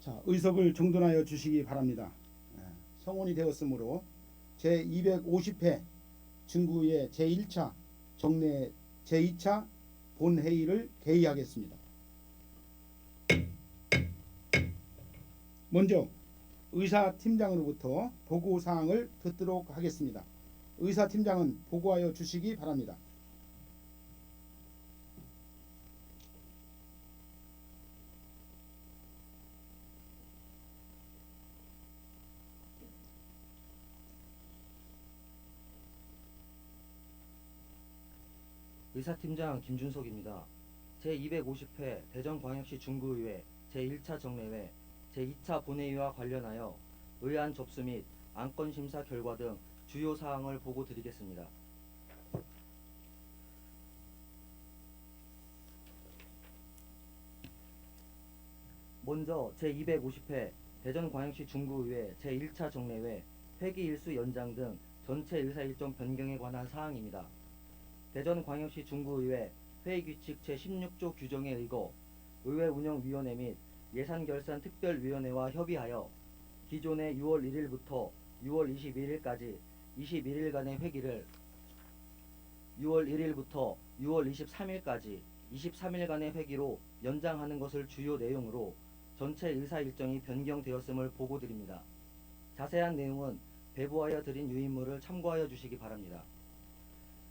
자, 의석을 정돈하여 주시기 바랍니다. 성원이 되었으므로 제250회 중구의 제1차 정례 제2차 본회의를 개의하겠습니다. 먼저 의사팀장으로부터 보고사항을 듣도록 하겠습니다. 의사팀장은 보고하여 주시기 바랍니다. 의사팀장 김준석입니다. 제250회 대전광역시 중구의회 제1차 정례회 제2차 본회의와 관련하여 의안 접수 및 안건심사 결과 등 주요 사항을 보고 드리겠습니다. 먼저 제250회 대전광역시 중구의회 제1차 정례회 회기 일수 연장 등 전체 의사일정 변경에 관한 사항입니다. 대전광역시 중구의회 회의규칙 제16조 규정에 의거 의회운영위원회 및 예산결산특별위원회와 협의하여 기존의 6월 1일부터 6월 21일까지 21일간의 회기를 6월 1일부터 6월 23일까지 23일간의 회기로 연장하는 것을 주요 내용으로 전체 의사일정이 변경되었음을 보고드립니다. 자세한 내용은 배부하여 드린 유인물을 참고하여 주시기 바랍니다.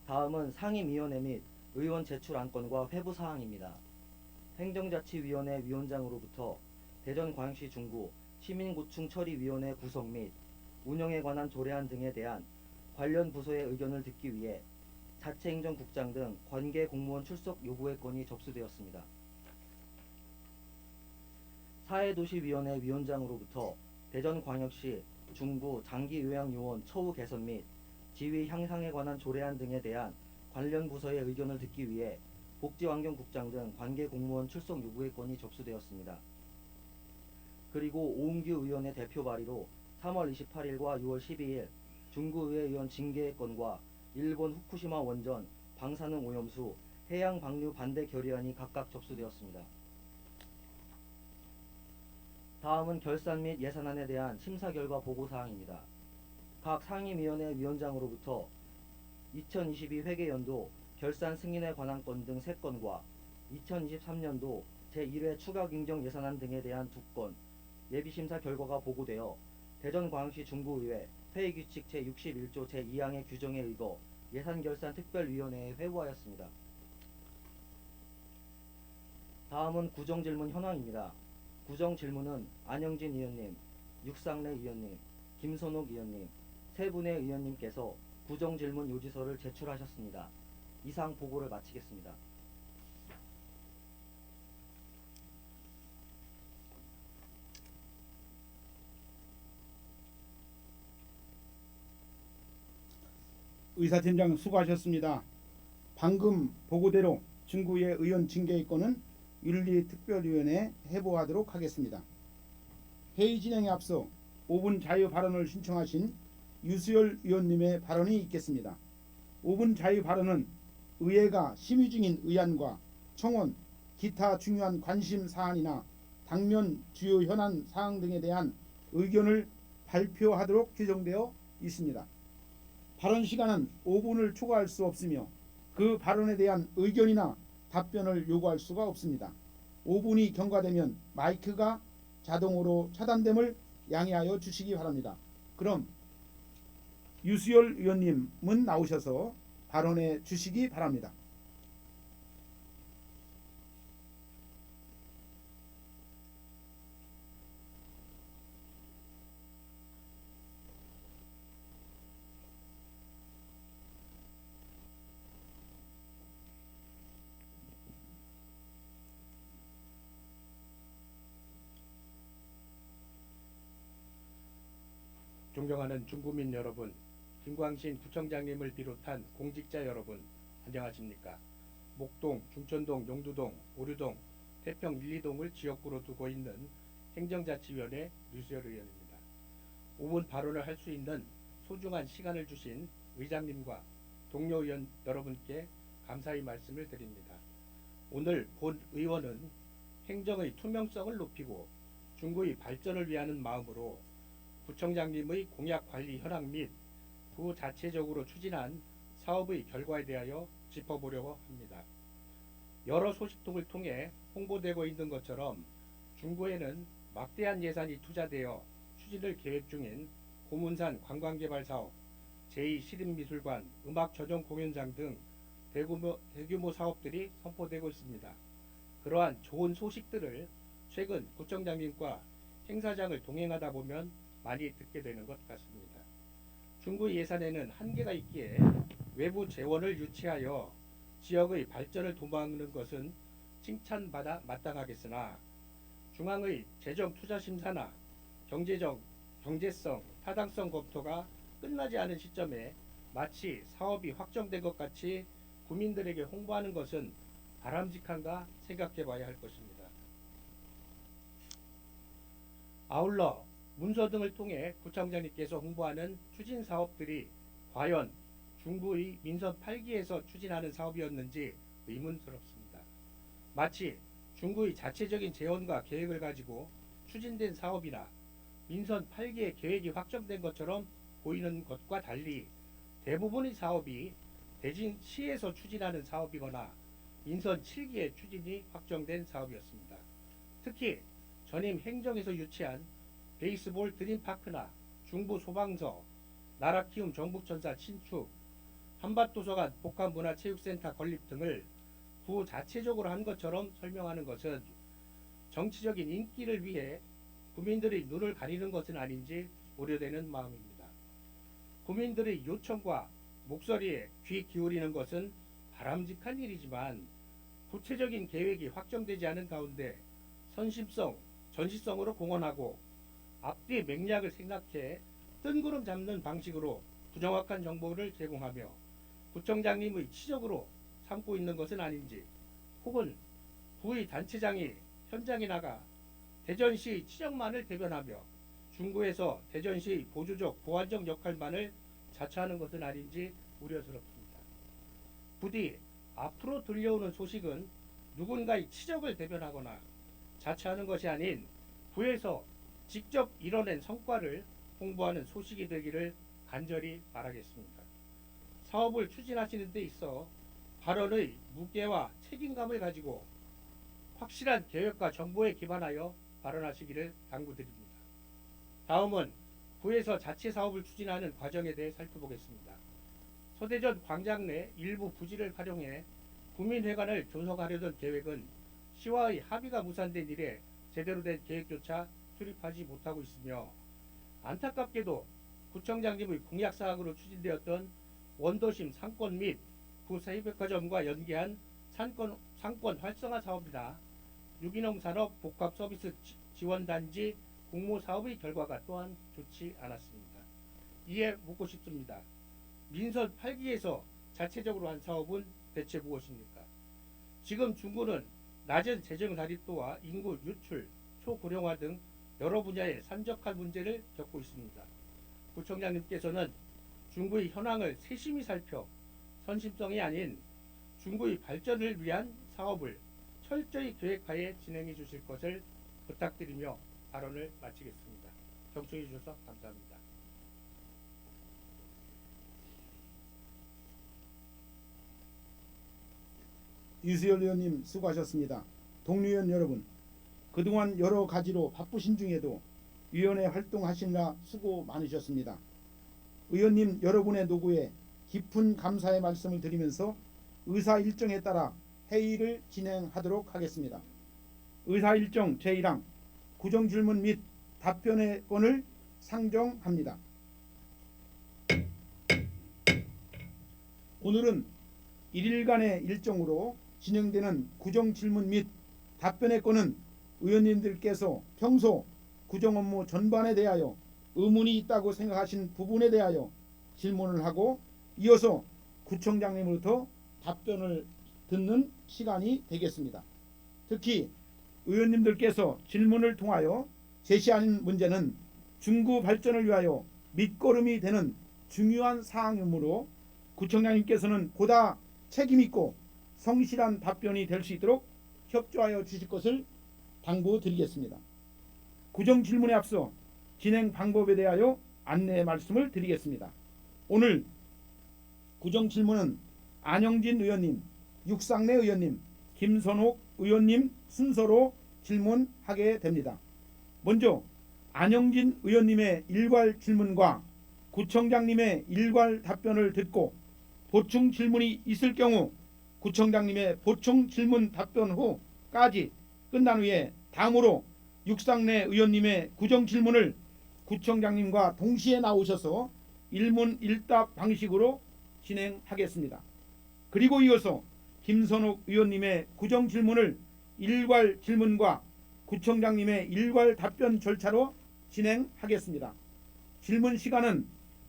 다음은 상임위원회 및 의원 제출 안건과 회부사항입니다. 행정자치위원회 위원장으로부터 대전광역시 중구 시민고충처리위원회 구성 및 운영에 관한 조례안 등에 대한 관련 부서의 의견을 듣기 위해 자치행정국장 등 관계 공무원 출석 요구의 건이 접수되었습니다. 사회도시위원회 위원장으로부터 대전광역시 중구 장기요양요원 처우 개선 및 지위 향상에 관한 조례안 등에 대한 관련 부서의 의견을 듣기 위해 복지환경국장 등 관계 공무원 출석 요구의 건이 접수되었습니다. 그리고 오은규 의원의 대표 발의로 3월 28일과 6월 12일 중구의회 의원 징계의 건과 일본 후쿠시마 원전 방사능 오염수 해양 방류 반대 결의안이 각각 접수되었습니다. 다음은 결산 및 예산안에 대한 심사 결과 보고사항입니다. 각 상임위원회 위원장으로부터 2022 회계연도 결산 승인에 관한 건 등 3건과 2023년도 제1회 추가 경정 예산안 등에 대한 2건 예비심사 결과가 보고되어 대전광역시 중구의회 회의규칙 제61조 제2항의 규정에 의거 예산결산특별위원회에 회부하였습니다. 다음은 구정질문 현황입니다. 구정질문은 안영진 의원님, 육상래 의원님, 김선옥 의원님, 세 분의 의원님께서 구정질문 요지서를 제출하셨습니다. 이상 보고를 마치겠습니다. 의사팀장 수고하셨습니다. 방금 보고대로 중구의 의원 징계의 건은 윤리특별위원회에 회부하도록 하겠습니다. 회의 진행에 앞서 5분 자유 발언을 신청하신 유수열 의원님의 발언이 있겠습니다. 5분 자유 발언은 의회가 심의 중인 의안과 청원, 기타 중요한 관심 사안이나 당면 주요 현안 사항 등에 대한 의견을 발표하도록 규정되어 있습니다. 발언 시간은 5분을 초과할 수 없으며 그 발언에 대한 의견이나 답변을 요구할 수가 없습니다. 5분이 경과되면 마이크가 자동으로 차단됨을 양해하여 주시기 바랍니다. 그럼 유수열 의원님은 나오셔서 발언해 주시기 바랍니다. 존경하는 중구민 여러분, 김광신 구청장님을 비롯한 공직자 여러분, 안녕하십니까? 목동, 중천동, 용두동, 오류동, 태평 1, 2동을 지역구로 두고 있는 행정자치위원회 류수열 의원입니다. 5분 발언을 할 수 있는 소중한 시간을 주신 의장님과 동료 의원 여러분께 감사의 말씀을 드립니다. 오늘 본 의원은 행정의 투명성을 높이고 중구의 발전을 위하는 마음으로 구청장님의 공약관리 현황 및 구자체적으로 추진한 사업의 결과에 대하여 짚어보려고 합니다. 여러 소식통을 통해 홍보되고 있는 것처럼 중구에는 막대한 예산이 투자되어 추진을 계획 중인 고문산 관광개발 사업, 제2시립미술관, 음악 전용 공연장 등 대규모 사업들이 선포되고 있습니다. 그러한 좋은 소식들을 최근 구청장님과 행사장을 동행하다 보면 많이 듣게 되는 것 같습니다. 중구 예산에는 한계가 있기에 외부 재원을 유치하여 지역의 발전을 도모하는 것은 칭찬받아 마땅하겠으나 중앙의 재정 투자 심사나 경제성, 타당성 검토가 끝나지 않은 시점에 마치 사업이 확정된 것 같이 구민들에게 홍보하는 것은 바람직한가 생각해 봐야 할 것입니다. 아울러 문서 등을 통해 구청장님께서 홍보하는 추진 사업들이 과연 중구의 민선 8기에서 추진하는 사업이었는지 의문스럽습니다. 마치 중구의 자체적인 재원과 계획을 가지고 추진된 사업이나 민선 8기의 계획이 확정된 것처럼 보이는 것과 달리 대부분의 사업이 대진시에서 추진하는 사업이거나 민선 7기의 추진이 확정된 사업이었습니다. 특히 전임 행정에서 유치한 베이스볼 드림파크나 중부 소방서, 나라키움 정북천사 신축, 한밭도서관 복합문화체육센터 건립 등을 부자체적으로 한 것처럼 설명하는 것은 정치적인 인기를 위해 구민들의 눈을 가리는 것은 아닌지 우려되는 마음입니다. 구민들의 요청과 목소리에 귀 기울이는 것은 바람직한 일이지만 구체적인 계획이 확정되지 않은 가운데 선심성, 전시성으로 공언하고 앞뒤 맥락을 생각해 뜬구름 잡는 방식으로 부정확한 정보를 제공하며 구청장님의 치적으로 삼고 있는 것은 아닌지, 혹은 구의 단체장이 현장에 나가 대전시의 치적만을 대변하며 중구에서 대전시의 보조적 보완적 역할만을 자처하는 것은 아닌지 우려스럽습니다. 부디 앞으로 들려오는 소식은 누군가의 치적을 대변하거나 자처하는 것이 아닌 구에서 직접 이뤄낸 성과를 홍보하는 소식이 되기를 간절히 바라겠습니다. 사업을 추진하시는 데 있어 발언의 무게와 책임감을 가지고 확실한 계획과 정보에 기반하여 발언하시기를 당부드립니다. 다음은 구에서 자체 사업을 추진하는 과정에 대해 살펴보겠습니다. 서대전 광장 내 일부 부지를 활용해 구민회관을 조성하려던 계획은 시와의 합의가 무산된 이래 제대로 된 계획조차 수립하지 못하고 있으며, 안타깝게도 구청장님의 공약사항으로 추진되었던 원도심 상권 및 구사희백화점과 연계한 상권 활성화 사업이나 유기농 산업 복합 서비스 지원단지 공모 사업의 결과가 또한 좋지 않았습니다. 이에 묻고 싶습니다. 민선 8기에서 자체적으로 한 사업은 대체 무엇입니까? 지금 중구는 낮은 재정 자립도와 인구 유출, 초고령화 등 여러 분야의 산적한 문제를 겪고 있습니다. 구청장님께서는 중구의 현황을 세심히 살펴 선심성이 아닌 중구의 발전을 위한 사업을 철저히 계획하에 진행해 주실 것을 부탁드리며 발언을 마치겠습니다. 경청해 주셔서 감사합니다. 유수열 의원님 수고하셨습니다. 동료의원 여러분, 그동안 여러 가지로 바쁘신 중에도 위원회 활동하시느라 수고 많으셨습니다. 의원님 여러분의 노고에 깊은 감사의 말씀을 드리면서 의사 일정에 따라 회의를 진행하도록 하겠습니다. 의사 일정 제1항 구정질문 및 답변의 건을 상정합니다. 오늘은 1일간의 일정으로 진행되는 구정질문 및 답변의 건은 의원님들께서 평소 구정 업무 전반에 대하여 의문이 있다고 생각하신 부분에 대하여 질문을 하고 이어서 구청장님으로부터 답변을 듣는 시간이 되겠습니다. 특히 의원님들께서 질문을 통하여 제시하는 문제는 중구 발전을 위하여 밑거름이 되는 중요한 사항이므로 구청장님께서는 보다 책임있고 성실한 답변이 될 수 있도록 협조하여 주실 것을 당부드리겠습니다. 구정 질문에 앞서 진행 방법에 대하여 안내 말씀을 드리겠습니다. 오늘 구정 질문은 안영진 의원님, 육상래 의원님, 김선옥 의원님 순서로 질문하게 됩니다. 먼저 안영진 의원님의 일괄 질문과 구청장님의 일괄 답변을 듣고 보충 질문이 있을 경우 구청장님의 보충 질문 답변 후까지 끝난 후에 다음으로 육상래 의원님의 구정 질문을 구청장님과 동시에 나오셔서 일문일답 방식으로 진행하겠습니다. 그리고 이어서 김선욱 의원님의 구정 질문을 일괄 질문과 구청장님의 일괄 답변 절차로 진행하겠습니다. 질문 시간은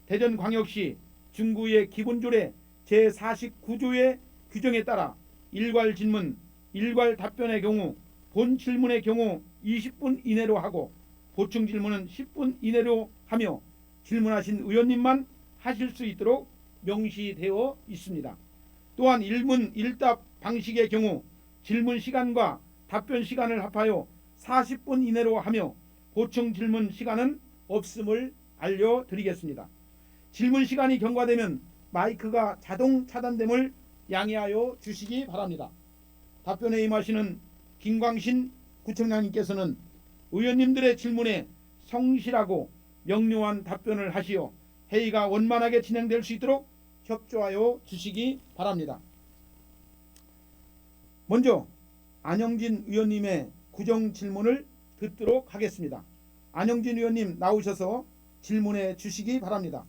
대전광역시 중구의 기본조례 제49조의 규정에 따라 일괄 질문, 일괄 답변의 경우 본 질문의 경우 20분 이내로 하고 보충 질문은 10분 이내로 하며 질문하신 의원님만 하실 수 있도록 명시되어 있습니다. 또한 일문일답 방식의 경우 질문 시간과 답변 시간을 합하여 40분 이내로 하며 보충 질문 시간은 없음을 알려드리겠습니다. 질문 시간이 경과되면 마이크가 자동 차단됨을 양해하여 주시기 바랍니다. 답변에 임하시는 김광신 구청장님께서는 의원님들의 질문에 성실하고 명료한 답변을 하시어 회의가 원만하게 진행될 수 있도록 협조하여 주시기 바랍니다. 먼저 안영진 의원님의 구정 질문을 듣도록 하겠습니다. 안영진 의원님 나오셔서 질문해 주시기 바랍니다.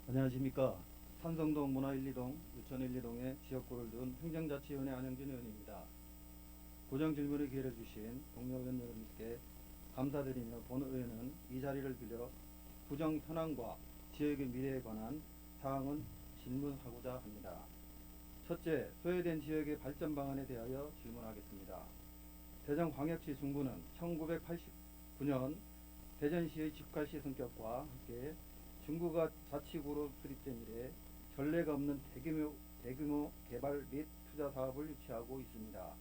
안녕하십니까. 산성동 문화 1, 2동, 유천 1, 2동의 지역구를 둔 행정자치위원회 안영진 의원입니다. 고정 질문에 기회를 주신 동료 의원 여러분께 감사드리며 본 의원은 이 자리를 빌려 구정 현황과 지역의 미래에 관한 사항은 질문하고자 합니다. 첫째, 소외된 지역의 발전 방안에 대하여 질문하겠습니다. 대전광역시 중구는 1989년 대전시의 집갈시 성격과 함께 중구가 자치구로 수립된 이래 전례가 없는 대규모 개발 및 투자 사업을 유치하고 있습니다.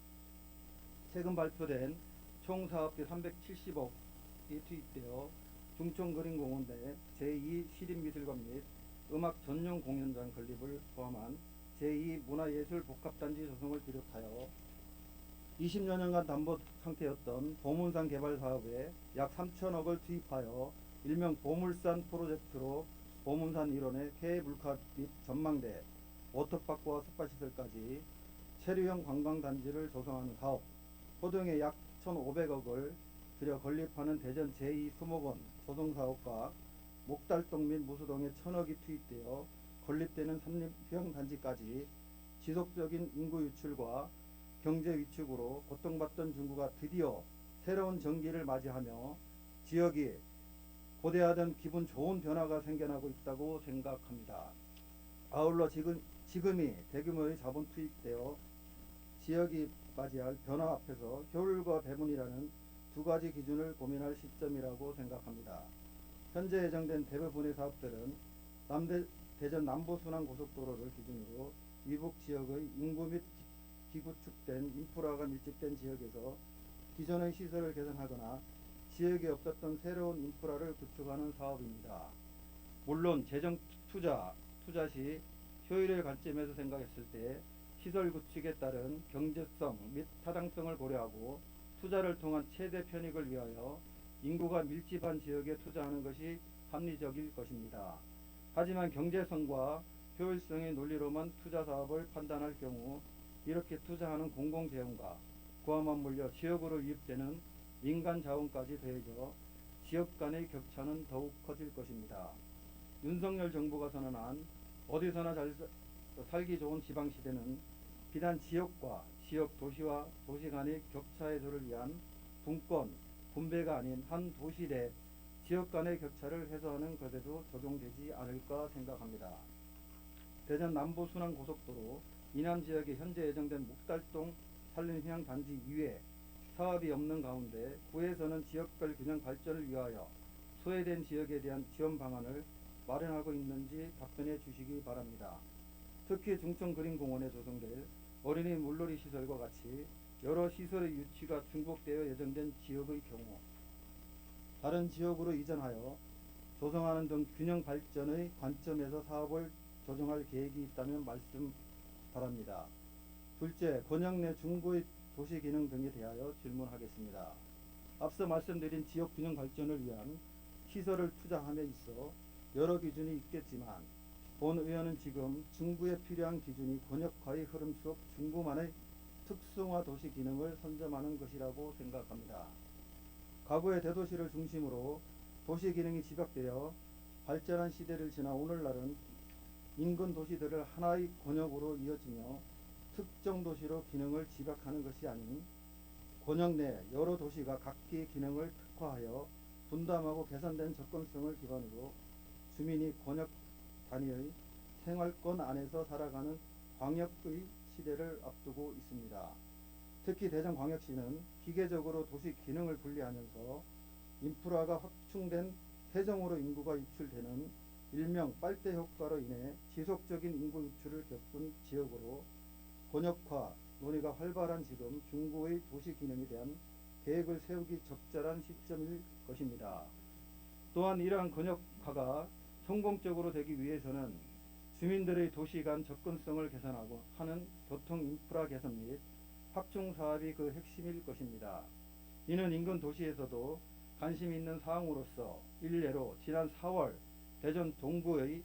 최근 발표된 총 사업비 370억이 투입되어 중촌그린공원 내 제2 시립미술관 및 음악 전용 공연장 건립을 포함한 제2 문화예술복합단지 조성을 비롯하여 20여 년간 담보 상태였던 보문산 개발 사업에 약 3천억을 투입하여 일명 보물산 프로젝트로 보문산 일원의 폐해 물가 및 전망대, 워터파크와 스파시설까지 체류형 관광단지를 조성하는 사업, 호등에 약 1,500억을 들여 건립하는 대전 제2 수목원 조성사업과 목달동 및 무수동에 1,000억이 투입되어 건립되는 산림형 단지까지 지속적인 인구 유출과 경제 위축으로 고통받던 중구가 드디어 새로운 전기를 맞이하며 지역이 고대하던 기분 좋은 변화가 생겨나고 있다고 생각합니다. 아울러 지금이 대규모의 자본 투입되어 지역이 맞이할 변화 앞에서 효율과 배분이라는 두 가지 기준을 고민할 시점이라고 생각합니다. 현재 예정된 대부분의 사업들은 대전 남부순환고속도로를 기준으로 위북 지역의 인구 및 기구축된 인프라가 밀집된 지역에서 기존의 시설을 개선하거나 지역에 없었던 새로운 인프라를 구축하는 사업입니다. 물론 재정 투자 시 효율의 관점에서 생각했을 때 시설 구축에 따른 경제성 및 타당성을 고려하고 투자를 통한 최대 편익을 위하여 인구가 밀집한 지역에 투자하는 것이 합리적일 것입니다. 하지만 경제성과 효율성의 논리로만 투자 사업을 판단할 경우 이렇게 투자하는 공공재원과 그와 맞물려 지역으로 유입되는 민간 자원까지 더해져 지역 간의 격차는 더욱 커질 것입니다. 윤석열 정부가 선언한 어디서나 잘 살기 좋은 지방시대는 비단 지역과 지역 도시와 도시 간의 격차 해소를 위한 분권, 분배가 아닌 한 도시 내 지역 간의 격차를 해소하는 것에도 적용되지 않을까 생각합니다. 대전 남부순환고속도로 이남 지역에 현재 예정된 목달동 산림휴양단지 이외에 사업이 없는 가운데 구에서는 지역별 균형 발전을 위하여 소외된 지역에 대한 지원 방안을 마련하고 있는지 답변해 주시기 바랍니다. 특히 중천그린공원에 조성될 어린이 물놀이 시설과 같이 여러 시설의 유치가 중복되어 예정된 지역의 경우 다른 지역으로 이전하여 조성하는 등 균형 발전의 관점에서 사업을 조정할 계획이 있다면 말씀 바랍니다. 둘째, 권역 내 중구의 도시기능 등에 대하여 질문하겠습니다. 앞서 말씀드린 지역 균형 발전을 위한 시설을 투자함에 있어 여러 기준이 있겠지만 본 의원은 지금 중구에 필요한 기준이 권역화의 흐름 속 중구만의 특성화 도시 기능을 선점하는 것이라고 생각합니다. 과거의 대도시를 중심으로 도시 기능이 집약되어 발전한 시대를 지나 오늘날은 인근 도시들을 하나의 권역으로 이어지며 특정 도시로 기능을 집약하는 것이 아닌 권역 내 여러 도시가 각기 기능을 특화하여 분담하고 개선된 접근성을 기반으로 주민이 권역 단위의 생활권 안에서 살아가는 광역의 시대를 앞두고 있습니다. 특히 대전광역시는 기계적으로 도시 기능을 분리하면서 인프라가 확충된 세정으로 인구가 유출되는 일명 빨대 효과로 인해 지속적인 인구 유출을 겪은 지역으로 권역화 논의가 활발한 지금 중구의 도시 기능에 대한 계획을 세우기 적절한 시점일 것입니다. 또한 이러한 권역화가 성공적으로 되기 위해서는 주민들의 도시 간 접근성을 개선하고 하는 교통 인프라 개선 및 확충 사업이 그 핵심일 것입니다. 이는 인근 도시에서도 관심 있는 사항으로서 일례로 지난 4월 대전 동구의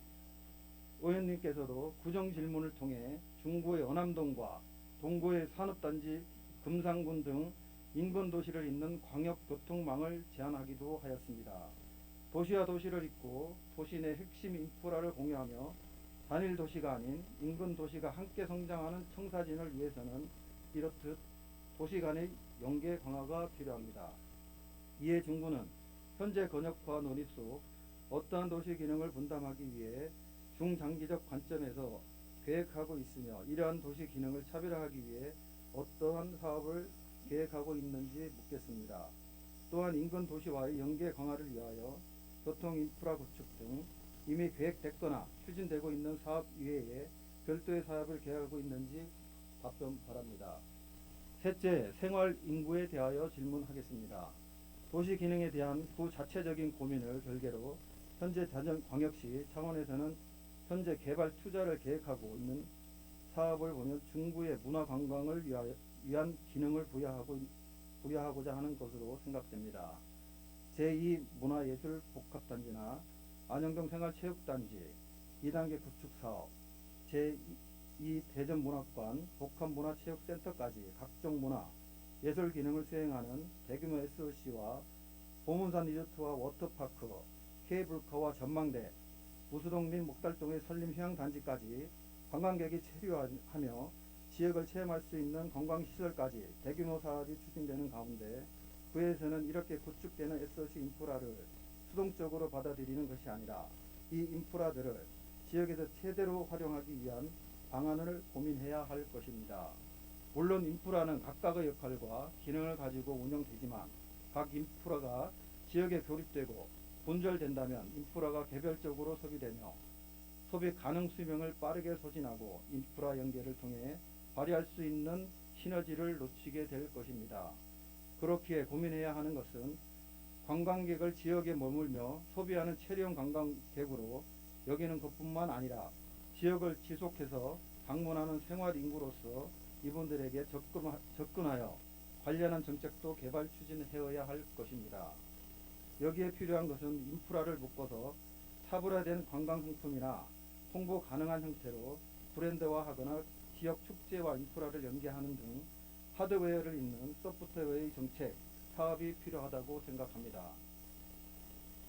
의원님께서도 구정 질문을 통해 중구의 어남동과 동구의 산업단지 금산군 등 인근 도시를 잇는 광역교통망을 제안하기도 하였습니다. 도시와 도시를 잇고 도시 내 핵심 인프라를 공유하며 단일 도시가 아닌 인근 도시가 함께 성장하는 청사진을 위해서는 이렇듯 도시 간의 연계 강화가 필요합니다. 이에 중구는 현재 권역화 논의 속 어떠한 도시 기능을 분담하기 위해 중장기적 관점에서 계획하고 있으며 이러한 도시 기능을 차별화하기 위해 어떠한 사업을 계획하고 있는지 묻겠습니다. 또한 인근 도시와의 연계 강화를 위하여 교통 인프라 구축 등 이미 계획됐거나 추진되고 있는 사업 이외에 별도의 사업을 계획하고 있는지 답변 바랍니다. 셋째, 생활 인구에 대하여 질문하겠습니다. 도시 기능에 대한 구자체적인 고민을 별개로 현재 대전광역시 차원에서는 현재 개발 투자를 계획하고 있는 사업을 보면 중구의 문화관광을 위한 기능을 부여하고자 하는 것으로 생각됩니다. 제2문화예술복합단지나 안영동 생활체육단지 2단계 구축사업, 제2 대전문학관 복합문화체육센터까지 각종 문화, 예술 기능을 수행하는 대규모 SOC와 보문산 리조트와 워터파크, 케이블카와 전망대, 우수동 및 목달동의 산림휴양단지까지 관광객이 체류하며 지역을 체험할 수 있는 관광시설까지 대규모 사업이 추진되는 가운데 구에서는 이렇게 구축되는 SOC 인프라를 수동적으로 받아들이는 것이 아니라 이 인프라들을 지역에서 최대로 활용하기 위한 방안을 고민해야 할 것입니다. 물론 인프라는 각각의 역할과 기능을 가지고 운영되지만 각 인프라가 지역에 교립되고 분절된다면 인프라가 개별적으로 소비되며 소비 가능 수명을 빠르게 소진하고 인프라 연계를 통해 발휘할 수 있는 시너지를 놓치게 될 것입니다. 그렇기에 고민해야 하는 것은 관광객을 지역에 머물며 소비하는 체류형 관광객으로 여기는 것뿐만 아니라 지역을 지속해서 방문하는 생활 인구로서 이분들에게 접근하여 관련한 정책도 개발 추진해야 할 것입니다. 여기에 필요한 것은 인프라를 묶어서 차별화된 관광 상품이나 홍보 가능한 형태로 브랜드화하거나 지역 축제와 인프라를 연계하는 등 하드웨어를 잇는 소프트웨어의 정책, 사업이 필요하다고 생각합니다.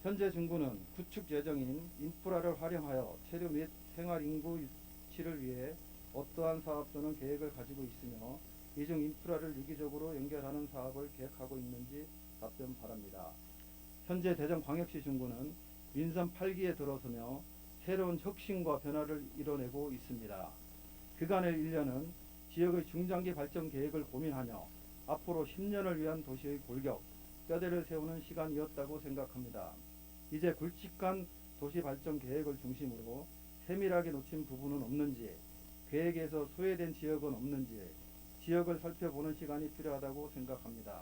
현재 중구는 구축 예정인 인프라를 활용하여 체류 및 생활 인구 유치를 위해 어떠한 사업 또는 계획을 가지고 있으며 이중 인프라를 유기적으로 연결하는 사업을 계획하고 있는지 답변 바랍니다. 현재 대전광역시 중구는 민선 8기에 들어서며 새로운 혁신과 변화를 이뤄내고 있습니다. 그간의 1년은 지역의 중장기 발전 계획을 고민하며 앞으로 10년을 위한 도시의 골격, 뼈대를 세우는 시간이었다고 생각합니다. 이제 굵직한 도시 발전 계획을 중심으로 세밀하게 놓친 부분은 없는지, 계획에서 소외된 지역은 없는지 지역을 살펴보는 시간이 필요하다고 생각합니다.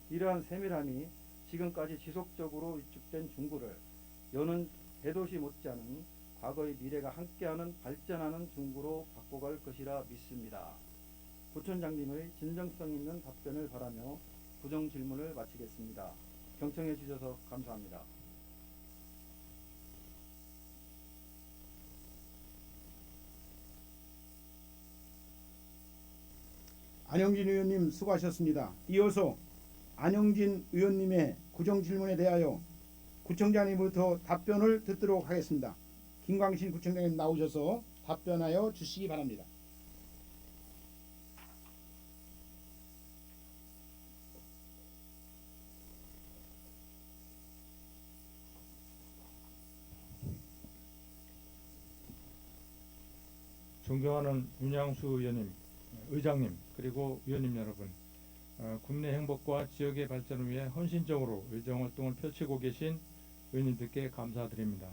이러한 세밀함이 지금까지 지속적으로 위축된 중구를 여는 대도시 못지않은 과거의 미래가 함께하는 발전하는 중구로 바꿔갈 것이라 믿습니다. 부촌장님의 진정성 있는 답변을 바라며 부정 질문을 마치겠습니다. 경청해 주셔서 감사합니다. 안영진 의원님 수고하셨습니다. 이어서 안영진 의원님의 구정 질문에 대하여 구청장님부터 답변을 듣도록 하겠습니다. 김광신 구청장님 나오셔서 답변하여 주시기 바랍니다. 존경하는 윤양수 의원님, 의장님, 그리고 위원님 여러분, 국내 행복과 지역의 발전을 위해 헌신적으로 의정활동을 펼치고 계신 의원님들께 감사드립니다.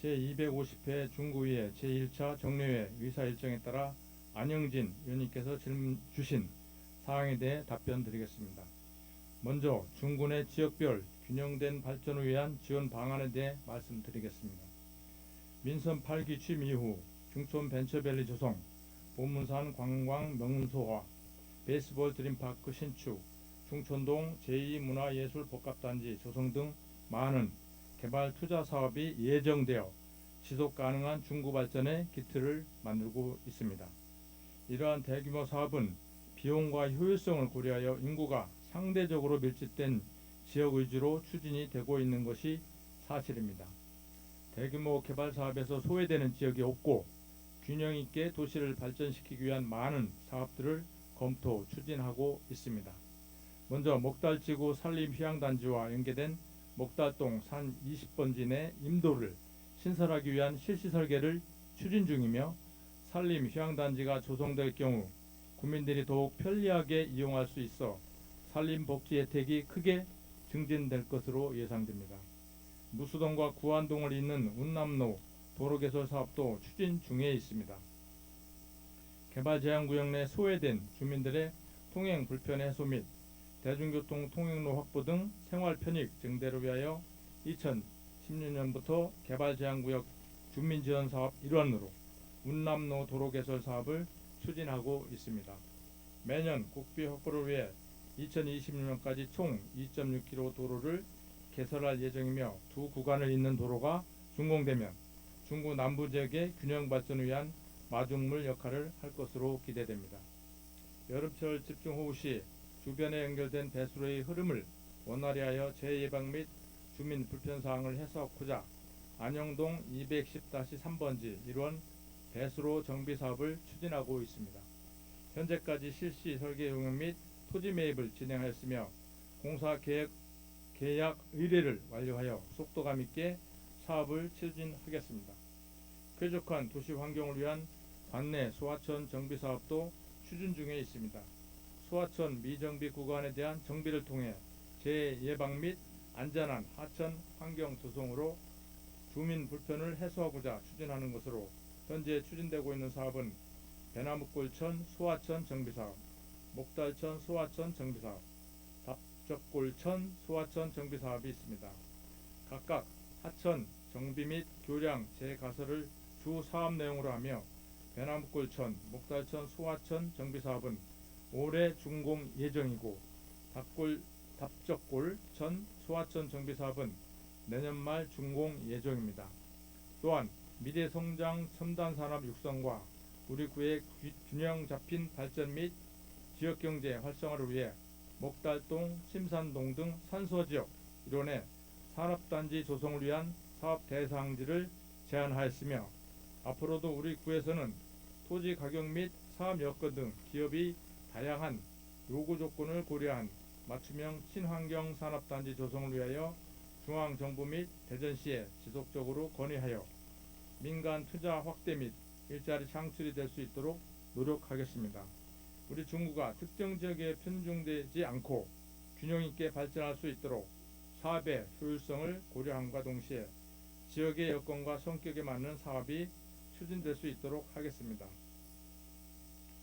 제250회 중구의회 제1차 정례회 의사 일정에 따라 안영진 의원님께서 질문 주신 사항에 대해 답변 드리겠습니다. 먼저 중구 내 지역별 균형된 발전을 위한 지원 방안에 대해 말씀드리겠습니다. 민선 8기 취임 이후 중촌 벤처밸리 조성, 본문산 관광 명소화, 베이스볼 드림파크 신축, 중촌동 제2문화예술복합단지 조성 등 많은 개발 투자 사업이 예정되어 지속 가능한 중구 발전의 기틀을 만들고 있습니다. 이러한 대규모 사업은 비용과 효율성을 고려하여 인구가 상대적으로 밀집된 지역 위주로 추진이 되고 있는 것이 사실입니다. 대규모 개발 사업에서 소외되는 지역이 없고 균형 있게 도시를 발전시키기 위한 많은 사업들을 검토, 추진하고 있습니다. 먼저 목달지구 산림휴양단지와 연계된 목달동 산 20번지 내 임도를 신설하기 위한 실시 설계를 추진 중이며 산림휴양단지가 조성될 경우 국민들이 더욱 편리하게 이용할 수 있어 산림복지 혜택이 크게 증진될 것으로 예상됩니다. 무수동과 구안동을 잇는 운남로 도로개설 사업도 추진 중에 있습니다. 개발제한구역 내 소외된 주민들의 통행 불편 해소 및 대중교통 통행로 확보 등 생활 편익 증대를 위하여 2016년부터 개발제한구역 주민지원사업 일환으로 운남로 도로개설 사업을 추진하고 있습니다. 매년 국비 확보를 위해 2026년까지 총 2.6km 도로를 개설할 예정이며 두 구간을 잇는 도로가 준공되면 중구 남부 지역의 균형 발전을 위한 마중물 역할을 할 것으로 기대됩니다. 여름철 집중호우 시 주변에 연결된 배수로의 흐름을 원활히 하여 재예방 및 주민 불편사항을 해소하고자 안영동 210-3번지 1원 배수로 정비 사업을 추진하고 있습니다. 현재까지 실시 설계 용역 및 토지 매입을 진행하였으며 공사 계약 의뢰를 완료하여 속도감 있게 사업을 추진하겠습니다. 쾌적한 도시 환경을 위한 관내 소하천 정비 사업도 추진 중에 있습니다. 소하천 미정비 구간에 대한 정비를 통해 재예방 및 안전한 하천 환경 조성으로 주민 불편을 해소하고자 추진하는 것으로 현재 추진되고 있는 사업은 배나무골천 소하천 정비사업, 목달천 소하천 정비사업, 답적골천 소하천 정비사업이 있습니다. 각각 하천 정비 및 교량 재가설을 주 사업 내용으로 하며 배나무골천, 목달천 소하천 정비사업은 올해 준공 예정이고 답적골천 소하천 정비사업은 내년 말 준공 예정입니다. 또한 미래성장 첨단산업 육성과 우리 구의 균형 잡힌 발전 및 지역경제 활성화를 위해 목달동, 심산동 등 산소지역 일원의 산업단지 조성을 위한 사업 대상지를 제안하였으며 앞으로도 우리 구에서는 토지 가격 및 사업 여건 등 기업이 다양한 요구 조건을 고려한 맞춤형 친환경 산업단지 조성을 위하여 중앙정부 및 대전시에 지속적으로 건의하여 민간 투자 확대 및 일자리 창출이 될 수 있도록 노력하겠습니다. 우리 중구가 특정 지역에 편중되지 않고 균형 있게 발전할 수 있도록 사업의 효율성을 고려함과 동시에 지역의 여건과 성격에 맞는 사업이 추진될 수 있도록 하겠습니다.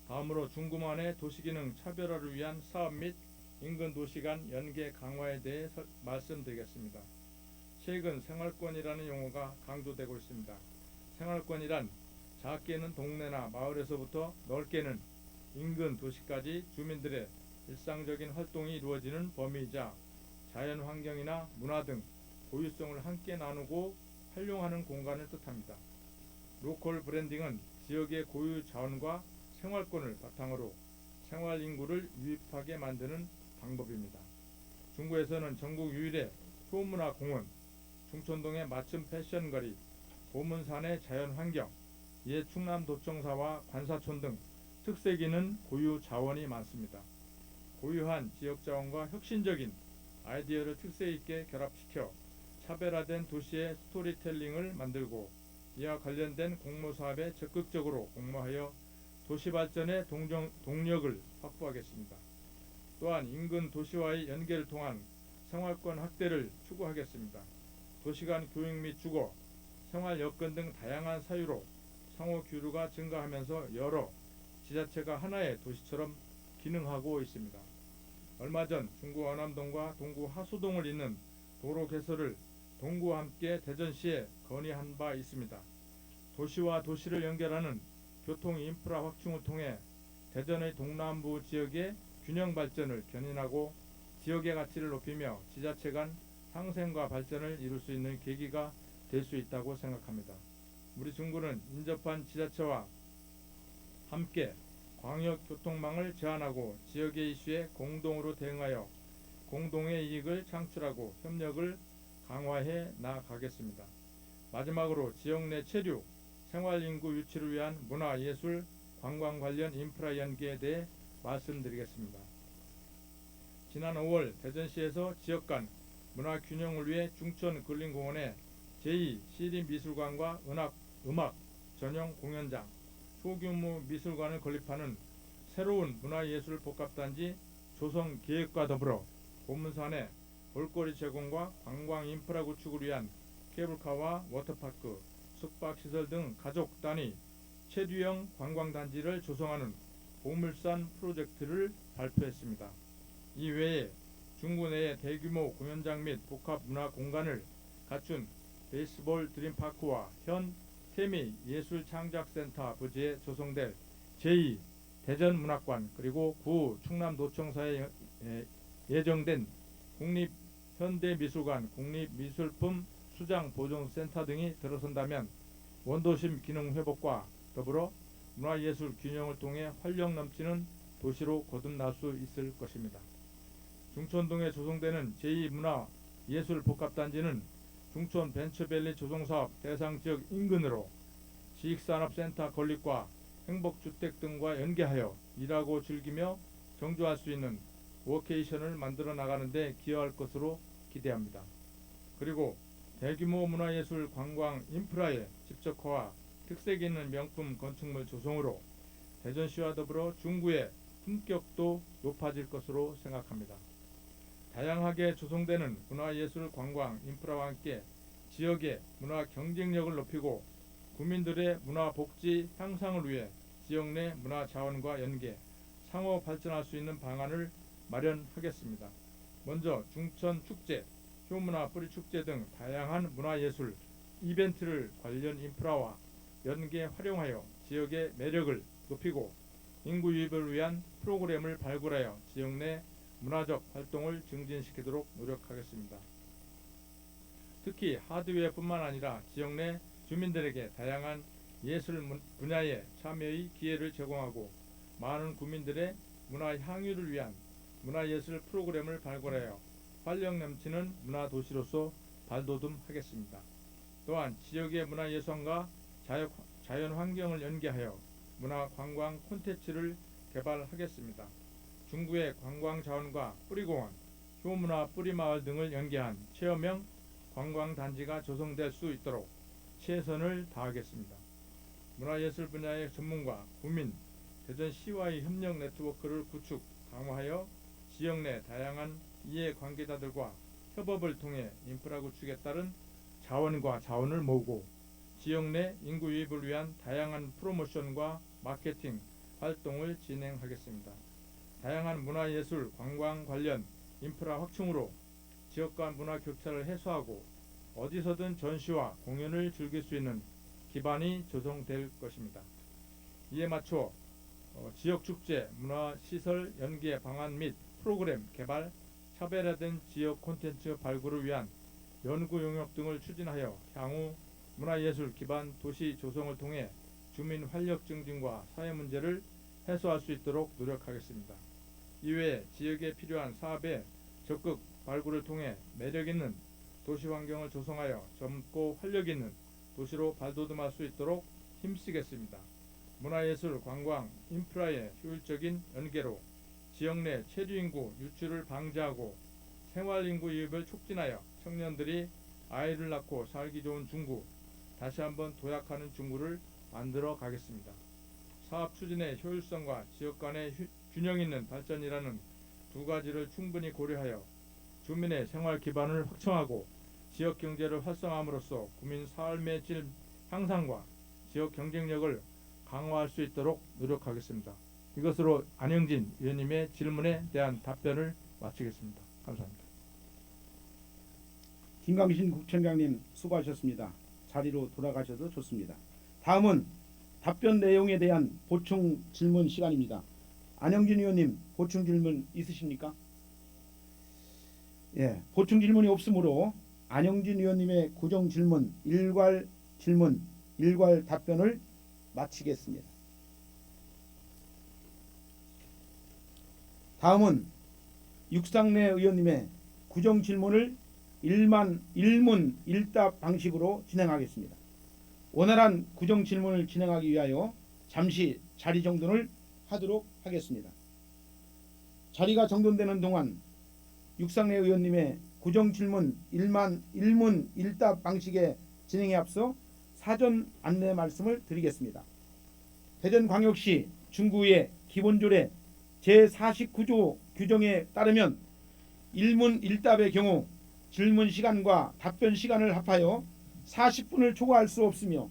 다음으로 중구만의 도시기능 차별화를 위한 사업 및 인근 도시 간 연계 강화에 대해 말씀드리겠습니다. 최근 생활권이라는 용어가 강조되고 있습니다. 생활권이란 작게는 동네나 마을에서부터 넓게는 인근 도시까지 주민들의 일상적인 활동이 이루어지는 범위이자 자연환경이나 문화 등 고유성을 함께 나누고 활용하는 공간을 뜻합니다. 로컬 브랜딩은 지역의 고유 자원과 생활권을 바탕으로 생활 인구를 유입하게 만드는 방법입니다. 중구에서는 전국 유일의 효문화공원, 중촌동의 맞춤 패션거리, 보문산의 자연환경, 옛 충남도청사와 관사촌 등 특색 있는 고유 자원이 많습니다. 고유한 지역자원과 혁신적인 아이디어를 특색 있게 결합시켜 차별화된 도시의 스토리텔링을 만들고 이와 관련된 공모사업에 적극적으로 공모하여 도시발전의 동력을 확보하겠습니다. 또한 인근 도시와의 연계를 통한 생활권 확대를 추구하겠습니다. 도시간 교육 및 주거, 생활 여건 등 다양한 사유로 상호 교류가 증가하면서 여러 지자체가 하나의 도시처럼 기능하고 있습니다. 얼마 전 중구 원암동과 동구 하수동을 잇는 도로 개설을 동구와 함께 대전시에 건의한 바 있습니다. 도시와 도시를 연결하는 교통 인프라 확충을 통해 대전의 동남부 지역의 균형 발전을 견인하고 지역의 가치를 높이며 지자체 간 상생과 발전을 이룰 수 있는 계기가 될 수 있다고 생각합니다. 우리 중구는 인접한 지자체와 함께 광역교통망을 제한하고 지역의 이슈에 공동으로 대응하여 공동의 이익을 창출하고 협력을 강화해 나가겠습니다. 마지막으로 지역 내 체류, 생활인구 유치를 위한 문화, 예술, 관광 관련 인프라 연계에 대해 말씀드리겠습니다. 지난 5월 대전시에서 지역 간 문화 균형을 위해 중천 근린공원에 제2 시립미술관과 음악 전용 공연장, 소규모 미술관을 건립하는 새로운 문화예술 복합단지 조성 계획과 더불어 보문산에 볼거리 제공과 관광 인프라 구축을 위한 케이블카와 워터파크, 숙박시설 등 가족 단위 최두형 관광단지를 조성하는 보물산 프로젝트를 발표했습니다. 이 외에 중구 내에 대규모 공연장 및 복합문화 공간을 갖춘 베이스볼 드림파크와 현 태미 예술창작센터 부지에 조성될 제2 대전문학관 그리고 구 충남도청사에 예정된 국립현대미술관, 국립미술품 수장보존센터 등이 들어선다면 원도심 기능 회복과 더불어 문화예술 균형을 통해 활력 넘치는 도시로 거듭날 수 있을 것입니다. 중촌동에 조성되는 제2문화예술복합단지는 중촌 벤처밸리 조성사업 대상 지역 인근으로 지식산업센터 건립과 행복주택 등과 연계하여 일하고 즐기며 정주할 수 있는 워케이션을 만들어 나가는 데 기여할 것으로 기대합니다. 그리고 대규모 문화예술 관광 인프라의 집적화와 특색 있는 명품 건축물 조성으로 대전시와 더불어 중구의 품격도 높아질 것으로 생각합니다. 다양하게 조성되는 문화예술 관광 인프라와 함께 지역의 문화 경쟁력을 높이고 구민들의 문화 복지 향상을 위해 지역 내 문화 자원과 연계, 상호 발전할 수 있는 방안을 마련하겠습니다. 먼저 중천 축제, 효문화 뿌리 축제 등 다양한 문화예술 이벤트를 관련 인프라와 연계 활용하여 지역의 매력을 높이고 인구 유입을 위한 프로그램을 발굴하여 지역 내 문화적 활동을 증진시키도록 노력하겠습니다. 특히 하드웨어뿐만 아니라 지역 내 주민들에게 다양한 예술 분야의 참여의 기회를 제공하고 많은 구민들의 문화 향유를 위한 문화예술 프로그램을 발굴하여 활력 넘치는 문화도시로서 발돋움하겠습니다. 또한 지역의 문화예술과 자연환경을 연계하여 문화관광 콘텐츠를 개발하겠습니다. 중구의 관광자원과 뿌리공원, 효문화 뿌리마을 등을 연계한 체험형 관광단지가 조성될 수 있도록 최선을 다하겠습니다. 문화예술 분야의 전문가, 구민, 대전시와의 협력 네트워크를 구축, 강화하여 지역 내 다양한 이해관계자들과 협업을 통해 인프라 구축에 따른 자원과 자원을 모으고 지역 내 인구 유입을 위한 다양한 프로모션과 마케팅 활동을 진행하겠습니다. 다양한 문화예술, 관광 관련 인프라 확충으로 지역 간 문화 격차를 해소하고 어디서든 전시와 공연을 즐길 수 있는 기반이 조성될 것입니다. 이에 맞춰 지역 축제, 문화시설 연계 방안 및 프로그램 개발, 차별화된 지역 콘텐츠 발굴을 위한 연구 용역 등을 추진하여 향후 문화예술 기반 도시 조성을 통해 주민 활력 증진과 사회 문제를 해소할 수 있도록 노력하겠습니다. 이외에 지역에 필요한 사업의 적극 발굴을 통해 매력 있는 도시 환경을 조성하여 젊고 활력 있는 도시로 발돋움할 수 있도록 힘쓰겠습니다. 문화예술, 관광, 인프라의 효율적인 연계로 지역 내 체류인구 유출을 방지하고 생활인구 유입을 촉진하여 청년들이 아이를 낳고 살기 좋은 중구, 다시 한번 도약하는 중구를 만들어 가겠습니다. 사업 추진의 효율성과 지역 간의 균형 있는 발전이라는 두 가지를 충분히 고려하여 주민의 생활 기반을 확충하고 지역 경제를 활성화함으로써 국민 삶의 질 향상과 지역 경쟁력을 강화할 수 있도록 노력하겠습니다. 이것으로 안영진 의원님의 질문에 대한 답변을 마치겠습니다. 감사합니다. 김광신 구청장님 수고하셨습니다. 자리로 돌아가셔도 좋습니다. 다음은 답변 내용에 대한 보충 질문 시간입니다. 안영진 의원님 보충 질문 있으십니까? 예, 보충 질문이 없으므로 안영진 의원님의 고정 질문, 일괄 답변을 마치겠습니다. 다음은 육상래 의원님의 구정 질문을 일문 일답 방식으로 진행하겠습니다. 원활한 구정 질문을 진행하기 위하여 잠시 자리 정돈을 하도록 하겠습니다. 자리가 정돈되는 동안 육상래 의원님의 구정 질문 일문 일답 방식의 진행에 앞서 사전 안내 말씀을 드리겠습니다. 대전광역시 중구의 기본조례 제49조 규정에 따르면 일문 일답의 경우 질문 시간과 답변 시간을 합하여 40분을 초과할 수 없으며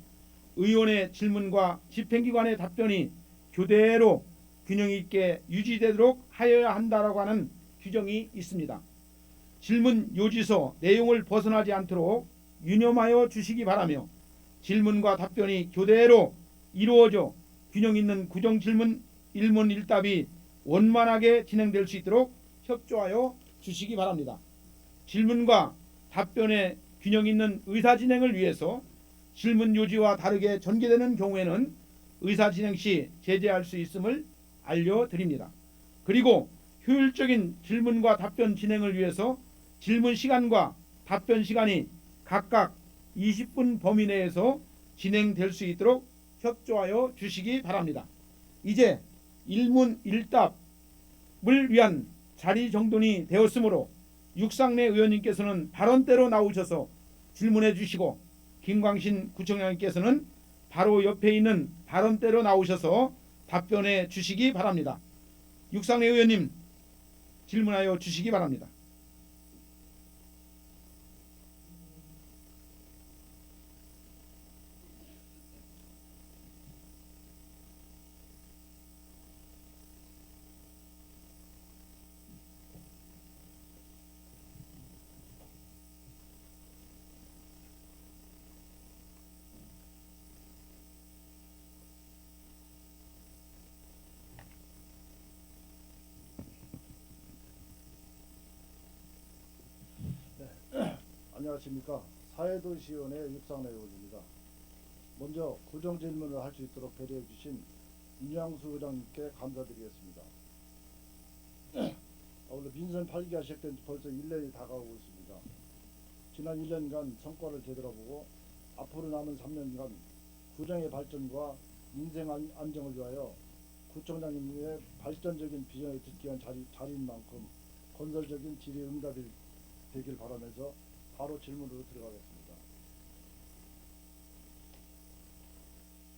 의원의 질문과 집행기관의 답변이 교대로 균형 있게 유지되도록 하여야 한다라고 하는 규정이 있습니다. 질문 요지서 내용을 벗어나지 않도록 유념하여 주시기 바라며 질문과 답변이 교대로 이루어져 균형 있는 구정 질문 일문 일답이 원만하게 진행될 수 있도록 협조하여 주시기 바랍니다. 질문과 답변의 균형 있는 의사 진행을 위해서 질문 요지와 다르게 전개되는 경우에는 의사 진행 시 제재할 수 있음을 알려드립니다. 그리고 효율적인 질문과 답변 진행을 위해서 질문 시간과 답변 시간이 각각 20분 범위 내에서 진행될 수 있도록 협조하여 주시기 바랍니다. 이제 일문 일답을 위한 자리 정돈이 되었으므로 육상래 의원님께서는 발언대로 나오셔서 질문해 주시고 김광신 구청장님께서는 바로 옆에 있는 발언대로 나오셔서 답변해 주시기 바랍니다. 육상래 의원님 질문하여 주시기 바랍니다. 안녕하십니까. 사회도시위원회 육상래 의원입니다. 먼저 구정 질문을 할 수 있도록 배려해 주신 윤양수 의장님께 감사드리겠습니다. 오늘 민선 8기가 시작된 지 벌써 1년이 다가오고 있습니다. 지난 1년간 성과를 되돌아보고 앞으로 남은 3년간 구정의 발전과 민생 안정을 위하여 구청장님의 발전적인 비전에 듣기 위한 자리인 만큼 건설적인 질의 응답이 되길 바라면서 바로 질문으로 들어가겠습니다.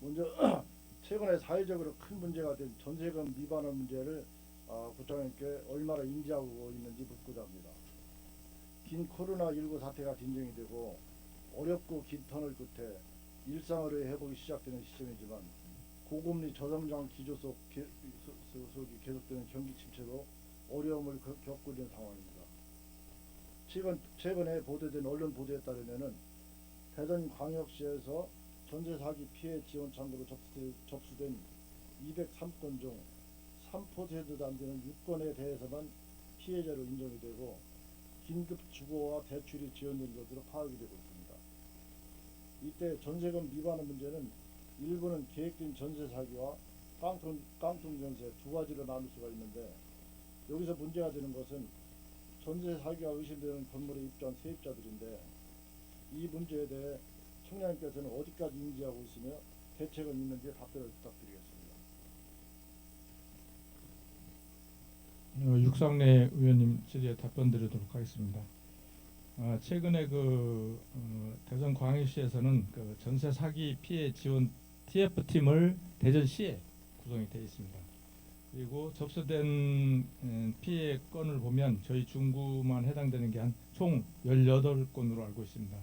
먼저 최근에 사회적으로 큰 문제가 된 전세금 미반환 문제를 구청장님께 얼마나 인지하고 있는지 묻고자 합니다. 긴 코로나19 사태가 진정이 되고 어렵고 긴 터널 끝에 일상으로의 회복이 시작되는 시점이지만 고금리 저성장 기조 속이 계속되는 경기 침체로 어려움을 겪고 있는 상황입니다. 최근에 보도된 언론 보도에 따르면 대전광역시에서 전세 사기 피해 지원 창구로 접수된 203건 중 3%도 안 되는 6건에 대해서만 피해자로 인정이 되고 긴급 주거와 대출이 지원된 것으로 파악이 되고 있습니다. 이때 전세금 미반환 문제는 일부는 계획된 전세 사기와 깡통 전세 두 가지로 나눌 수가 있는데, 여기서 문제가 되는 것은 전세 사기가 의심되는 건물에 입주한 세입자들인데, 이 문제에 대해 청장님께서는 어디까지 인지하고 있으며 대책은 있는지 답변을 부탁드리겠습니다. 육상래 의원님 질의에 답변 드리도록 하겠습니다. 최근에 대전광역시에서는 전세 사기 피해 지원 TF팀을 대전시에 구성이 되어 있습니다. 그리고 접수된 피해 건을 보면 저희 중구만 해당되는 게 한 총 18건으로 알고 있습니다.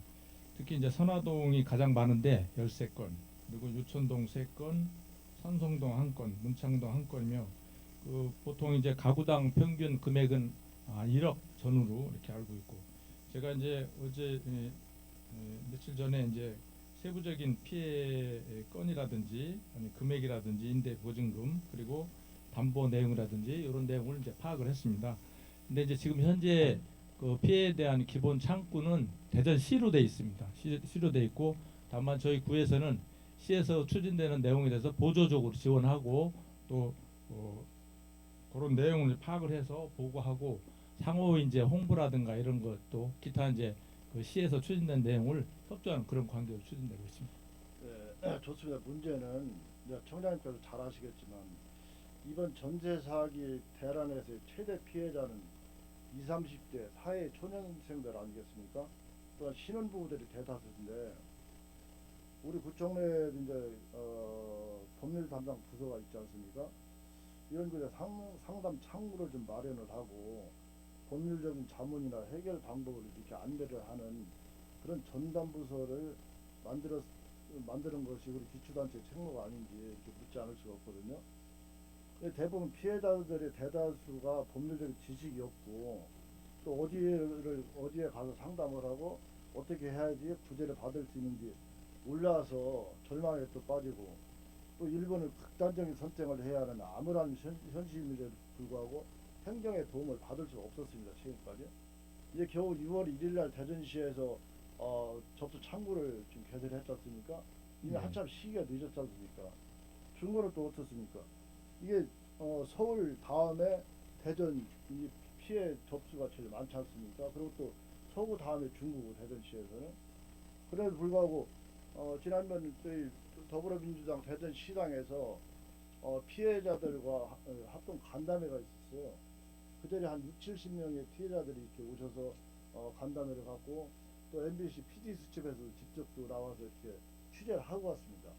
특히 이제 선화동이 가장 많은데 13건, 그리고 유천동 3건, 산성동 1건, 문창동 1건이며 보통 이제 가구당 평균 금액은 1억 전후로 이렇게 알고 있고, 제가 이제 어제 며칠 전에 이제 세부적인 피해 건이라든지 아니 금액이라든지 임대 보증금 그리고 담보 내용이라든지 이런 내용을 이제 파악을 했습니다. 근데 이제 지금 현재 그 피해에 대한 기본 창구는 대전시로 돼 있습니다. 시로 돼 있고, 다만 저희 구에서는 시에서 추진되는 내용에 대해서 보조적으로 지원하고 또 그런 내용을 파악을 해서 보고하고 상호 이제 홍보라든가 이런 것도 기타 이제 그 시에서 추진된 내용을 협조하는 그런 관계로 추진되고 있습니다. 네, 좋습니다. 문제는 이제 청장님께서 잘 아시겠지만 이번 전세 사기 대란에서의 최대 피해자는 20, 30대 사회 초년생들 아니겠습니까? 또한 신혼부부들이 대다수인데, 우리 구청 내에 이제 법률 담당 부서가 있지 않습니까? 이런 것에 상담 창구를 좀 마련을 하고 법률적인 자문이나 해결 방법을 이렇게 안내를 하는 그런 전담 부서를 만드는 것이 우리 기초단체 책무가 아닌지 이렇게 묻지 않을 수가 없거든요. 대부분 피해자들의 대다수가 법률적인 지식이 없고, 또 어디에 가서 상담을 하고 어떻게 해야지 구제를 받을 수 있는지 몰라서 절망에 또 빠지고, 또 일본은 극단적인 선택을 해야 하는 암울한 현실임에도 불구하고 행정의 도움을 받을 수가 없었습니다. 지금까지. 이제 겨우 6월 1일날 대전시에서 접수 창구를 지금 개설했지 않습니까? 이미 한참 시기가 늦었지 않습니까? 중국은 또 어떻습니까? 이게 서울 다음에 대전 이 피해 접수가 제일 많지 않습니까? 그리고 또 서구 다음에 중국 대전시에서는. 그럼에도 불구하고 지난번 저희 더불어민주당 대전시당에서 피해자들과 합동 간담회가 있었어요. 그 자리에 한 6, 70명의 피해자들이 이렇게 오셔서 간담회를 갖고, 또 MBC PD 수첩에서 직접 또 나와서 이렇게 취재를 하고 왔습니다.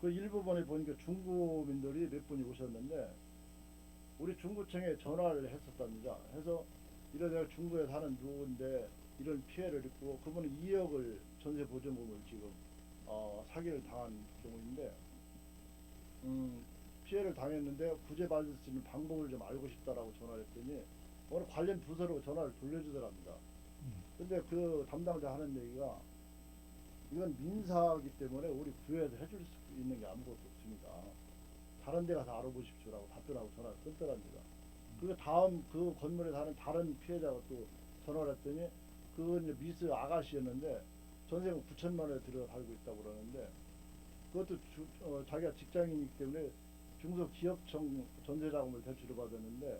그 일부분에 보니까 중구민들이 몇 분이 오셨는데, 우리 중구청에 전화를 했었답니다. 해서 내가 중구에 사는 누구인데 이런 피해를 입고, 그분은 2억을 전세 보증금을 지금 사기를 당한 경우인데, 피해를 당했는데 구제받을 수 있는 방법을 좀 알고 싶다라고 전화를 했더니 어느 관련 부서로 전화를 돌려주더랍니다. 근데 그 담당자 하는 얘기가, 이건 민사이기 때문에 우리 구에서 해줄 수 있는 게 아무것도 없습니다. 다른 데 가서 알아보십시오라고 답변하고 전화를 끊더랍니다. 그리고 다음 그 건물에 사는 다른 피해자가 또 전화를 했더니, 그건 이제 미스 아가씨였는데 전세금 9천만 원에 들어 살고 있다고 그러는데, 그것도 자기가 직장인이기 때문에 중소기업청 전세자금을 대출을 받았는데,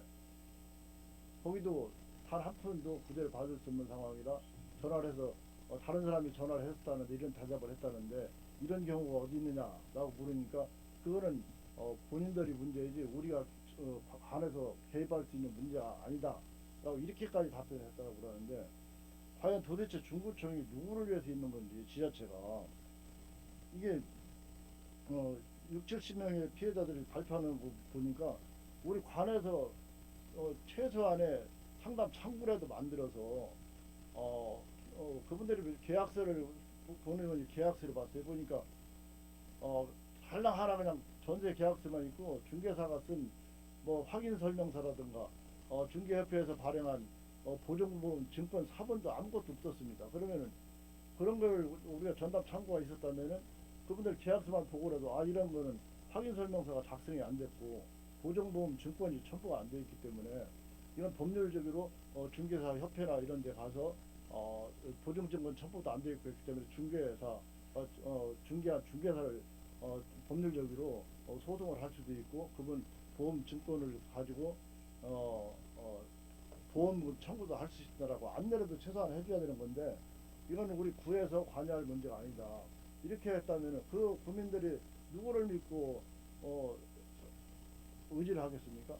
거기도 단 한 푼도 구제를 받을 수 없는 상황이라 전화를 해서 다른 사람이 전화를 했다는데 이런 대답을 했다는데, 이런 경우가 어디 있느냐라고 물으니까, 그거는 본인들이 문제이지 우리가 관해서 개입할 수 있는 문제가 아니다 라고 이렇게까지 답변을 했다고 그러는데, 과연 도대체 중구청이 누구를 위해서 있는 건지 지자체가 이게 6, 70명의 피해자들이 발표하는 거 보니까 우리 관에서 최소한의 상담 창구라도 만들어서 그분들이 계약서를 보내면 계약서를 봤어요. 보니까 하나 그냥 전세 계약서만 있고 중개사가 쓴 뭐 확인 설명서라든가 중개협회에서 발행한 보증보험 증권 사본도 아무것도 없었습니다. 그러면은 그런 걸 우리가 전담 창구가 있었다면은 그분들 계약서만 보고라도 이런 거는 확인 설명서가 작성이 안 됐고 보증보험 증권이 첨부가 안 돼 있기 때문에 이건 법률적으로 중개사 협회나 이런 데 가서 보증증권 첨부도 안 돼 있기 때문에 중개사를 법률적으로 소송을 할 수도 있고 그분 보험 증권을 가지고 보험 청구도 할 수 있다라고 안내라도 최소한 해줘야 되는 건데 이거는 우리 구에서 관여할 문제가 아니다. 이렇게 했다면 그 국민들이 누구를 믿고 의지를 하겠습니까?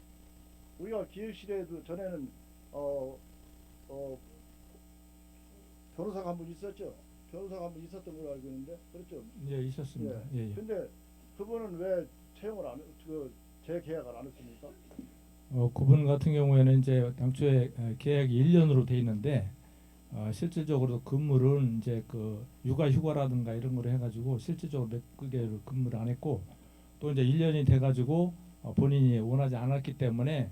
우리가 기획실에도 전에는 변호사가 한 분 있었죠. 변호사가 한 분 있었던 걸로 알고 있는데 그렇죠. 예, 있었습니다. 예, 예. 근데 그분은 왜 채용을 안 재계약을 안 했습니까? 그분 같은 경우에는 이제 당초에 계약이 1년으로 돼 있는데 실질적으로 근무를 이제 그 육아 휴가라든가 이런 거를 해가지고 실질적으로 몇 개월 근무를 안 했고 또 이제 1년이 돼가지고 본인이 원하지 않았기 때문에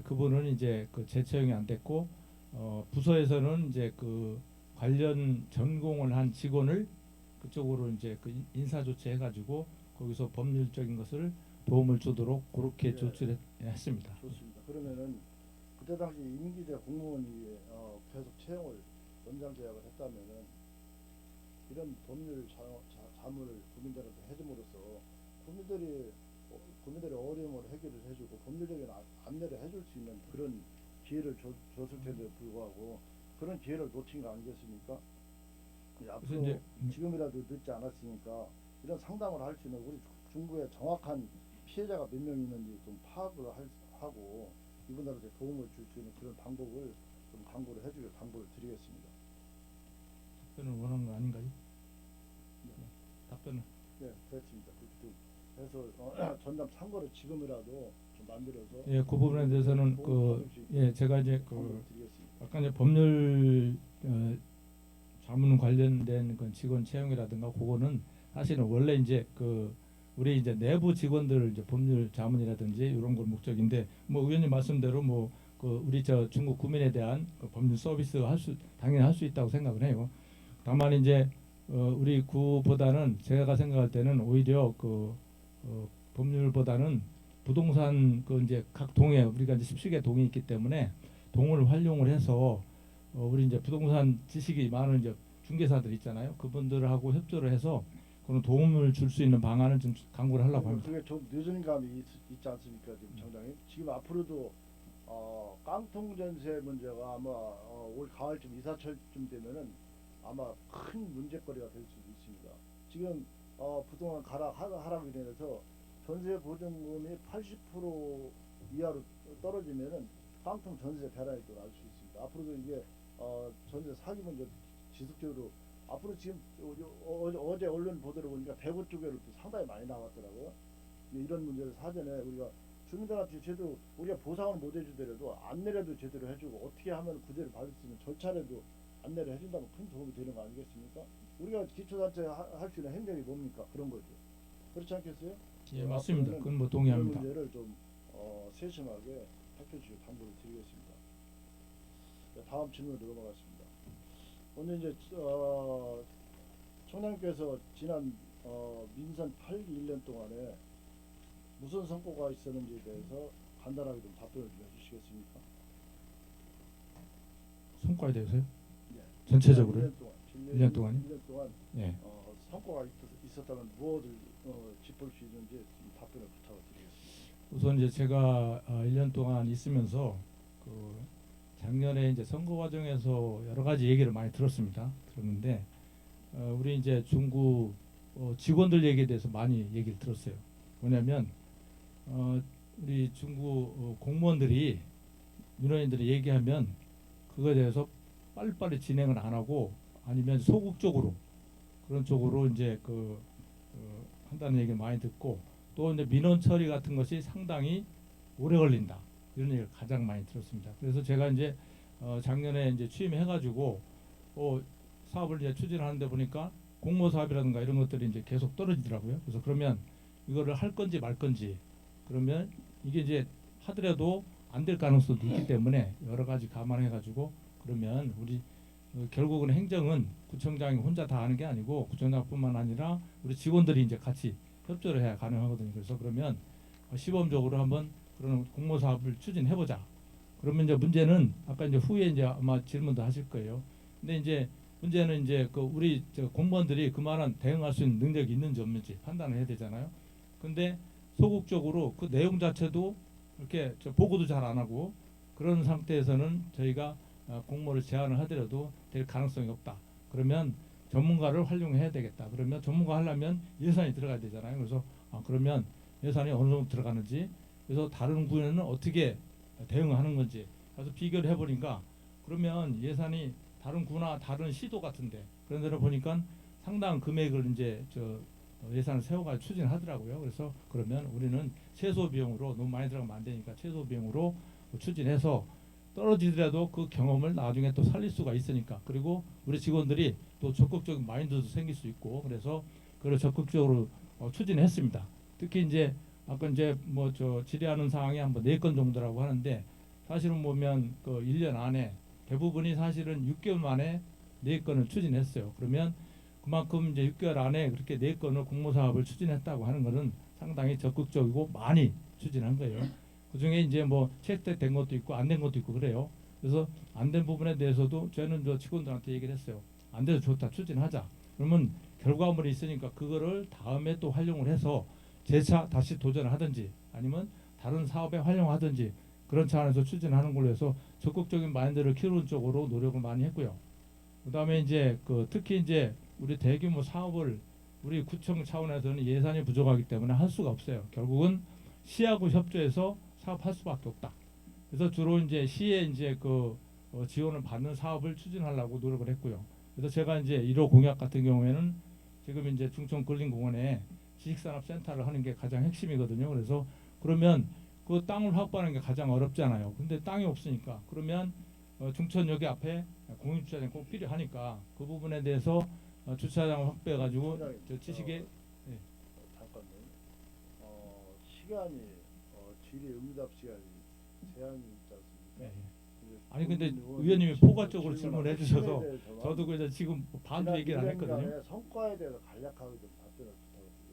그분은 이제 그 재채용이 안 됐고 부서에서는 이제 그 관련 전공을 한 직원을 그쪽으로 이제 그 인사 조치해가지고 거기서 법률적인 것을 도움을 주도록 그렇게 예. 조치를 했습니다. 좋습니다. 그러면은 그때 당시 임기제 공무원이 계속 채용을 연장 계약을 했다면은 이런 법률 자문을 국민들한테 해줌으로써 국민들의 어려움을 해결을 해주고 법률적인 안내를 해줄 수 있는 그런 기회를 줬을 텐데 불구하고 그런 기회를 놓친 거 아니겠습니까? 앞으로 이제 지금이라도 늦지 않았으니까 이런 상담을 할 수 있는 우리 중구에 정확한 피해자가 몇 명 있는지 좀 파악을 하고 이분들한테 도움을 줄 수 있는 그런 방법을 좀 당부를 드리겠습니다. 답변을 원하는 거 아닌가요? 답변을. 네, 됐습니다. 그래서 전담 상거를 지금이라도 좀 만들어서 예, 그 부분에 대해서는 제가 이제 도움을 드리겠습니다. 아까 이제 법률 자문 관련된 그 직원 채용이라든가 그거는 사실은 원래 이제 그 우리 이제 내부 직원들 이제 법률 자문이라든지 이런 걸 목적인데 뭐 의원님 말씀대로 뭐 그 우리 저 중국 구민에 대한 그 법률 서비스 당연히 할 수 있다고 생각을 해요. 다만 이제 우리 구보다는 제가 생각할 때는 오히려 그 법률보다는 부동산 그 이제 각 동에 우리가 이제 10개 동이 있기 때문에 동을 활용을 해서 우리 이제 부동산 지식이 많은 이제 중개사들 있잖아요. 그분들하고 협조를 해서 그런 도움을 올 수 있는 방안을 좀 강구를 하려고 합니다. 그게 좀 늦은 감이 있지 않습니까, 지금 청장님? 지금 앞으로도 깡통 전세 문제가 아마 올 가을쯤 이사철쯤 되면은 아마 큰 문제거리가 될 수도 있습니다. 지금 부동산 하락이 되면서 전세 보증금이 80% 이하로 떨어지면은 깡통 전세 대란이 또 날 수 있습니다. 앞으로도 이게 전세 사기 문제 지속적으로 앞으로 지금 어제 언론 보도를 보니까 대구 쪽에도 상당히 많이 나왔더라고요. 이런 문제를 사전에 우리가 주민들한테 제대로 우리가 보상을 못 해주더라도 안내라도 제대로 해주고 어떻게 하면 구제를 받을 수 있는 절차라도 안내를 해준다면 큰 도움이 되는 거 아니겠습니까? 우리가 기초단체 할 수 있는 행정이 뭡니까? 그런 거죠. 그렇지 않겠어요? 예, 맞습니다. 그건 뭐 동의합니다. 이런 문제를 좀 세심하게 살펴주시고 당부를 드리겠습니다. 네, 다음 질문으로 넘어가겠습니다. 오늘 이제 청장님께서 지난 민선 8기 1년 동안에 무슨 성과가 있었는지에 대해서 간단하게 좀 답변을 좀 해주시겠습니까? 성과에 대해서요? 네. 전체적으로요? 1년 동안요? 1년 동안 예. 성과가 있었다면 무엇을 짚을 수 있는지 좀 답변을 부탁드리겠습니다. 우선 이제 제가 1년 동안 있으면서 그 작년에 이제 선거 과정에서 여러 가지 얘기를 많이 들었는데 우리 이제 중구 직원들 얘기에 대해서 많이 얘기를 들었어요. 뭐냐면 우리 중구 공무원들이 민원인들이 얘기하면 그거에 대해서 빨리빨리 진행을 안 하고 아니면 소극적으로 그런 쪽으로 이제 한다는 얘기를 많이 듣고 또 이제 민원 처리 같은 것이 상당히 오래 걸린다 이런 얘기를 가장 많이 들었습니다. 그래서 제가 이제 작년에 이제 취임해가지고 사업을 이제 추진하는데 보니까 공모 사업이라든가 이런 것들이 이제 계속 떨어지더라고요. 그래서 그러면 이거를 할 건지 말 건지 그러면 이게 이제 하더라도 안 될 가능성도 있기 때문에 여러 가지 감안해가지고 그러면 우리 결국은 행정은 구청장이 혼자 다 하는 게 아니고 구청장뿐만 아니라 우리 직원들이 이제 같이 협조를 해야 가능하거든요. 그래서 그러면 시범적으로 한번 그런 공모 사업을 추진해보자. 그러면 이제 문제는 아까 이제 후에 이제 아마 질문도 하실 거예요. 근데 이제 문제는 이제 우리 공무원들이 그만한 대응할 수 있는 능력이 있는지 없는지 판단을 해야 되잖아요. 근데 소극적으로 그 내용 자체도 이렇게 보고도 잘 안 하고 그런 상태에서는 저희가 공모를 제안을 하더라도 될 가능성이 없다. 그러면 전문가를 활용해야 되겠다. 그러면 전문가 하려면 예산이 들어가야 되잖아요. 그래서 그러면 예산이 어느 정도 들어가는지 그래서 다른 구에는 어떻게 대응하는 건지 그래서 비교를 해보니까 그러면 예산이 다른 구나 다른 시도 같은데 그런 데를 보니까 상당한 금액을 이제 예산을 세워가지고 추진하더라고요. 그래서 그러면 우리는 최소 비용으로 너무 많이 들어가면 안 되니까 최소 비용으로 추진해서 떨어지더라도 그 경험을 나중에 또 살릴 수가 있으니까 그리고 우리 직원들이 또 적극적인 마인드도 생길 수 있고 그래서 그걸 적극적으로 추진했습니다. 특히 이제 아까 이제 질의하는 사항이 한번 4건 정도라고 하는데 사실은 보면 1년 안에 대부분이 사실은 6개월 만에 4건을 추진했어요. 그러면 그만큼 이제 6개월 안에 그렇게 4건을 공모사업을 추진했다고 하는 것은 상당히 적극적이고 많이 추진한 거예요. 그 중에 이제 채택된 것도 있고 안 된 것도 있고 그래요. 그래서 안 된 부분에 대해서도 저는 직원들한테 얘기를 했어요. 안 돼도 좋다 추진하자. 그러면 결과물이 있으니까 그거를 다음에 또 활용을 해서 재차 다시 도전을 하든지 아니면 다른 사업에 활용하든지 그런 차원에서 추진하는 걸로 해서 적극적인 마인드를 키우는 쪽으로 노력을 많이 했고요. 그다음에 이제 특히 이제 우리 대규모 사업을 우리 구청 차원에서는 예산이 부족하기 때문에 할 수가 없어요. 결국은 시하고 협조해서 사업할 수밖에 없다. 그래서 주로 이제 시에 이제 지원을 받는 사업을 추진하려고 노력을 했고요. 그래서 제가 이제 1호 공약 같은 경우에는 지금 이제 중천근린공원에 지식산업센터를 하는 게 가장 핵심이거든요. 그래서 그러면 그 땅을 확보하는 게 가장 어렵잖아요. 근데 땅이 없으니까 그러면 중천역 앞에 공유주차장 꼭 필요하니까 그 부분에 대해서 주차장을 확보해가지고 지식에 잠깐만. 시간이 질의 응답 시간이 제한이 있지 않습니까? 네. 아니 근데 의원님은 의원님이 지금 포괄적으로 질문해 질문하는 주셔서 핵심에 대해서만 저도 그래서 지금 반도 얘기를 안 했거든요. 지난 성과에 대해서 간략하게 좀 답변을 부탁드리겠습니다.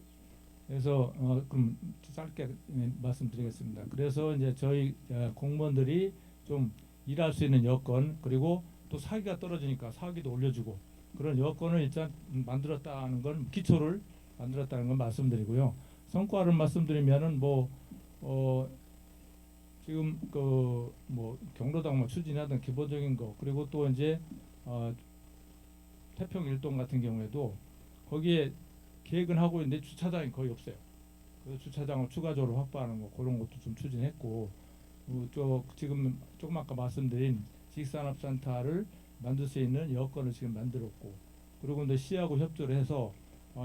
그래서 그럼 짧게 말씀드리겠습니다. 그래서 이제 저희 공무원들이 좀 일할 수 있는 여건 그리고 또 사기가 떨어지니까 사기도 올려주고 그런 여건을 일단 만들었다는 건 기초를 만들었다는 건 말씀드리고요. 성과를 말씀드리면은 지금 경로당 추진하던 기본적인 거 그리고 또 이제 태평 일동 같은 경우에도 거기에 계획은 하고 있는데 주차장이 거의 없어요. 그래서 주차장을 추가적으로 확보하는 거 그런 것도 좀 추진했고 지금 조금 아까 말씀드린 지식산업센터를 만들 수 있는 여건을 지금 만들었고 그리고 이제 시하고 협조를 해서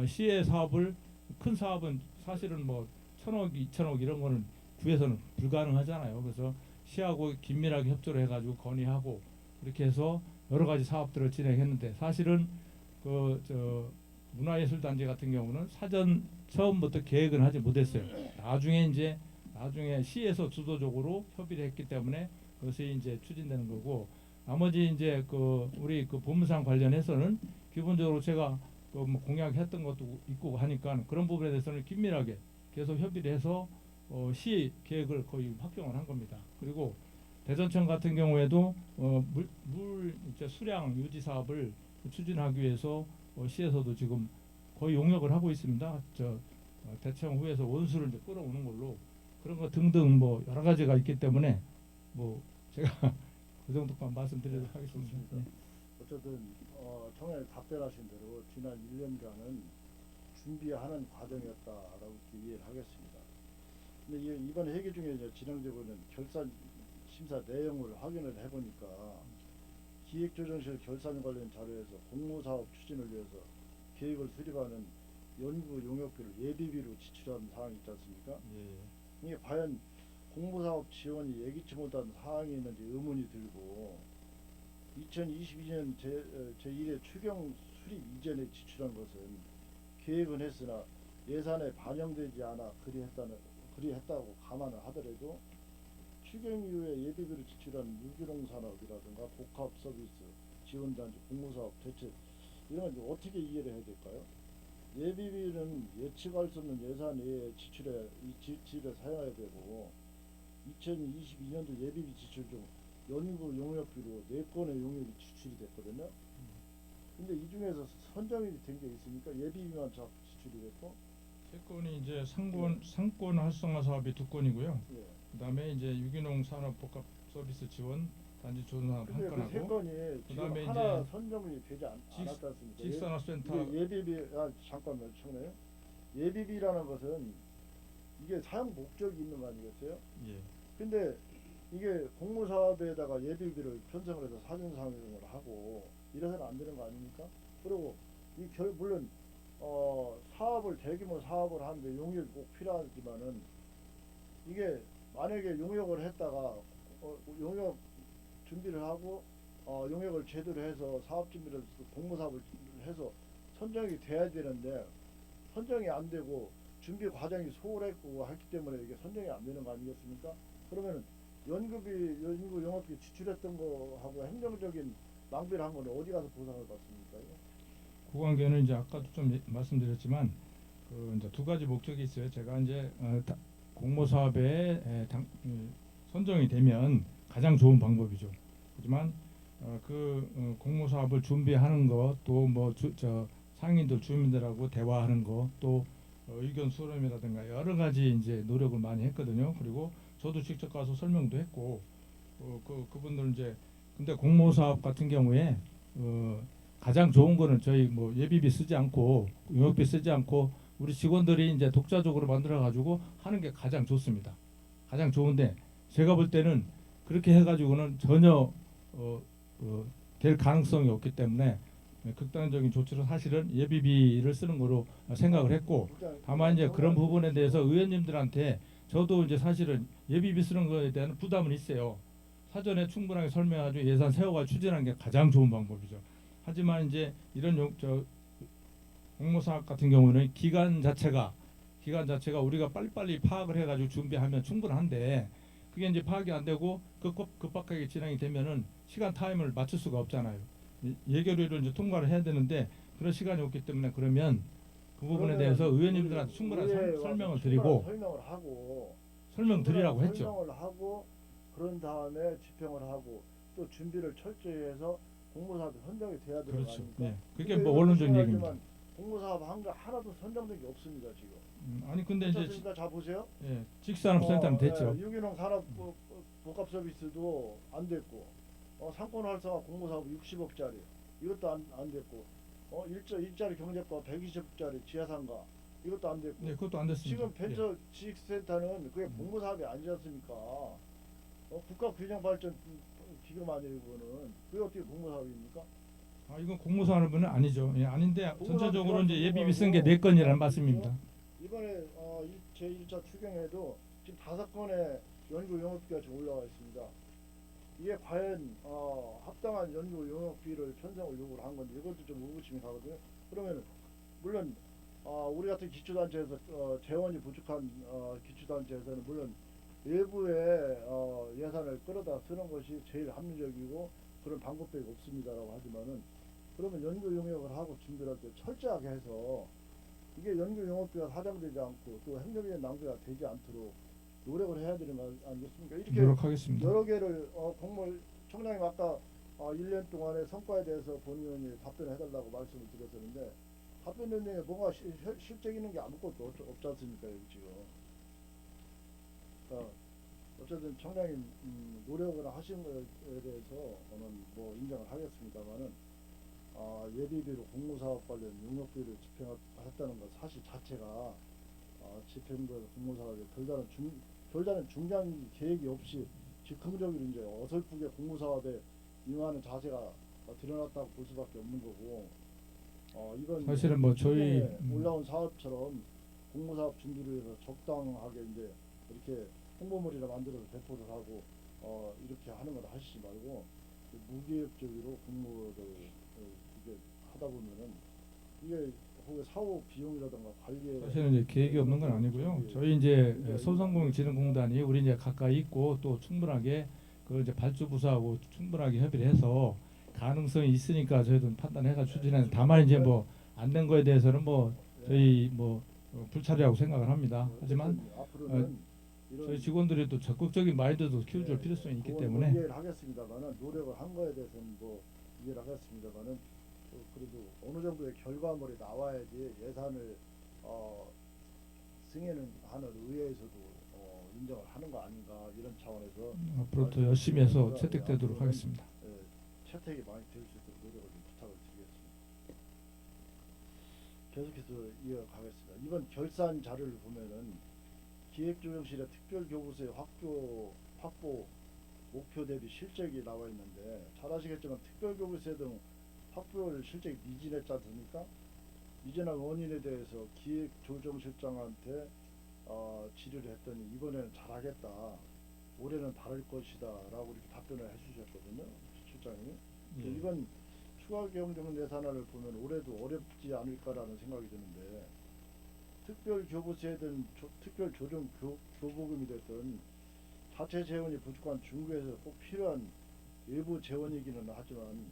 시의 사업을 큰 사업은 사실은 1,000억, 2,000억 이런 거는 구에서는 불가능하잖아요. 그래서 시하고 긴밀하게 협조를 해가지고 건의하고 그렇게 해서 여러 가지 사업들을 진행했는데 사실은 문화예술단지 같은 경우는 사전 처음부터 계획은 하지 못했어요. 나중에 시에서 주도적으로 협의를 했기 때문에 그것이 이제 추진되는 거고 나머지 이제 우리 보문상 관련해서는 기본적으로 제가 공약했던 것도 있고 하니까 그런 부분에 대해서는 긴밀하게 계속 협의를 해서 시 계획을 거의 확정을 한 겁니다. 그리고 대전청 같은 경우에도 물 수량 유지 사업을 추진하기 위해서 시에서도 지금 거의 용역을 하고 있습니다. 대청 후에서 원수를 이제 끌어오는 걸로 그런 거 등등 여러 가지가 있기 때문에 제가 그 정도만 말씀드리도록 하겠습니다. 네. 어쨌든 청에 답변하신 대로 지난 1년간은 준비하는 과정이었다라고 이해를 하겠습니다. 근데 이번 회기 중에 진행되고 있는 결산 심사 내용을 확인을 해보니까 기획조정실 결산 관련 자료에서 공모사업 추진을 위해서 계획을 수립하는 연구 용역비를 예비비로 지출한 사항이 있지 않습니까? 예. 이게 과연 공모사업 지원이 예기치 못한 사항이 있는지 의문이 들고 2022년 제1회 추경 수립 이전에 지출한 것은 계획은 했으나 예산에 반영되지 않아 그리했다고 감안을 하더라도 추경 이후에 예비비로 지출한 유기농 산업이라든가 복합 서비스, 지원단지, 공모사업 대책 이런 건 어떻게 이해를 해야 될까요? 예비비는 예측할 수 없는 예산 외에 지출에 사용해야 되고 2022년도 예비비 지출 중 연구 용역비로 4건의 용역이 지출이 됐거든요. 근데 이 중에서 선정이 된 게 있으니까 예비비만 지출이 됐고 세 건이 이제 상권 활성화 사업이 2건이고요. 예. 그다음에 이제 유기농 산업 복합 서비스 지원 단지 조선 사업 한 근데 그 세 건하고 건이 그다음에 지금 하나 이제 선정이 되지 않았지 않습니까? 지식산업센터 이게 예비비 잠깐만 청래요. 예비비라는 것은 이게 사용 목적이 있는 거 아니겠어요? 예. 근데 이게 공모사업에다가 예비비를 편성을 해서 사전상영을 하고 이래서는 안 되는 거 아닙니까? 그리고 물론 사업을 대규모 사업을 하는데 용역이 꼭 필요하지만은 이게 만약에 용역을 했다가 용역 준비를 하고 용역을 제대로 해서 사업 준비를 해서 공모사업을 해서 선정이 돼야 되는데 선정이 안 되고 준비 과정이 소홀했고 했기 때문에 이게 선정이 안 되는 거 아니겠습니까? 그러면은 연구 용역비 지출했던 거하고 행정적인 낭비를 한 건 어디 가서 보상을 받습니까? 이거? 그 관계는 이제 아까도 좀 말씀드렸지만 그 이제 두 가지 목적이 있어요. 제가 이제 공모 사업에 선정이 되면 가장 좋은 방법이죠. 하지만 공모 사업을 준비하는 것 또 뭐 상인들 주민들하고 대화하는 것 또 의견 수렴이라든가 여러 가지 이제 노력을 많이 했거든요. 그리고 저도 직접 가서 설명도 했고 그분들 이제 근데 공모 사업 같은 경우에 가장 좋은 거는 저희 뭐 예비비 쓰지 않고 용역비 쓰지 않고 우리 직원들이 이제 독자적으로 만들어 가지고 하는 게 가장 좋습니다. 가장 좋은데 제가 볼 때는 그렇게 해가지고는 전혀 될 가능성이 없기 때문에 극단적인 조치로 사실은 예비비를 쓰는 거로 생각을 했고 다만 이제 그런 부분에 대해서 의원님들한테 저도 이제 사실은 예비비 쓰는 거에 대한 부담은 있어요. 사전에 충분하게 설명해가지고 예산 세워가 추진하는 게 가장 좋은 방법이죠. 하지만 이제 이런 공모사업 같은 경우는 기간 자체가 우리가 빨리빨리 파악을 해가지고 준비하면 충분한데 그게 이제 파악이 안 되고 급박하게 진행이 되면은 시간 타임을 맞출 수가 없잖아요. 예결위를 이제 통과를 해야 되는데 그런 시간이 없기 때문에 그러면 그 부분에 대해서 의원님들한테 충분한 설명을 드리고 설명드리라고 했죠. 설명을 하고 그런 다음에 집행을 하고 또 준비를 철저히 해서 공모사업이 선정이 돼야 되는 거 그렇죠. 아닙니까? 예. 그게 뭐 원론적인 얘기입니다. 공모사업 한 거 하나도 선정된 게 없습니다 지금. 아니 근데 이제 자 보세요. 예, 직산업센터는 됐죠. 유기농 산업 복합 서비스도 안 됐고 상권 활성화 공모사업 60억짜리 이것도 안 됐고 일자리 경제과 120억짜리 지하상가 이것도 안 됐고 네, 그것도 안 됐습니다. 지금 벤처 지식센터는 그게 공모사업이 아니지 않습니까? 국가균형발전 기금 아니에요 그거는. 그게 어떻게 공모사업입니까? 이건 공모사업은 아니죠. 예, 아닌데 전체적으로 이제 예비비 쓴 게 공모사업이고 4건이라는 말씀입니다. 이번에 제1차 추경에도 지금 5건의 연구 용역비가 지금 올라와 있습니다. 이게 과연 합당한 연구 용역비를 편성을 요구를 한 건지 이것도 좀 의구심이 가거든요. 그러면 물론 우리 같은 기초단체에서 재원이 부족한 기초단체에서는 물론 외부의 예산을 끌어다 쓰는 것이 제일 합리적이고 그런 방법밖에 없습니다라고 하지만은 그러면 연구 용역을 하고 준비를 할 때 철저하게 해서 이게 연구 용역비가 사장되지 않고 또 행정적인 낭비가 되지 않도록 노력을 해야 되는 거 아니겠습니까? 이렇게 노력하겠습니다. 여러 개를 공모를 청장님 아까 1년 동안의 성과에 대해서 본 의원이 답변해달라고 말씀을 드렸었는데 답변 내용에 뭐가 실적 있는 게 아무것도 없지 않습니까 여기 지금. 어쨌든 청장님 노력을 하신 것에 대해서 저는 뭐 인정을 하겠습니다만은 예비비로 공모사업 관련 용역비를 집행했다는 것 사실 자체가 집행부 공모사업에 별다른 중장 계획이 없이 즉흥적으로 이제 어설프게 공모사업에 임하는 자세가 드러났다고 볼 수밖에 없는 거고, 이건 사실은 뭐 저희 최근에 올라온 사업처럼 공모사업 준비를 해서 적당하게 이제 이렇게 홍보물이나 만들어서 배포를 하고 이렇게 하는 걸 하시지 말고 무계획적으로 공모를 이게 하다 보면은 이게 혹은 사후 비용이라든가 관리에 사실은 이제 계획이 없는 건 아니고요. 저희 이제 소상공인진흥공단이 우리 이제 가까이 있고 또 충분하게 그 이제 발주부서하고 충분하게 협의를 해서 가능성이 있으니까 저희도 판단해가 추진하는. 다만 이제 뭐 안 된 거에 대해서는 뭐 저희 뭐 불찰이라고 생각을 합니다. 하지만 앞으로는 이런 저희 직원들이 또 적극적인 마인드도 키워줄 필요성이 있기 그건 때문에 이해를 하겠습니다만은 노력을 한 거에 대해서는 뭐 이해를 하겠습니다만은 그래도 어느 정도의 결과물이 나와야지 예산을 승인을 하는 의회에서도 인정을 하는 거 아닌가 이런 차원에서 앞으로 더 열심히 해서 채택되도록 하겠습니다. 채택이 많이 될 수 있도록 노력을 좀 부탁을 드리겠습니다. 계속해서 이어가겠습니다. 이번 결산 자료를 보면은 기획조정실의 특별교부세 확보 목표 대비 실적이 나와 있는데 잘 아시겠지만 특별교부세 등 확보율 실적이 미진했지 않습니까? 이전한 원인에 대해서 기획조정실장한테 질의를 했더니 이번에는 잘하겠다, 올해는 다를 것이다 라고 이렇게 답변을 해주셨거든요, 실장님이. 이번 추가 경정 예산안을 보면 올해도 어렵지 않을까라는 생각이 드는데, 특별교부세든 특별조정 교부금이 됐든 자체 재원이 부족한 중구에서 꼭 필요한 외부 재원이기는 하지만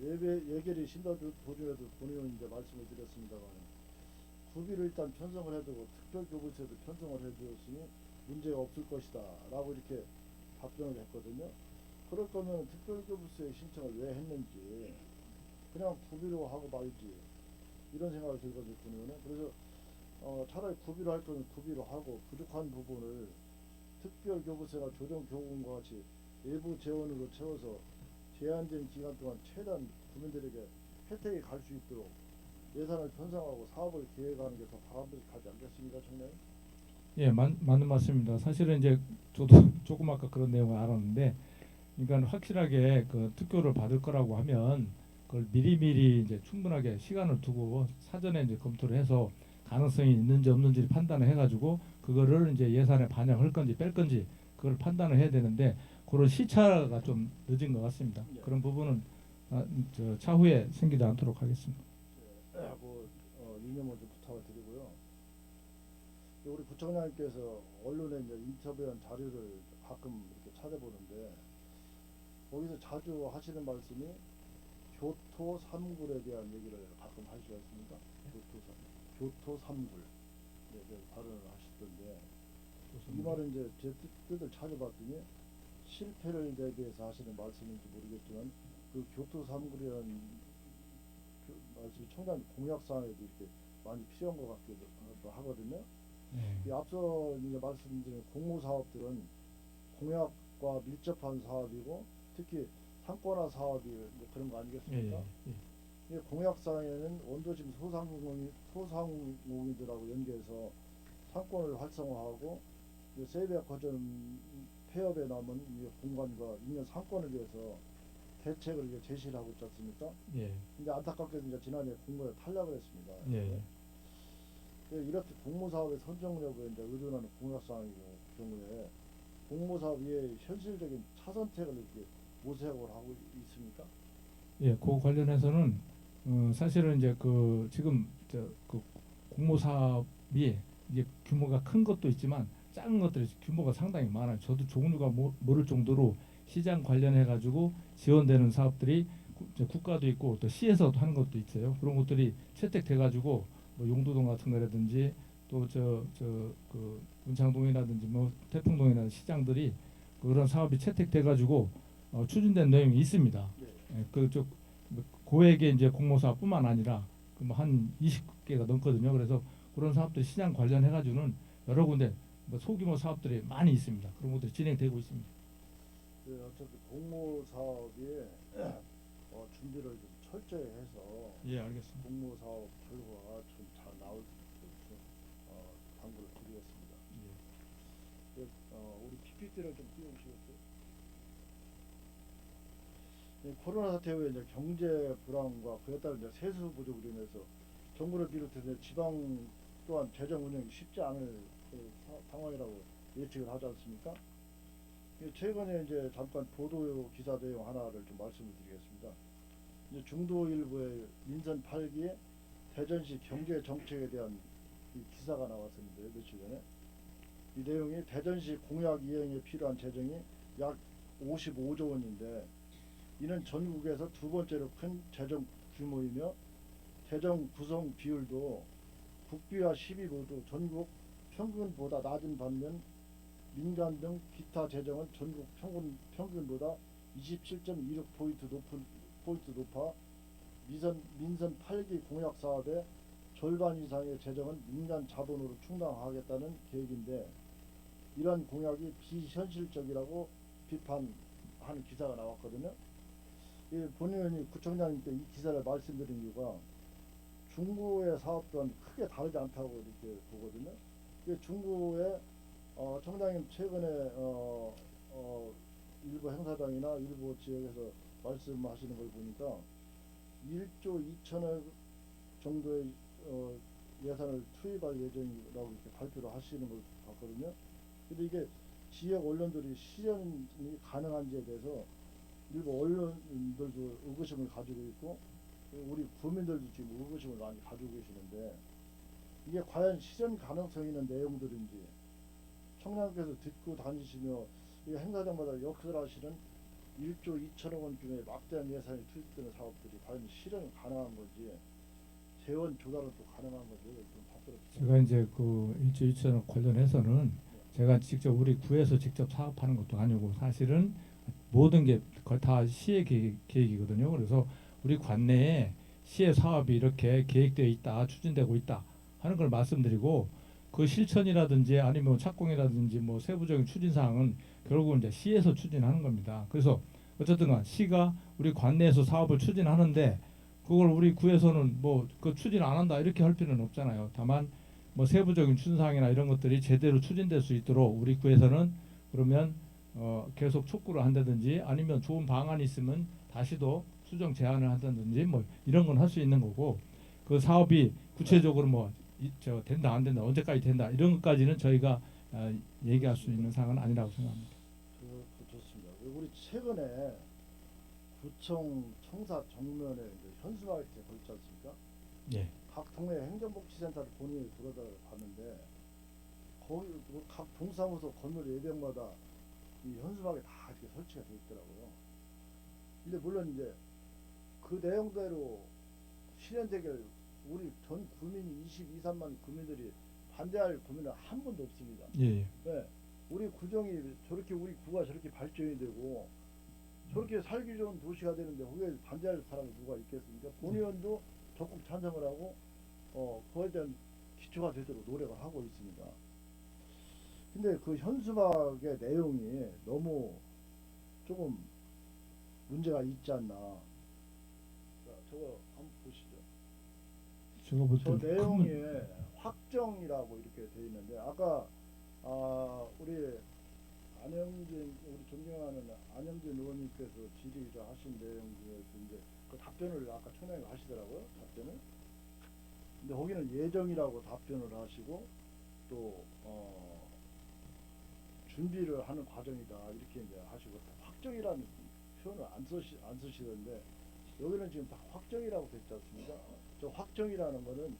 예결위 심사 도중에도 본의원 이제 말씀을 드렸습니다만 구비를 일단 편성을 해두고 특별교부세도 편성을 해두었으니 문제가 없을 것이다 라고 이렇게 답변을 했거든요. 그럴 거면 특별교부세 신청을 왜 했는지 그냥 구비로 하고 말지 이런 생각이 들거든요, 본의원은. 그래서 차라리 구비로 할 거면 구비로 하고 부족한 부분을 특별교부세나 조정교부금과 같이 외부 재원으로 채워서 제한된 기간 동안 최대한 국민들에게 혜택이 갈 수 있도록 예산을 편성하고 사업을 계획하는 게 더 바람직하지 않겠습니까, 청장님? 예, 맞는 말씀입니다. 사실은 이제 저도 조금 아까 그런 내용을 알았는데, 그러니까 확실하게 그 특교를 받을 거라고 하면 그걸 미리미리 이제 충분하게 시간을 두고 사전에 이제 검토를 해서 가능성이 있는지 없는지 판단을 해가지고 그거를 이제 예산에 반영할 건지 뺄 건지 그걸 판단을 해야 되는데 그런 시차가 좀 늦은 것 같습니다. 네. 그런 부분은 차후에 생기지 않도록 하겠습니다. 유념을 좀 부탁을 드리고요. 우리 부총장님께서 언론에 이제 인터뷰한 자료를 가끔 이렇게 찾아보는데 거기서 자주 하시는 말씀이 교토 3굴에 대한 얘기를 가끔 하시지 않습니까? 교토 3굴 발언을 하시던데 이 말은 이제 제 뜻을 찾아봤더니 실패를 대비해서 하시는 말씀인지 모르겠지만 그 교토 3굴이라는 말씀이 청장 공약사항에도 이렇게 많이 필요한 것 같기도 하거든요. 이 앞서 이제 말씀드린 공모사업들은 공약과 밀접한 사업이고 특히 상권화 사업이 그런 거 아니겠습니까? 이 공약사항에는 원도심 소상공인들하고 연계해서 상권을 활성화하고 세대 거점 폐업에 남은 이 공간과 인근 상권을 위해서 대책을 이제 제시를 하고 있지 않습니까? 근데 안타깝게도 이제 지난해 공모에 탈락을 했습니다. 이렇게 공모사업의 선정력에 이제 의존하는 공약사항의 경우에 공모사업의 현실적인 차선책을 이렇게 모색을 하고 있습니까? 예, 그 관련해서는 사실은 이제 그 지금 그 공모사업이 이제 규모가 큰 것도 있지만 작은 것들이 규모가 상당히 많아요. 저도 종류가 모를 정도로 시장 관련해 가지고 지원되는 사업들이 국가도 있고 또 시에서도 하는 것도 있어요. 그런 것들이 채택돼 가지고 뭐 용두동 같은 거라든지 또 그 문창동이라든지 뭐 태풍동이라든지 시장들이 그런 사업이 채택돼 가지고 추진된 내용이 있습니다. 그쪽 고액의 이제 공모사업뿐만 아니라 한 20개가 넘거든요. 그래서 그런 사업들 시장 관련해 가지고는 여러 군데 뭐 소규모 사업들이 많이 있습니다. 그런 것들이 진행되고 있습니다. 어차피 공모사업이 준비를 좀 철저히 해서 예, 알겠습니다. 공모사업 결과가 좀 잘 나올 수 있도록 당부를 드리겠습니다. 우리 PPT를 좀 띄워주시겠어요? 이 코로나 사태 후에 이제 경제 불황과 그에 따른 이제 세수 부족으로 인해서 정부를 비롯해서 지방 또한 재정 운영이 쉽지 않을 상황이라고 예측을 하지 않습니까? 최근에 이제 잠깐 보도 기사 내용 하나를 좀 말씀을 드리겠습니다. 이제 중도 일부의 민선 8기에 대전시 경제 정책에 대한 이 기사가 나왔었는데 며칠 전에 이 내용이 대전시 공약 이행에 필요한 재정이 약 55조 원인데 이는 전국에서 두 번째로 큰 재정 규모이며 재정 구성 비율도 국비와 시비 모두 전국 평균보다 낮은 반면 민간 등 기타 재정은 전국 평균보다 27.26포인트 높아 민선 8기 공약 사업의 절반 이상의 재정은 민간 자본으로 충당하겠다는 계획인데 이러한 공약이 비현실적이라고 비판하는 기사가 나왔거든요. 본의원이 구청장님께 이 기사를 말씀드린 이유가 중구의 사업 또한 크게 다르지 않다고 이렇게 보거든요. 중구의 청장님 최근에 일부 행사장이나 일부 지역에서 말씀하시는 걸 보니까 1조 2천억 정도의 예산을 투입할 예정이라고 이렇게 발표를 하시는 걸 봤거든요. 근데 이게 지역 언론들이 실현이 가능한지에 대해서 일부 언론들도 의구심을 가지고 있고 우리 국민들도 지금 의구심을 많이 가지고 계시는데 이게 과연 실현 가능성 있는 내용들인지 청장께서 듣고 다니시며 이 행사장마다 역설하시는 1조 2천억 원쯤의 막대한 예산이 투입되는 사업들이 과연 실현 가능한 건지 재원 조달은 또 가능한 건지 좀 답변을 제가 이제 그 1조 2천억 관련해서는 제가 직접 우리 구에서 직접 사업하는 것도 아니고 사실은 모든 게 다 시의 계획이거든요. 그래서 우리 관내에 시의 사업이 이렇게 계획되어 있다, 추진되고 있다 하는 걸 말씀드리고 그 실천이라든지 아니면 착공이라든지 뭐 세부적인 추진 사항은 결국은 이제 시에서 추진하는 겁니다. 그래서 어쨌든간 시가 우리 관내에서 사업을 추진하는데 그걸 우리 구에서는 뭐 그 추진 안 한다 이렇게 할 필요는 없잖아요. 다만 뭐 세부적인 추진 사항이나 이런 것들이 제대로 추진될 수 있도록 우리 구에서는 그러면 계속 촉구를 한다든지 아니면 좋은 방안이 있으면 다시도 수정 제안을 한다든지 뭐 이런 건 할 수 있는 거고 그 사업이 구체적으로 뭐 된다 안 된다 언제까지 된다 이런 것까지는 저희가 얘기할 수 있는 사항은 아니라고 생각합니다. 좋습니다. 우리 최근에 구청 청사 정면에 현수막이 걸지 않습니까? 예. 각 동네 행정복지센터를 본인이 들어다 봤는데 거기 각 동사무소 건물 예배마다 이 현수막이 다 이렇게 설치가 되어 있더라고요. 근데 물론 이제 그 내용대로 실현되길 우리 전 구민이 23만 구민들이 반대할 구민은 한 분도 없습니다. 예. 네, 우리 구정이 저렇게 우리 구가 저렇게 발전이 되고 저렇게 살기 좋은 도시가 되는데 거기에 반대할 사람이 누가 있겠습니까? 본의원도 적극 찬성을 하고 그거에 대한 기초가 되도록 노력을 하고 있습니다. 근데 그 현수막의 내용이 너무 조금 문제가 있지 않나. 자, 저거 한번 보시죠. 제가 볼 저 때 내용이 확정이라고 이렇게 돼 있는데 아까 우리 우리 존경하는 안영진 의원님께서 질의를 하신 내용 중에서 이제 그 답변을 아까 청장님 하시더라고요. 답변을. 근데 거기는 예정이라고 답변을 하시고 또 준비를 하는 과정이다 이렇게 이제 하시고 확정이라는 표현을 안 쓰시던데 여기는 지금 다 확정이라고 돼 있지 않습니까? 저 확정이라는 거는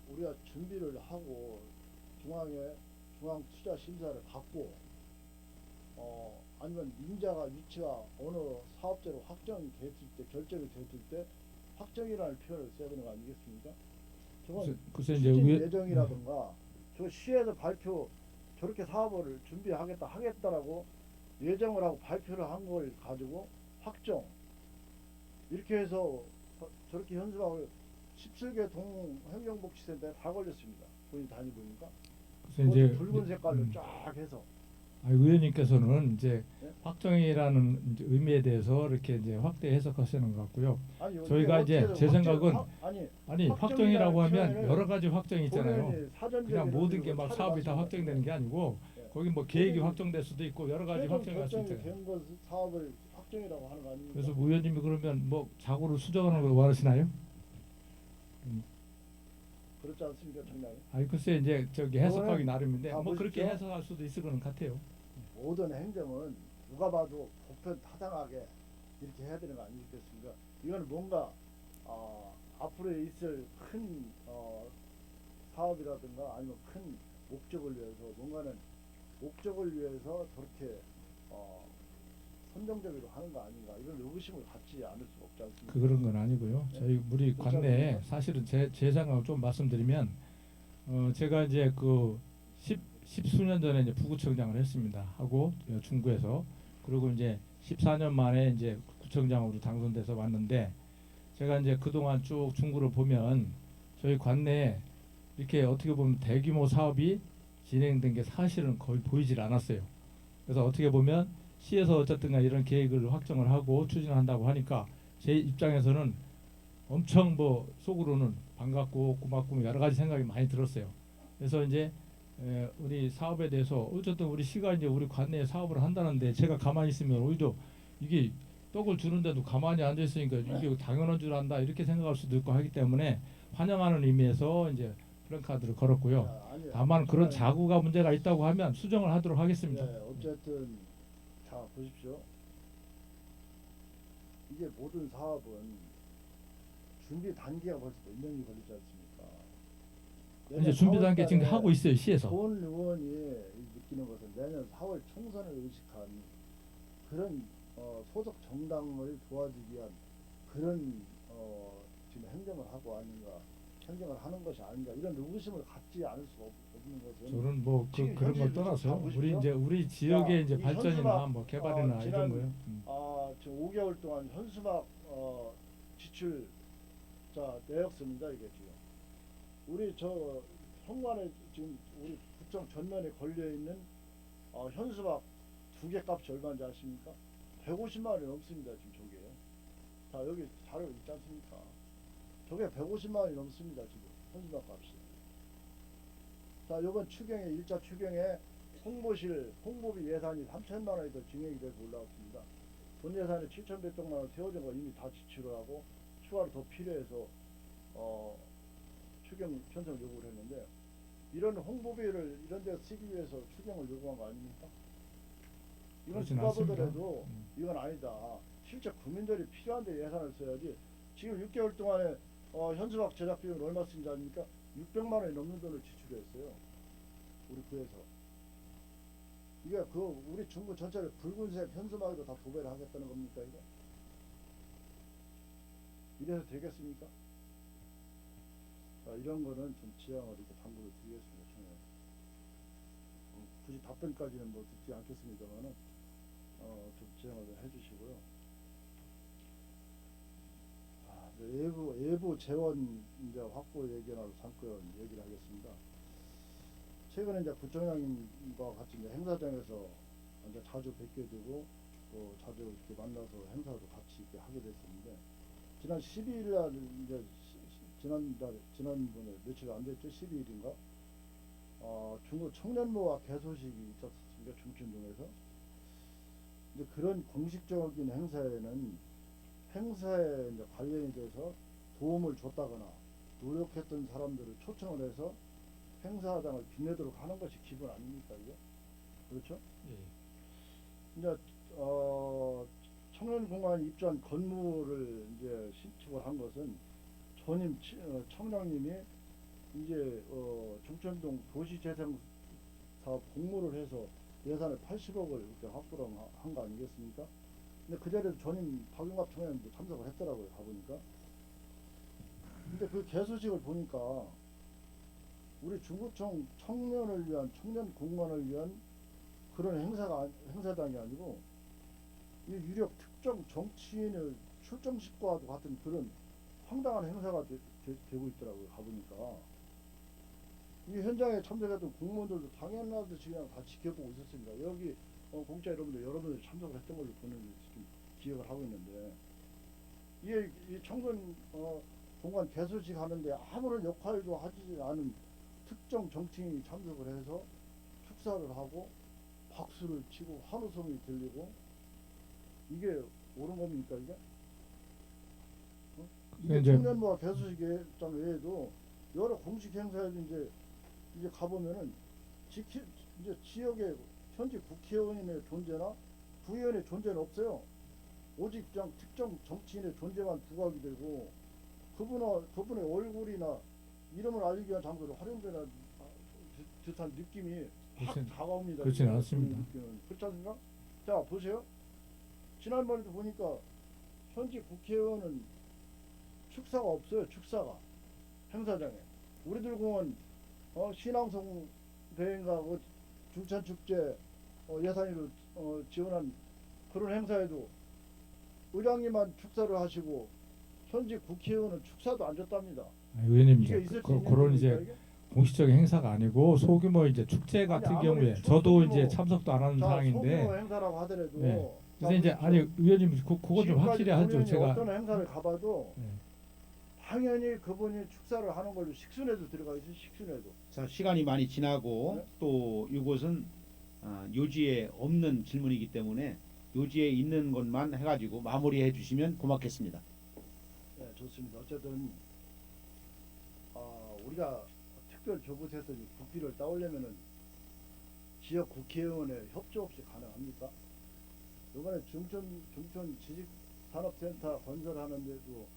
우리가 준비를 하고 중앙 투자 심사를 받고 아니면 민자가 위치가 어느 사업자로 확정이 됐을 때 결정이 됐을 때 확정이라는 표현을 써야 되는 거 아니겠습니까? 저건 글쎄 이제 추진 예정이라든가 저 시에서 저렇게 사업을 하겠다라고 예정을 하고 발표를 한 걸 가지고 확정 이렇게 해서 저렇게 현수막을 17개 동 행정복지센터에 다 걸렸습니다. 본인 다니보니까 그래서 이제 붉은 색깔로 쫙 해서 의원님께서는 이제 네? 확정이라는 이제 의미에 대해서 이렇게 이제 확대 해석하시는 것 같고요. 아니, 저희가 이제 제 생각은 아니 확정이라고 하면 표현을 여러 가지 확정이 있잖아요. 본인이 사전적인 그냥 모든 게 막 의미로 사업이 다 찾아봤습니다. 확정되는 게 아니고 네. 거기 뭐 계획이 본인이 확정될 수도 있고 여러 가지 최종 확정이 할 수 결정이 있잖아요. 된 것 사업을 확정이라고 하는 거 아닙니까? 그래서 의원님이 그러면 뭐 자고로 수정하는 걸 원하시나요? 그렇지 않습니까, 청장님? 아니 글쎄 이제 저기 해석하기 그거는 나름인데 다 뭐 그렇게 보십시오. 해석할 수도 있을 거는 같아요. 모든 행정은 누가 봐도 보편 타당하게 이렇게 해야 되는 거 아니겠습니까? 이건 뭔가 앞으로 있을 큰 사업이라든가 아니면 큰 목적을 위해서 뭔가는 목적을 위해서 저렇게 선정적으로 하는 거 아닌가 이런 의구심을 갖지 않을 수가 없지 않습니까? 그런 건 아니고요. 네. 저희 우리 그렇지 관내에 않습니까? 사실은 제 생각을 좀 말씀드리면 제가 이제 그 십수년 전에 이제 부구청장을 했습니다. 하고 중구에서 그리고 이제 14년 만에 이제 구청장으로 당선돼서 왔는데 제가 이제 그동안 쭉 중구를 보면 저희 관내에 이렇게 어떻게 보면 대규모 사업이 진행된 게 사실은 거의 보이질 않았어요. 그래서 어떻게 보면 시에서 어쨌든 간 이런 계획을 확정을 하고 추진한다고 하니까 제 입장에서는 엄청 뭐 속으로는 반갑고 고맙고 여러 가지 생각이 많이 들었어요. 그래서 이제 우리 사업에 대해서 어쨌든 우리 시가 이제 우리 관내에 사업을 한다는데 제가 가만히 있으면 오히려 이게 떡을 주는데도 가만히 앉아 있으니까 이게 당연한 줄 안다 이렇게 생각할 수도 있고 하기 때문에 환영하는 의미에서 이제 플랜카드를 걸었고요. 아니요. 다만 그런 청장님. 자구가 문제가 있다고 하면 수정을 하도록 하겠습니다. 네, 어쨌든 자 보십시오. 이게 모든 사업은 준비 단계가 벌써 몇 년이 걸리지 않습니까? 이제 준비 단계 지금 4월 달에 하고 있어요 시에서. 본 의원이 느끼는 것은 내년 4월 총선을 의식한 그런 소속 정당을 도와주기 위한 그런 지금 행정을 하고 아닌가 행정을 하는 것이 아닌가 이런 의구심을 갖지 않을 수가 없는 것은 저는 뭐 지금 그런 걸 현실을 떠나서 좀 우리 보십시오. 이제 우리 지역의 자, 이제 이 발전이나 현수막, 뭐 개발이나 지난 이런 거요. 지금 5개월 동안 현수막 지출 내역서입니다 이게 지금 우리 저 현관에 지금 우리 구청 전면에 걸려 있는 현수막 2개 값이 얼마인지 아십니까? 150만 원이 넘습니다 지금 저게. 자 여기 자료 있지 않습니까? 저게 150만 원이 넘습니다 지금 현수막 값이. 자 이번 추경에 1차 추경에 홍보비 예산이 3천만 원이 더 증액이 돼서 올라왔습니다. 본 예산에 7,100만 원 세워진 거 이미 다 지출을 하고 추가로 더 필요해서 추경 편성을 요구를 했는데 이런 홍보비를 이런 데 쓰기 위해서 추경을 요구한 거 아닙니까? 이건 그렇진 누가 않습니다. 보더라도 이건 아니다. 실제 국민들이 필요한데 예산을 써야지. 지금 6개월 동안에 현수막 제작 비용을 얼마 쓴지 아닙니까? 600만 원이 넘는 돈을 지출했어요. 우리 구에서. 이게 우리 중구 전체를 붉은색 현수막으로 다 도배를 하겠다는 겁니까 이거? 이래서 되겠습니까? 자, 이런 거는 좀 지양을 이렇게 당부를 드리겠습니다. 굳이 답변까지는 뭐 듣지 않겠습니다만은 좀 지양을 해주시고요. 외부 재원 이제 확보 얘기나 잠깐 얘기를 하겠습니다. 최근에 이제 구청장님과 같이 이제 행사장에서 이제 자주 뵙게 되고 또 자주 이렇게 만나서 행사도 같이 이렇게 하게 됐었는데 지난 12일 날 이제 지난번에 며칠 안 됐죠? 12일인가? 중국 청년모와 개소식이 있었습니다. 중춘동에서. 근데 그런 공식적인 행사에는 행사에 이제 관련이 돼서 도움을 줬다거나 노력했던 사람들을 초청을 해서 행사장을 빛내도록 하는 것이 기본 아닙니까 이게? 그렇죠? 예. 이제 청년공간 입주한 건물을 이제 신축을 한 것은 전임 청장님이 이제 중천동 도시재생사업 공모를 해서 예산을 80억을 이렇게 확보를 한 거 아니겠습니까? 근데 그 자리에서 전임 박용갑 청장님도 참석을 했더라고요 가보니까. 근데 그 개소식을 보니까 우리 중구청 청년을 위한 청년 공무원을 위한 그런 행사장이 아니고 이 유력 특정 정치인을 출정식과도 같은 그런 황당한 행사가 되고 있더라고요 가보니까. 이 현장에 참석했던 공무원들도 당연하듯이 그냥 다 지켜보고 있었습니다. 여기 공짜 여러분들이 참석을 했던 걸로 보는 지금 기억을 하고 있는데 이게 이 청년 공간 개소식 하는데 아무런 역할도 하지 않은 특정 정치인이 참석을 해서 축사를 하고 박수를 치고 환호성이 들리고 이게 옳은 겁니까 이게? 그게 이게 이제- 청년부와 개수식회장 외에도 여러 공식 행사에도 이제 가보면은 이제 지역의 현지 국회의원의 존재나 부의원의 존재는 없어요. 오직 그냥 특정 정치인의 존재만 부각이 되고 그분의 얼굴이나 이름을 알리기 위한 장소로 활용되는 듯한 느낌이 확 그렇진- 다가옵니다. 그렇지는 이게 않습니다. 느낌은. 그렇지 않습니까? 자 보세요. 지난번에도 보니까 현지 국회의원은 축사가 없어요. 축사가 행사장에 우리들 공원 신앙송 대회인가 중찬축제 예산으로 지원한 그런 행사에도 의장님만 축사를 하시고 현지 국회의원은 축사도 안 줬답니다. 의원님 이게 이제 있을 수 그런 있는 이제 겁니까, 이게? 공식적인 행사가 아니고 소규모 이제 축제 같은 아무리 경우에 소- 저도 소규모- 이제 참석도 안 하는 자, 상황인데 소규모 행사라고 하더라도 네. 자, 그래서 이제 보십시오. 아니 의원님 그거 좀 지금까지 확실히 하죠. 본인이 제가 어떤 행사를 가봐도 네. 당연히 그분이 축사를 하는 걸로 식순에도 들어가 있어요. 식순에도. 자, 시간이 많이 지나고 네. 또 이것은 요지에 없는 질문이기 때문에 요지에 있는 것만 해가지고 마무리해 주시면 고맙겠습니다. 네, 좋습니다. 어쨌든 우리가 특별 교부세에서 국비를 따오려면은 지역 국회의원의 협조 없이 가능합니까? 이번에 중촌 지식산업센터 건설하는데도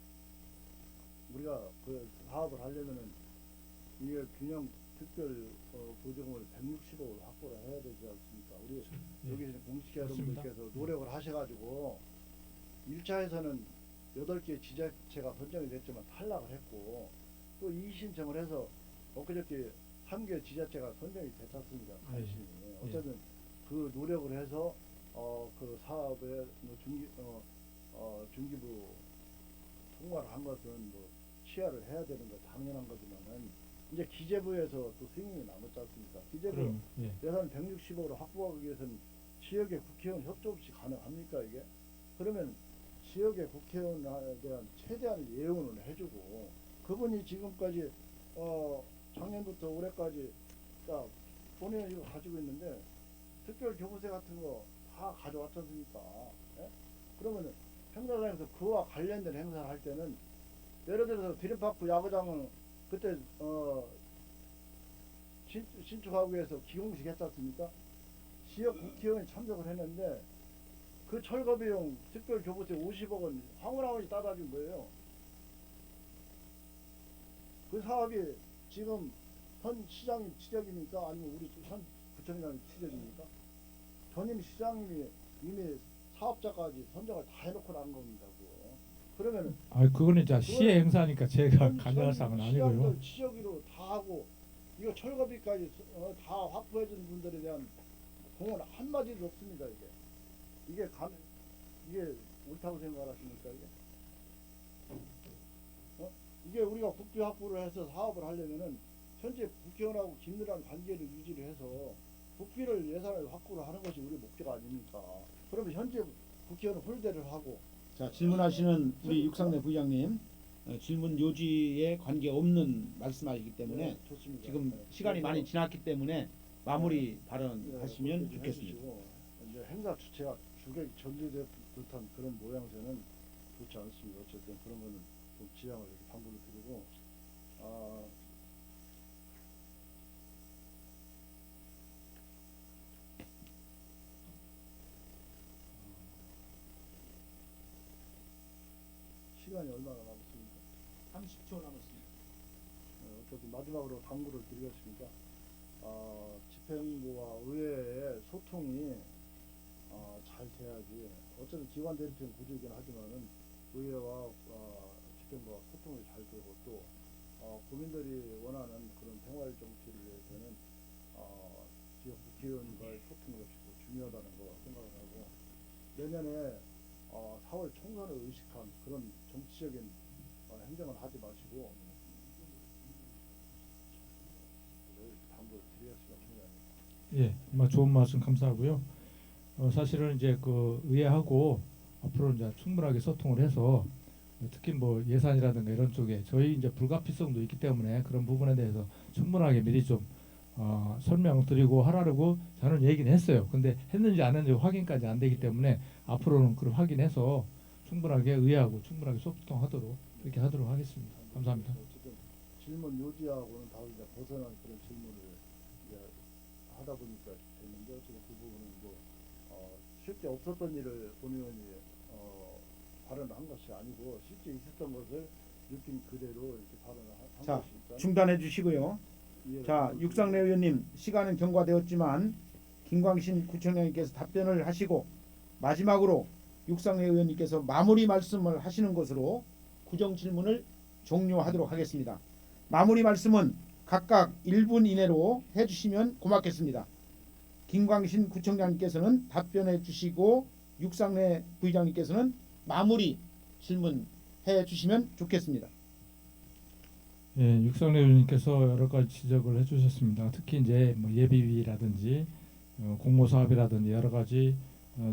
우리가 그 사업을 하려면은 이게 균형 특별 보조금을 160억을 확보를 해야 되지 않습니까? 우리 여기 있는 공식 맞습니다. 여러분들께서 노력을 하셔가지고 1차에서는 8개 지자체가 선정이 됐지만 탈락을 했고 또 이의신청을 해서 엊그저께 3개 지자체가 선정이 됐었습니다. 간신히. 어쨌든 그 노력을 해서 그 사업에 중기부 통과를 한 것은 뭐 취하를 해야 되는 거 당연한 거지만은 이제 기재부에서 또 승인이 남았지 않습니까? 기재부 그럼 예. 예산 160억으로 확보하기 위해서는 지역의 국회의원 협조 없이 가능합니까 이게? 그러면 지역의 국회의원에 대한 최대한 예우는 해주고 그분이 지금까지 작년부터 올해까지 자 본인은 이거 가지고 있는데 특별 교부세 같은 거 다 가져왔지 않습니까? 예? 그러면 행사장에서 그와 관련된 행사를 할 때는 예를 들어서 드림파크 야구장은 그때 신축하기 위해서 기공식 했지 않습니까? 지역 국회의원이 참석을 했는데 그 철거 비용 특별 교부세 50억은 황홀아버지 따다 준 거예요. 그 사업이 지금 현 시장님 지적입니까? 아니면 우리 현 부총장님 지적입니까? 전임 시장님이 이미 사업자까지 선정을 다 해놓고 난 겁니다. 그러면 그거는 이제 시의 행사니까 제가 관여할 사항은 아니고요. 시장들 지적으로 다 하고 이거 철거비까지 다 확보해 준 분들에 대한 공헌 한마디도 없습니다. 이게 옳다고 생각하십니까 이게? 이게 우리가 국비 확보를 해서 사업을 하려면은 현재 국회의원하고 긴밀한 관계를 유지를 해서 국비를 예산을 확보를 하는 것이 우리 목적 아닙니까? 그러면 현재 국회의원 홀대를 하고 자, 질문하시는 우리 육상내 부의장님 질문 요지에 관계 없는 말씀하시기 때문에 네, 좋습니다. 지금 네. 시간이 많이 지났기 때문에 마무리 네, 발언하시면 그렇게 좀 좋겠습니다. 해주시고, 이제 행사 주체가 주객 전리된 듯한 그런 모양새는 좋지 않습니다. 어쨌든 그런 거는 좀 지양을 이렇게 당부를 드리고 시간이 얼마나 남았습니까? 30초 남았습니다. 어쨌든 마지막으로 당부를 드리겠습니다. 집행부와 의회의 소통이 잘 돼야지. 어쨌든 기관 대립형 구조이긴 하지만은 의회와 집행부와 소통이 잘 되고 또 국민들이 원하는 그런 생활 정치를 위해서는 지역 국회의원과의 소통 역시 중요하다는 거 생각을 하고 내년에 4월 총선을 의식한 그런 정치적인 행정을 하지 마시고 당부를 드리겠습니다. 총장님. 예, 좋은 말씀 감사하고요. 사실은 이제 그 의회하고 앞으로 이제 충분하게 소통을 해서 특히 뭐 예산이라든가 이런 쪽에 저희 이제 불가피성도 있기 때문에 그런 부분에 대해서 충분하게 미리 좀 설명드리고 하라고 저는 얘기는 했어요. 근데 했는지 안 했는지 확인까지 안 되기 때문에 앞으로는 그걸 확인해서 충분하게 의회하고 충분하게 소통하도록 그렇게 하도록 하겠습니다. 감사합니다. 어쨌든 질문 요지하고는 다 이제 벗어난 그런 질문을 이제 하다 보니까 됐는데 어쨌든 그 부분은 뭐 실제 없었던 일을 본 의원이 발언을 한 것이 아니고 실제 있었던 것을 느낌 그대로 이렇게 발언을 한 자, 것이니까 중단해 주시고요. 자, 육상래 의원님 시간은 경과되었지만 김광신 구청장님께서 답변을 하시고 마지막으로 육상래 의원님께서 마무리 말씀을 하시는 것으로 구정 질문을 종료하도록 하겠습니다. 마무리 말씀은 각각 1분 이내로 해주시면 고맙겠습니다. 김광신 구청장님께서는 답변해 주시고 육상래 부의장님께서는 마무리 질문해 주시면 좋겠습니다. 예, 육상래 의원님께서 여러 가지 지적을 해주셨습니다. 특히 이제 뭐 예비비라든지 공모 사업이라든지 여러 가지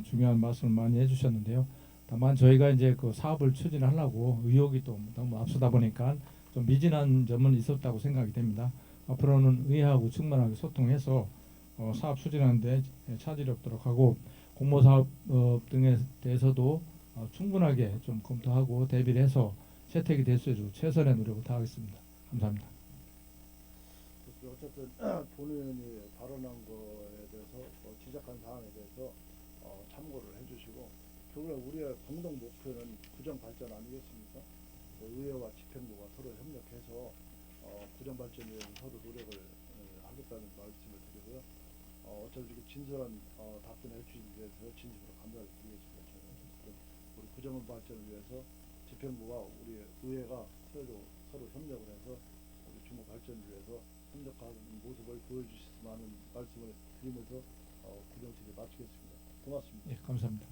중요한 말씀을 많이 해주셨는데요. 다만 저희가 이제 그 사업을 추진하려고 의욕이 또 너무 앞서다 보니까 좀 미진한 점은 있었다고 생각이 됩니다. 앞으로는 의회하고 충분하게 소통해서 사업 추진하는데 차질이 없도록 하고 공모 사업 등에 대해서도 충분하게 좀 검토하고 대비를 해서 채택이 될 수 있도록 최선의 노력을 다하겠습니다. 감사합니다. 어쨌든 본 의원이 발언한 거에 대해서 지적한 사항에 대해서 참고를 해주시고 결국 우리의 공동 목표는 구정 발전 아니겠습니까? 의회와 집행부가 서로 협력해서 구정 발전을 위해서 서로 노력을 하겠다는 말씀을 드리고요. 어차피 이렇게 진솔한 답변을 해주신 데 대해서 진심으로 감사를 드리겠습니다. 저는 어쨌든 우리 구정 발전을 위해서 집행부와 우리 의회가 서로 협력을 해서 우리 중국 발전을 위해서 협력하는 모습을 보여주셨으면 하는 말씀을 드리면서 구정식을 마치겠습니다. 고맙습니다. 예, 감사합니다.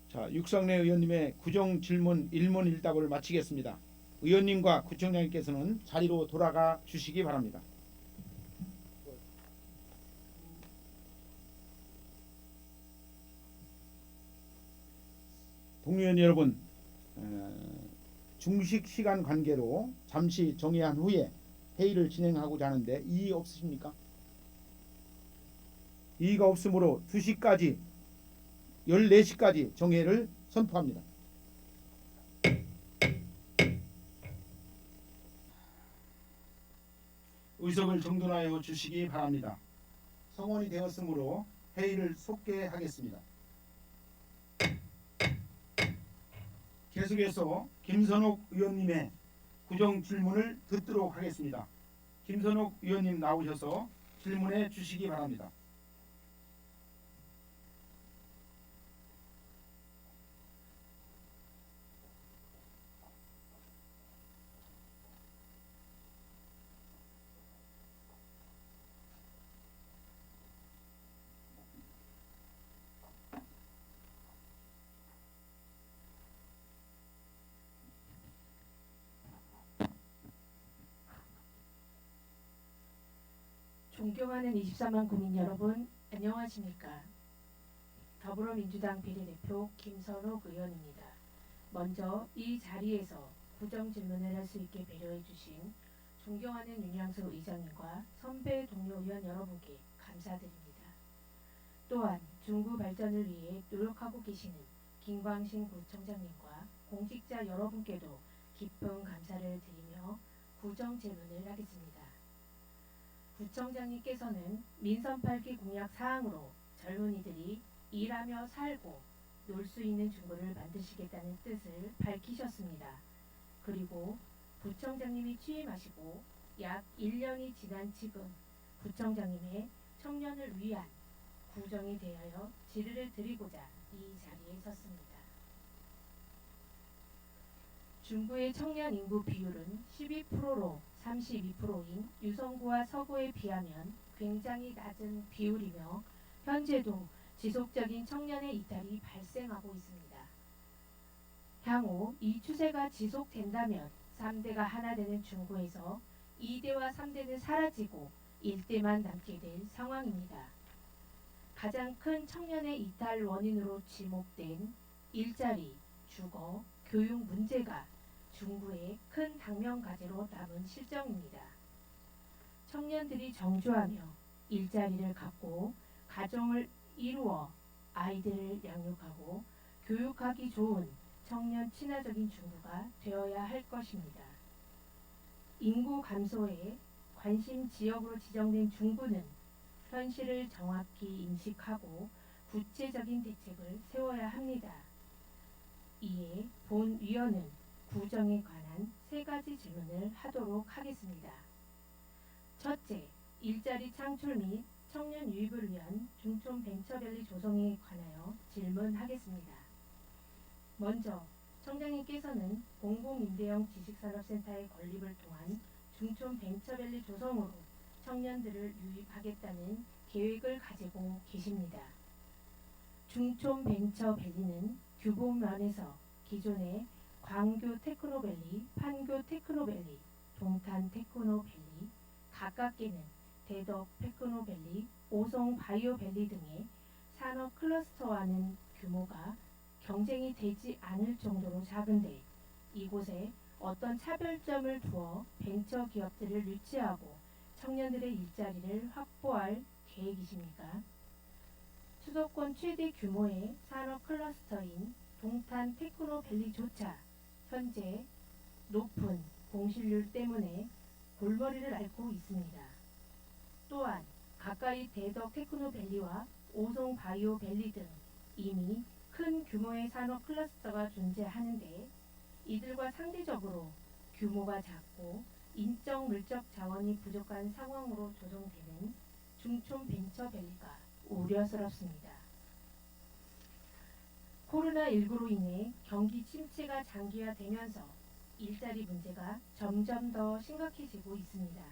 자, 육상래 의원님의 구정 질문 일문일답을 마치겠습니다. 의원님과 구청장님께서는 자리로 돌아가 주시기 바랍니다. 동료의원 여러분, 중식 시간 관계로 잠시 정의한 후에 회의를 진행하고자 하는데 이의 없으십니까? 이의가 없으므로 2시까지 14시까지 정회를 선포합니다. 의석을 정돈하여 주시기 바랍니다. 성원이 되었으므로 회의를 속개하겠습니다. 계속해서 김선옥 의원님의 구정 질문을 듣도록 하겠습니다. 김선옥 의원님 나오셔서 질문해 주시기 바랍니다. 존경하는 24만 국민 여러분, 안녕하십니까? 더불어민주당 비례대표 김선옥 의원입니다. 먼저 이 자리에서 구정 질문을 할 수 있게 배려해 주신 존경하는 윤양수 의장님과 선배 동료 의원 여러분께 감사드립니다. 또한 중구 발전을 위해 노력하고 계시는 김광신 구청장님과 공직자 여러분께도 깊은 감사를 드리며 구정 질문을 하겠습니다. 구청장님께서는 민선 8기 공약 사항으로 젊은이들이 일하며 살고 놀 수 있는 중구를 만드시겠다는 뜻을 밝히셨습니다. 그리고 구청장님이 취임하시고 약 1년이 지난 지금 구청장님의 청년을 위한 구정에 대하여 질의를 드리고자 이 자리에 섰습니다. 중구의 청년 인구 비율은 12%로 32%인 유성구와 서구에 비하면 굉장히 낮은 비율이며 현재도 지속적인 청년의 이탈이 발생하고 있습니다. 향후 이 추세가 지속된다면 3대가 하나 되는 중구에서 2대와 3대는 사라지고 1대만 남게 될 상황입니다. 가장 큰 청년의 이탈 원인으로 지목된 일자리, 주거, 교육 문제가 중구의 큰 당면과제로 남은 실정입니다. 청년들이 정주하며 일자리를 갖고 가정을 이루어 아이들을 양육하고 교육하기 좋은 청년 친화적인 중구가 되어야 할 것입니다. 인구 감소에 관심 지역으로 지정된 중구는 현실을 정확히 인식하고 구체적인 대책을 세워야 합니다. 이에 본 위원은 구정에 관한 3가지 질문을 하도록 하겠습니다. 첫째, 일자리 창출 및 청년 유입을 위한 중촌 벤처밸리 조성에 관하여 질문하겠습니다. 먼저 청장님께서는 공공임대형 지식산업센터의 건립을 통한 중촌 벤처밸리 조성으로 청년들을 유입하겠다는 계획을 가지고 계십니다. 중촌 벤처밸리는 규모면에서 기존의 광교 테크노밸리, 판교 테크노밸리, 동탄 테크노밸리, 가깝게는 대덕 테크노밸리, 오송 바이오밸리 등의 산업 클러스터와는 규모가 경쟁이 되지 않을 정도로 작은데 이곳에 어떤 차별점을 두어 벤처 기업들을 유치하고 청년들의 일자리를 확보할 계획이십니까? 수도권 최대 규모의 산업 클러스터인 동탄 테크노밸리조차 현재 높은 공실률 때문에 골머리를 앓고 있습니다. 또한 가까이 대덕 테크노밸리와 오송 바이오밸리 등 이미 큰 규모의 산업 클러스터가 존재하는데 이들과 상대적으로 규모가 작고 인적 물적 자원이 부족한 상황으로 조성되는 중촌 벤처밸리가 우려스럽습니다. 코로나19로 인해 경기 침체가 장기화되면서 일자리 문제가 점점 더 심각해지고 있습니다.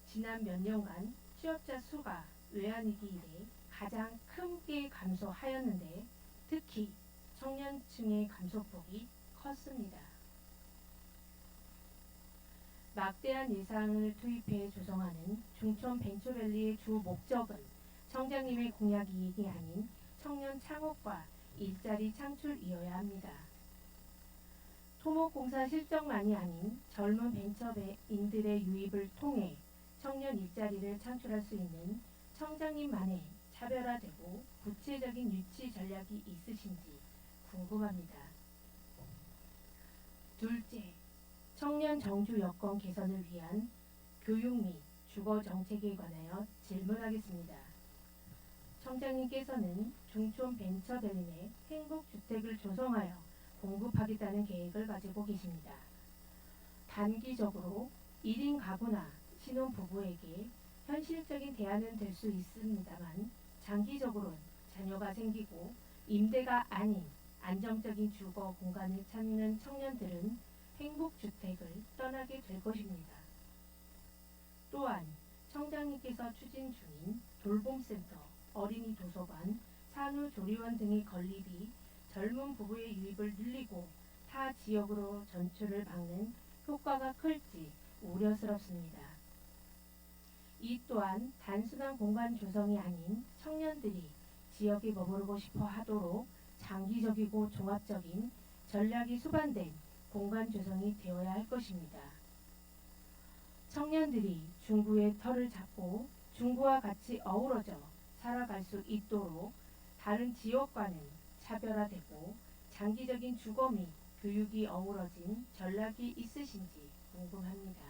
지난 몇 년간 취업자 수가 외환위기 이래 가장 크게 감소하였는데 특히 청년층의 감소폭이 컸습니다. 막대한 예산을 투입해 조성하는 중촌 벤처밸리의 주 목적은 청장님의 공약이 아닌 청년 창업과 일자리 창출이어야 합니다. 토목공사 실적만이 아닌 젊은 벤처인들의 유입을 통해 청년 일자리를 창출할 수 있는 청장님만의 차별화되고 구체적인 유치 전략이 있으신지 궁금합니다. 둘째, 청년 정주 여건 개선을 위한 교육 및 주거 정책에 관하여 질문하겠습니다. 청장님께서는 중촌 벤처밸리 내 행복주택을 조성하여 공급하겠다는 계획을 가지고 계십니다. 단기적으로 1인 가구나 신혼부부에게 현실적인 대안은 될 수 있습니다만 장기적으로는 자녀가 생기고 임대가 아닌 안정적인 주거 공간을 찾는 청년들은 행복주택을 떠나게 될 것입니다. 또한 청장님께서 추진 중인 돌봄센터, 어린이 도서관, 산후조리원 등의 건립이 젊은 부부의 유입을 늘리고 타 지역으로 전출을 막는 효과가 클지 우려스럽습니다. 이 또한 단순한 공간 조성이 아닌 청년들이 지역에 머무르고 싶어 하도록 장기적이고 종합적인 전략이 수반된 공간 조성이 되어야 할 것입니다. 청년들이 중구의 털을 잡고 중구와 같이 어우러져 살아갈 수 있도록 다른 지역과는 차별화되고 장기적인 주거 및 교육이 어우러진 전략이 있으신지 궁금합니다.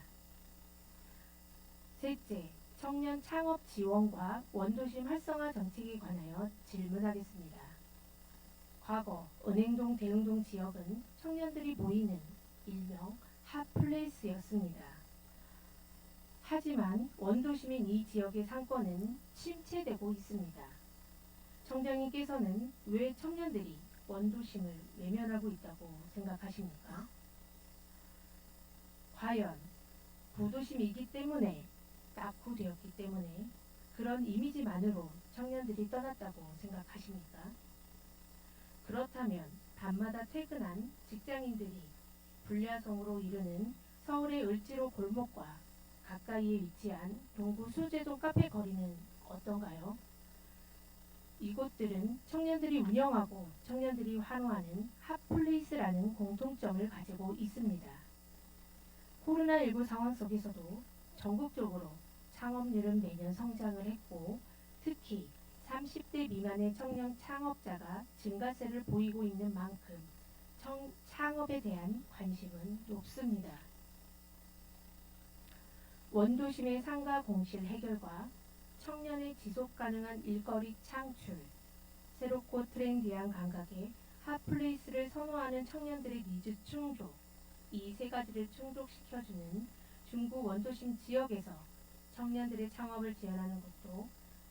셋째, 청년 창업 지원과 원도심 활성화 정책에 관하여 질문하겠습니다. 과거 은행동 대흥동 지역은 청년들이 모이는 일명 핫플레이스였습니다. 하지만 원도심인 이 지역의 상권은 침체되고 있습니다. 청장님께서는 왜 청년들이 원도심을 외면하고 있다고 생각하십니까? 과연 구도심이기 때문에 낙후되었기 때문에 그런 이미지만으로 청년들이 떠났다고 생각하십니까? 그렇다면 밤마다 퇴근한 직장인들이 불야성으로 이르는 서울의 을지로 골목과 가까이에 위치한 동구 수제동 카페 거리는 어떤가요? 이곳들은 청년들이 운영하고 청년들이 환호하는 핫플레이스라는 공통점을 가지고 있습니다. 코로나19 상황 속에서도 전국적으로 창업률은 매년 성장을 했고 특히 30대 미만의 청년 창업자가 증가세를 보이고 있는 만큼 창업에 대한 관심은 높습니다. 원도심의 상가 공실 해결과 청년의 지속가능한 일거리 창출, 새롭고 트렌디한 감각의 핫플레이스를 선호하는 청년들의 니즈 충족, 이 세 가지를 충족시켜주는 중구 원도심 지역에서 청년들의 창업을 지원하는 것도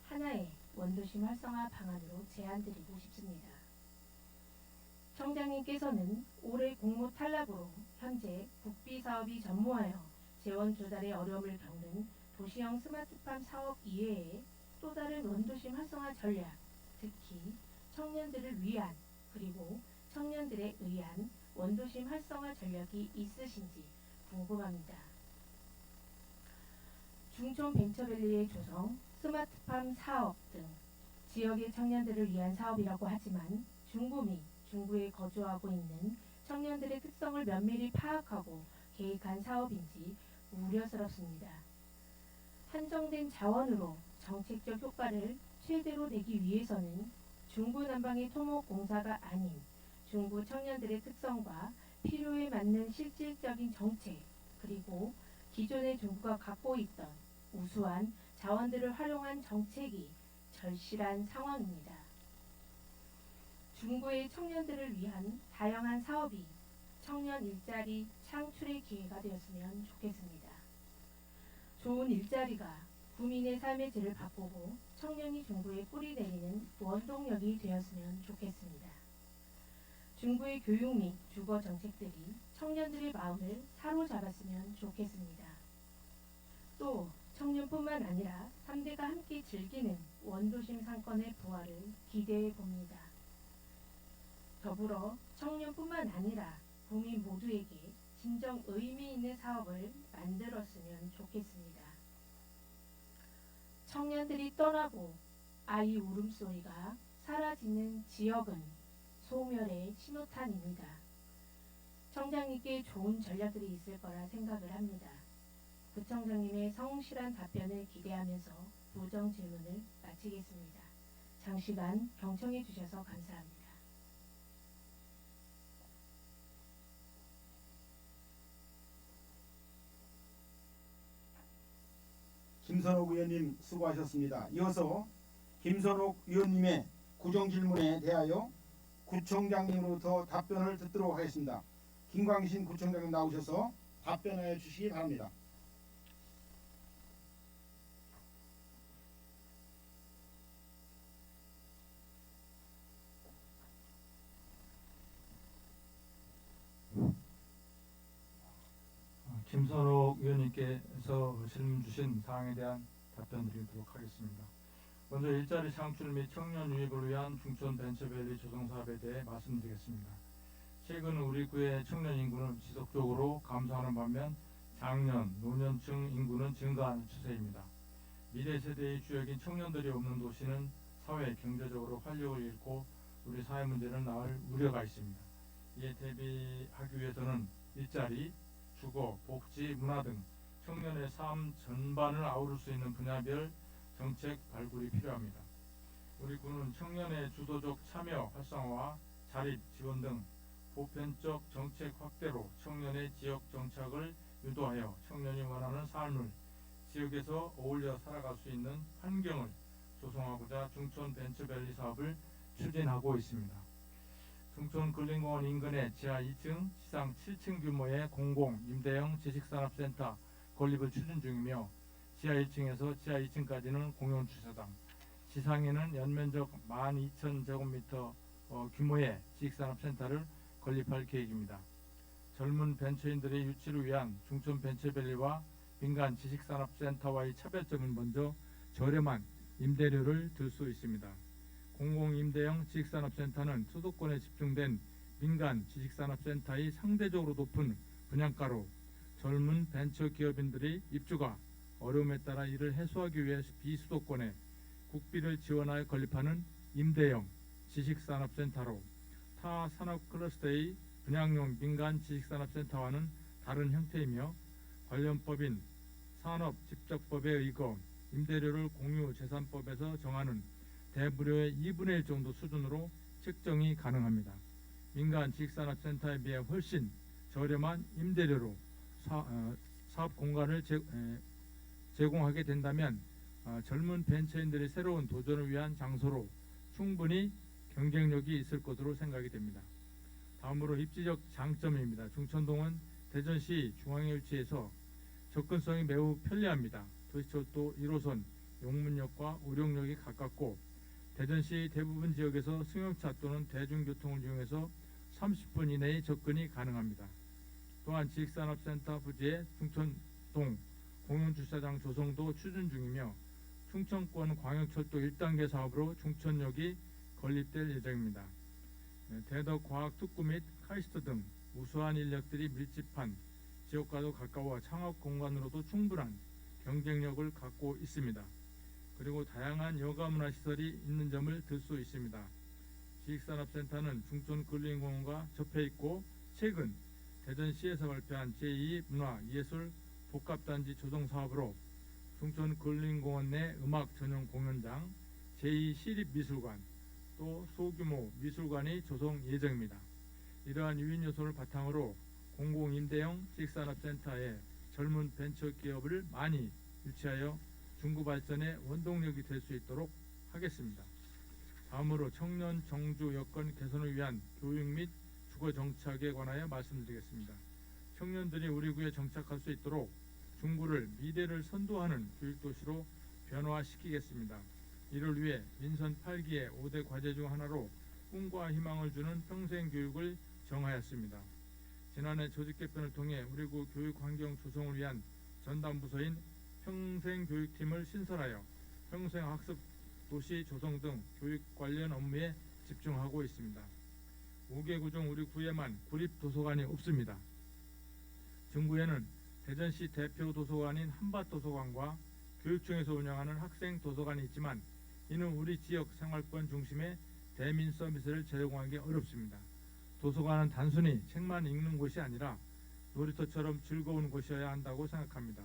하나의 원도심 활성화 방안으로 제안드리고 싶습니다. 청장님께서는 올해 공모 탈락으로 현재 국비 사업이 전무하여 재원 조달에 어려움을 겪는 도시형 스마트팜 사업 이외에 또 다른 원도심 활성화 전략, 특히 청년들을 위한 그리고 청년들에 의한 원도심 활성화 전략이 있으신지 궁금합니다. 중촌 벤처밸리의 조성, 스마트팜 사업 등 지역의 청년들을 위한 사업이라고 하지만 중구 및 중구에 거주하고 있는 청년들의 특성을 면밀히 파악하고 계획한 사업인지 우려스럽습니다. 한정된 자원으로 정책적 효과를 최대로 내기 위해서는 중구 난방의 토목공사가 아닌 중구 청년들의 특성과 필요에 맞는 실질적인 정책 그리고 기존의 중구가 갖고 있던 우수한 자원들을 활용한 정책이 절실한 상황입니다. 중구의 청년들을 위한 다양한 사업이 청년 일자리 창출의 기회가 되었으면 좋겠습니다. 좋은 일자리가 구민의 삶의 질을 바꾸고 청년이 중구에 뿌리 내리는 원동력이 되었으면 좋겠습니다. 중구의 교육 및 주거 정책들이 청년들의 마음을 사로잡았으면 좋겠습니다. 또 청년뿐만 아니라 3대가 함께 즐기는 원도심 상권의 부활을 기대해 봅니다. 더불어 청년뿐만 아니라 국민 모두에게 진정 의미 있는 사업을 만들었으면 좋겠습니다. 청년들이 떠나고 아이 울음소리가 사라지는 지역은 소멸의 신호탄입니다. 청장님께 좋은 전략들이 있을 거라 생각을 합니다. 부청장님의 성실한 답변을 기대하면서 부정 질문을 마치겠습니다. 장시간 경청해 주셔서 감사합니다. 김선옥 의원님 수고하셨습니다. 이어서 김선옥 의원님의 구정질문에 대하여 구청장님으로부터 답변을 듣도록 하겠습니다. 김광신 구청장님 나오셔서 답변하여 주시기 바랍니다. 김선옥 의원님께서 질문 주신 사항에 대한 답변 드리도록 하겠습니다. 먼저 일자리 창출 및 청년 유입을 위한 중촌 벤처밸리 조성 사업에 대해 말씀드리겠습니다. 최근 우리 구의 청년 인구는 지속적으로 감소하는 반면 장년, 노년층 인구는 증가하는 추세입니다. 미래 세대의 주역인 청년들이 없는 도시는 사회, 경제적으로 활력을 잃고 우리 사회 문제를 낳을 우려가 있습니다. 이에 대비하기 위해서는 일자리, 주거, 복지, 문화 등 청년의 삶 전반을 아우를 수 있는 분야별 정책 발굴이 필요합니다. 우리 구는 청년의 주도적 참여 활성화와 자립 지원 등 보편적 정책 확대로 청년의 지역 정착을 유도하여 청년이 원하는 삶을 지역에서 어울려 살아갈 수 있는 환경을 조성하고자 중촌 벤처밸리 사업을 추진하고 있습니다. 중촌 근린공원 인근의 지하 2층, 지상 7층 규모의 공공 임대형 지식산업센터 건립을 추진 중이며 지하 1층에서 지하 2층까지는 공용 주차장, 지상에는 연면적 12,000제곱미터 규모의 지식산업센터를 건립할 계획입니다. 젊은 벤처인들의 유치를 위한 중촌 벤처밸리와 민간 지식산업센터와의 차별점은 먼저 저렴한 임대료를 들 수 있습니다. 공공임대형 지식산업센터는 수도권에 집중된 민간 지식산업센터의 상대적으로 높은 분양가로 젊은 벤처기업인들의 입주가 어려움에 따라 이를 해소하기 위해 비수도권에 국비를 지원하여 건립하는 임대형 지식산업센터로 타 산업 클러스터의 분양용 민간 지식산업센터와는 다른 형태이며 관련 법인 산업집적법에 의거 임대료를 공유재산법에서 정하는 대무료의 2분의 1 정도 수준으로 책정이 가능합니다. 민간 지식산업센터에 비해 훨씬 저렴한 임대료로 사업 공간을 제공하게 된다면 젊은 벤처인들의 새로운 도전을 위한 장소로 충분히 경쟁력이 있을 것으로 생각이 됩니다. 다음으로 입지적 장점입니다. 중천동은 대전시 중앙에 위치해서 접근성이 매우 편리합니다. 도시철도 1호선 용문역과 의령역이 가깝고 대전시 대부분 지역에서 승용차 또는 대중교통을 이용해서 30분 이내에 접근이 가능합니다. 또한 지식산업센터 부지의 중천동 공용주차장 조성도 추진 중이며 충청권 광역철도 1단계 사업으로 중천역이 건립될 예정입니다. 대덕과학특구 및 카이스트 등 우수한 인력들이 밀집한 지역과도 가까워 창업 공간으로도 충분한 경쟁력을 갖고 있습니다. 그리고 다양한 여가문화시설이 있는 점을 들 수 있습니다. 지식산업센터는 중천근린공원과 접해 있고 최근 대전시에서 발표한 제2문화예술 복합단지 조성 사업으로 중천근린공원 내 음악 전용 공연장, 제2시립미술관, 또 소규모 미술관이 조성 예정입니다. 이러한 유인 요소를 바탕으로 공공임대형 지식산업센터에 젊은 벤처기업을 많이 유치하여 중구 발전의 원동력이 될 수 있도록 하겠습니다. 다음으로 청년 정주 여건 개선을 위한 교육 및 주거 정착에 관하여 말씀드리겠습니다. 청년들이 우리 구에 정착할 수 있도록 중구를 미래를 선도하는 교육도시로 변화시키겠습니다. 이를 위해 민선 8기의 5대 과제 중 하나로 꿈과 희망을 주는 평생교육을 정하였습니다. 지난해 조직 개편을 통해 우리 구 교육 환경 조성을 위한 전담 부서인 평생교육팀을 신설하여 평생학습 도시 조성 등 교육 관련 업무에 집중하고 있습니다. 5개 구 중 우리 구에만 구립도서관이 없습니다. 중구에는 대전시 대표 도서관인 한밭도서관과 교육청에서 운영하는 학생도서관이 있지만 이는 우리 지역 생활권 중심의 대민 서비스를 제공하기 어렵습니다. 도서관은 단순히 책만 읽는 곳이 아니라 놀이터처럼 즐거운 곳이어야 한다고 생각합니다.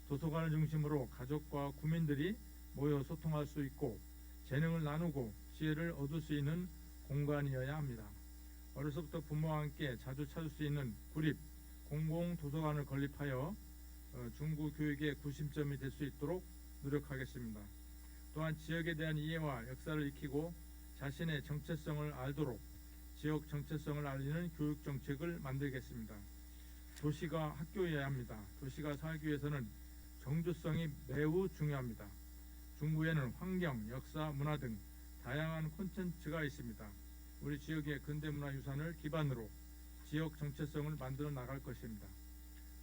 도서관을 중심으로 가족과 구민들이 모여 소통할 수 있고 재능을 나누고 지혜를 얻을 수 있는 공간이어야 합니다. 어려서부터 부모와 함께 자주 찾을 수 있는 구립 공공도서관을 건립하여 중구 교육의 구심점이 될 수 있도록 노력하겠습니다. 또한 지역에 대한 이해와 역사를 익히고 자신의 정체성을 알도록 지역 정체성을 알리는 교육 정책을 만들겠습니다. 도시가 학교여야 합니다. 도시가 살기 위해서는 정주성이 매우 중요합니다. 중구에는 환경, 역사, 문화 등 다양한 콘텐츠가 있습니다. 우리 지역의 근대문화유산을 기반으로 지역 정체성을 만들어 나갈 것입니다.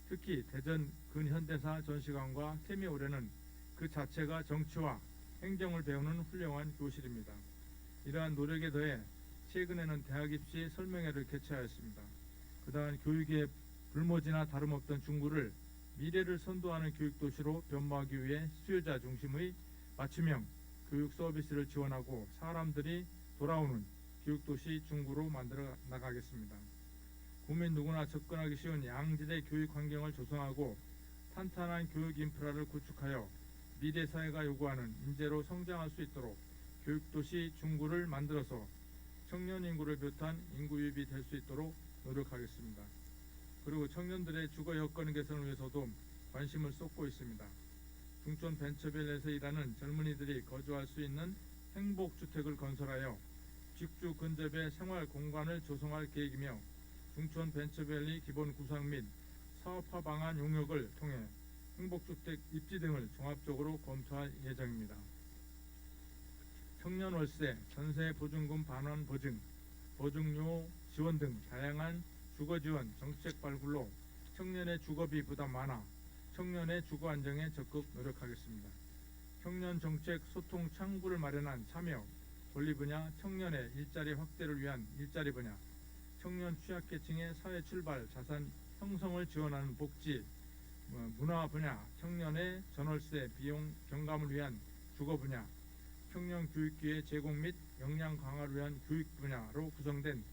특히 대전 근현대사 전시관과 태미올해는 그 자체가 정치와 행정을 배우는 훌륭한 교실입니다. 이러한 노력에 더해 최근에는 대학 입시 설명회를 개최하였습니다. 그동안 교육의 불모지나 다름없던 중구를 미래를 선도하는 교육도시로 변모하기 위해 수요자 중심의 맞춤형 교육 서비스를 지원하고 사람들이 돌아오는 교육도시 중구로 만들어 나가겠습니다. 국민 누구나 접근하기 쉬운 양질의 교육 환경을 조성하고 탄탄한 교육 인프라를 구축하여 미래 사회가 요구하는 인재로 성장할 수 있도록 교육도시 중구를 만들어서 청년 인구를 비롯한 인구 유입이 될 수 있도록 노력하겠습니다. 그리고 청년들의 주거 여건 개선을 위해서도 관심을 쏟고 있습니다. 중촌 벤처밸리에서 일하는 젊은이들이 거주할 수 있는 행복주택을 건설하여 직주 근접의 생활 공간을 조성할 계획이며 중촌 벤처밸리 기본 구상 및 사업화 방안 용역을 통해 행복주택 입지 등을 종합적으로 검토할 예정입니다. 청년 월세, 전세 보증금 반환 보증, 보증료 지원 등 다양한 주거 지원 정책 발굴로 청년의 주거비 부담 완화, 청년의 주거 안정에 적극 노력하겠습니다. 청년 정책 소통 창구를 마련한 참여, 권리 분야, 청년의 일자리 확대를 위한 일자리 분야, 청년 취약계층의 사회 출발, 자산 형성을 지원하는 복지, 문화 분야, 청년의 전월세 비용 경감을 위한 주거 분야, 청년 교육기회 제공 및 역량 강화를 위한 교육 분야로 구성된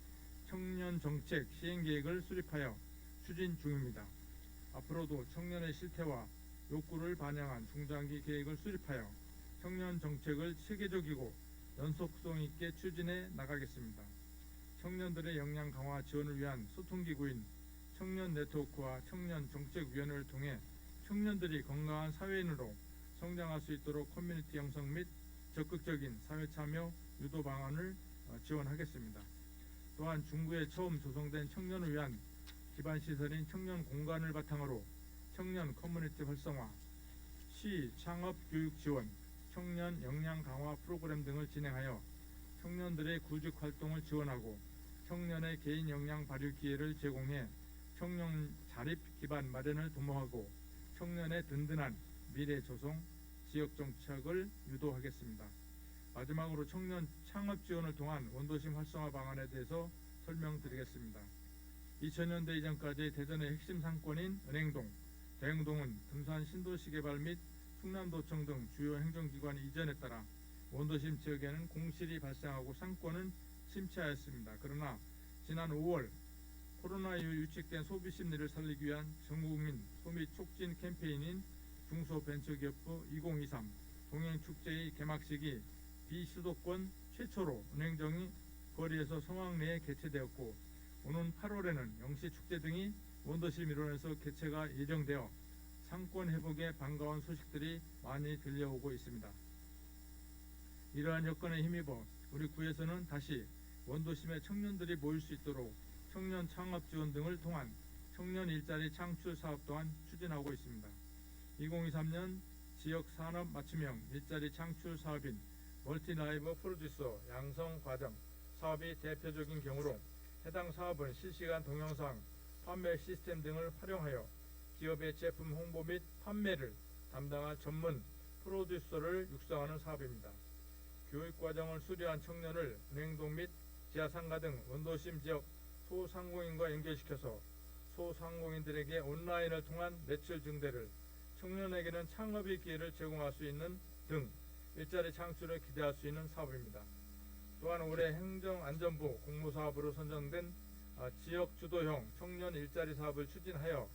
청년 정책 시행 계획을 수립하여 추진 중입니다. 앞으로도 청년의 실태와 욕구를 반영한 중장기 계획을 수립하여 청년 정책을 체계적이고 연속성 있게 추진해 나가겠습니다. 청년들의 역량 강화 지원을 위한 소통기구인 청년 네트워크와 청년 정책위원회를 통해 청년들이 건강한 사회인으로 성장할 수 있도록 커뮤니티 형성 및 적극적인 사회 참여 유도 방안을 지원하겠습니다. 또한 중구에 처음 조성된 청년을 위한 기반 시설인 청년 공간을 바탕으로 청년 커뮤니티 활성화, 시 창업 교육 지원, 청년 역량 강화 프로그램 등을 진행하여 청년들의 구직 활동을 지원하고 청년의 개인 역량 발휘 기회를 제공해 청년 자립 기반 마련을 도모하고 청년의 든든한 미래 조성, 지역 정착을 유도하겠습니다. 마지막으로 청년 창업 지원을 통한 원도심 활성화 방안에 대해서 설명드리겠습니다. 2000년대 이전까지 대전의 핵심 상권인 은행동, 대흥동은 금산 신도시 개발 및 충남도청 등 주요 행정기관 이전에 따라 원도심 지역에는 공실이 발생하고 상권은 침체하였습니다. 그러나 지난 5월 코로나 이후 유축된 소비 심리를 살리기 위한 전국민 소비 촉진 캠페인인 중소벤처기업부 2023 동행축제의 개막식이 비수도권 최초로 은행정이 거리에서 성황 내에 개최되었고 오는 8월에는 영시축제 등이 원도심 일원에서 개최가 예정되어 상권 회복에 반가운 소식들이 많이 들려오고 있습니다. 이러한 여건에 힘입어 우리 구에서는 다시 원도심에 청년들이 모일 수 있도록 청년 창업 지원 등을 통한 청년 일자리 창출 사업 또한 추진하고 있습니다. 2023년 지역 산업 맞춤형 일자리 창출 사업인 멀티라이브 프로듀서 양성 과정 사업이 대표적인 경우로 해당 사업은 실시간 동영상, 판매 시스템 등을 활용하여 기업의 제품 홍보 및 판매를 담당할 전문 프로듀서를 육성하는 사업입니다. 교육과정을 수료한 청년을 은행동 및 지하상가 등 원도심 지역 소상공인과 연결시켜서 소상공인들에게 온라인을 통한 매출 증대를, 청년에게는 창업의 기회를 제공할 수 있는 등 일자리 창출을 기대할 수 있는 사업입니다. 또한 올해 행정안전부 공모사업으로 선정된 지역 주도형 청년 일자리 사업을 추진하여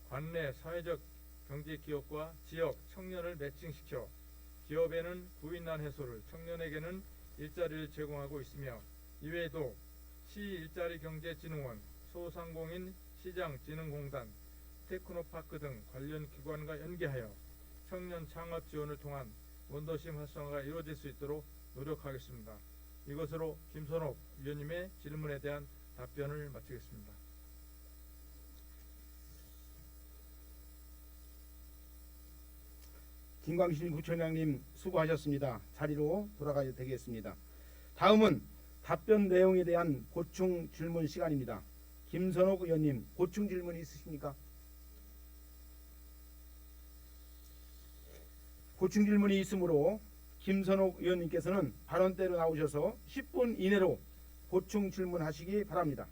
관내 사회적 경제기업과 지역 청년을 매칭시켜 기업에는 구인난 해소를, 청년에게는 일자리를 제공하고 있으며 이외에도 시일자리경제진흥원, 소상공인 시장진흥공단, 테크노파크 등 관련 기관과 연계하여 청년 창업 지원을 통한 원도심 활성화가 이루어질 수 있도록 노력하겠습니다. 이것으로 김선옥 위원님의 질문에 대한 답변을 마치겠습니다. 김광신 구청장님 수고하셨습니다. 자리로 돌아가야 되겠습니다. 다음은 답변 내용에 대한 보충 질문 시간입니다. 김선옥 의원님, 보충 질문 있으십니까? 보충 질문이 있으므로 김선옥 의원님께서는 발언대로 나오셔서 10분 이내로 보충 질문하시기 바랍니다.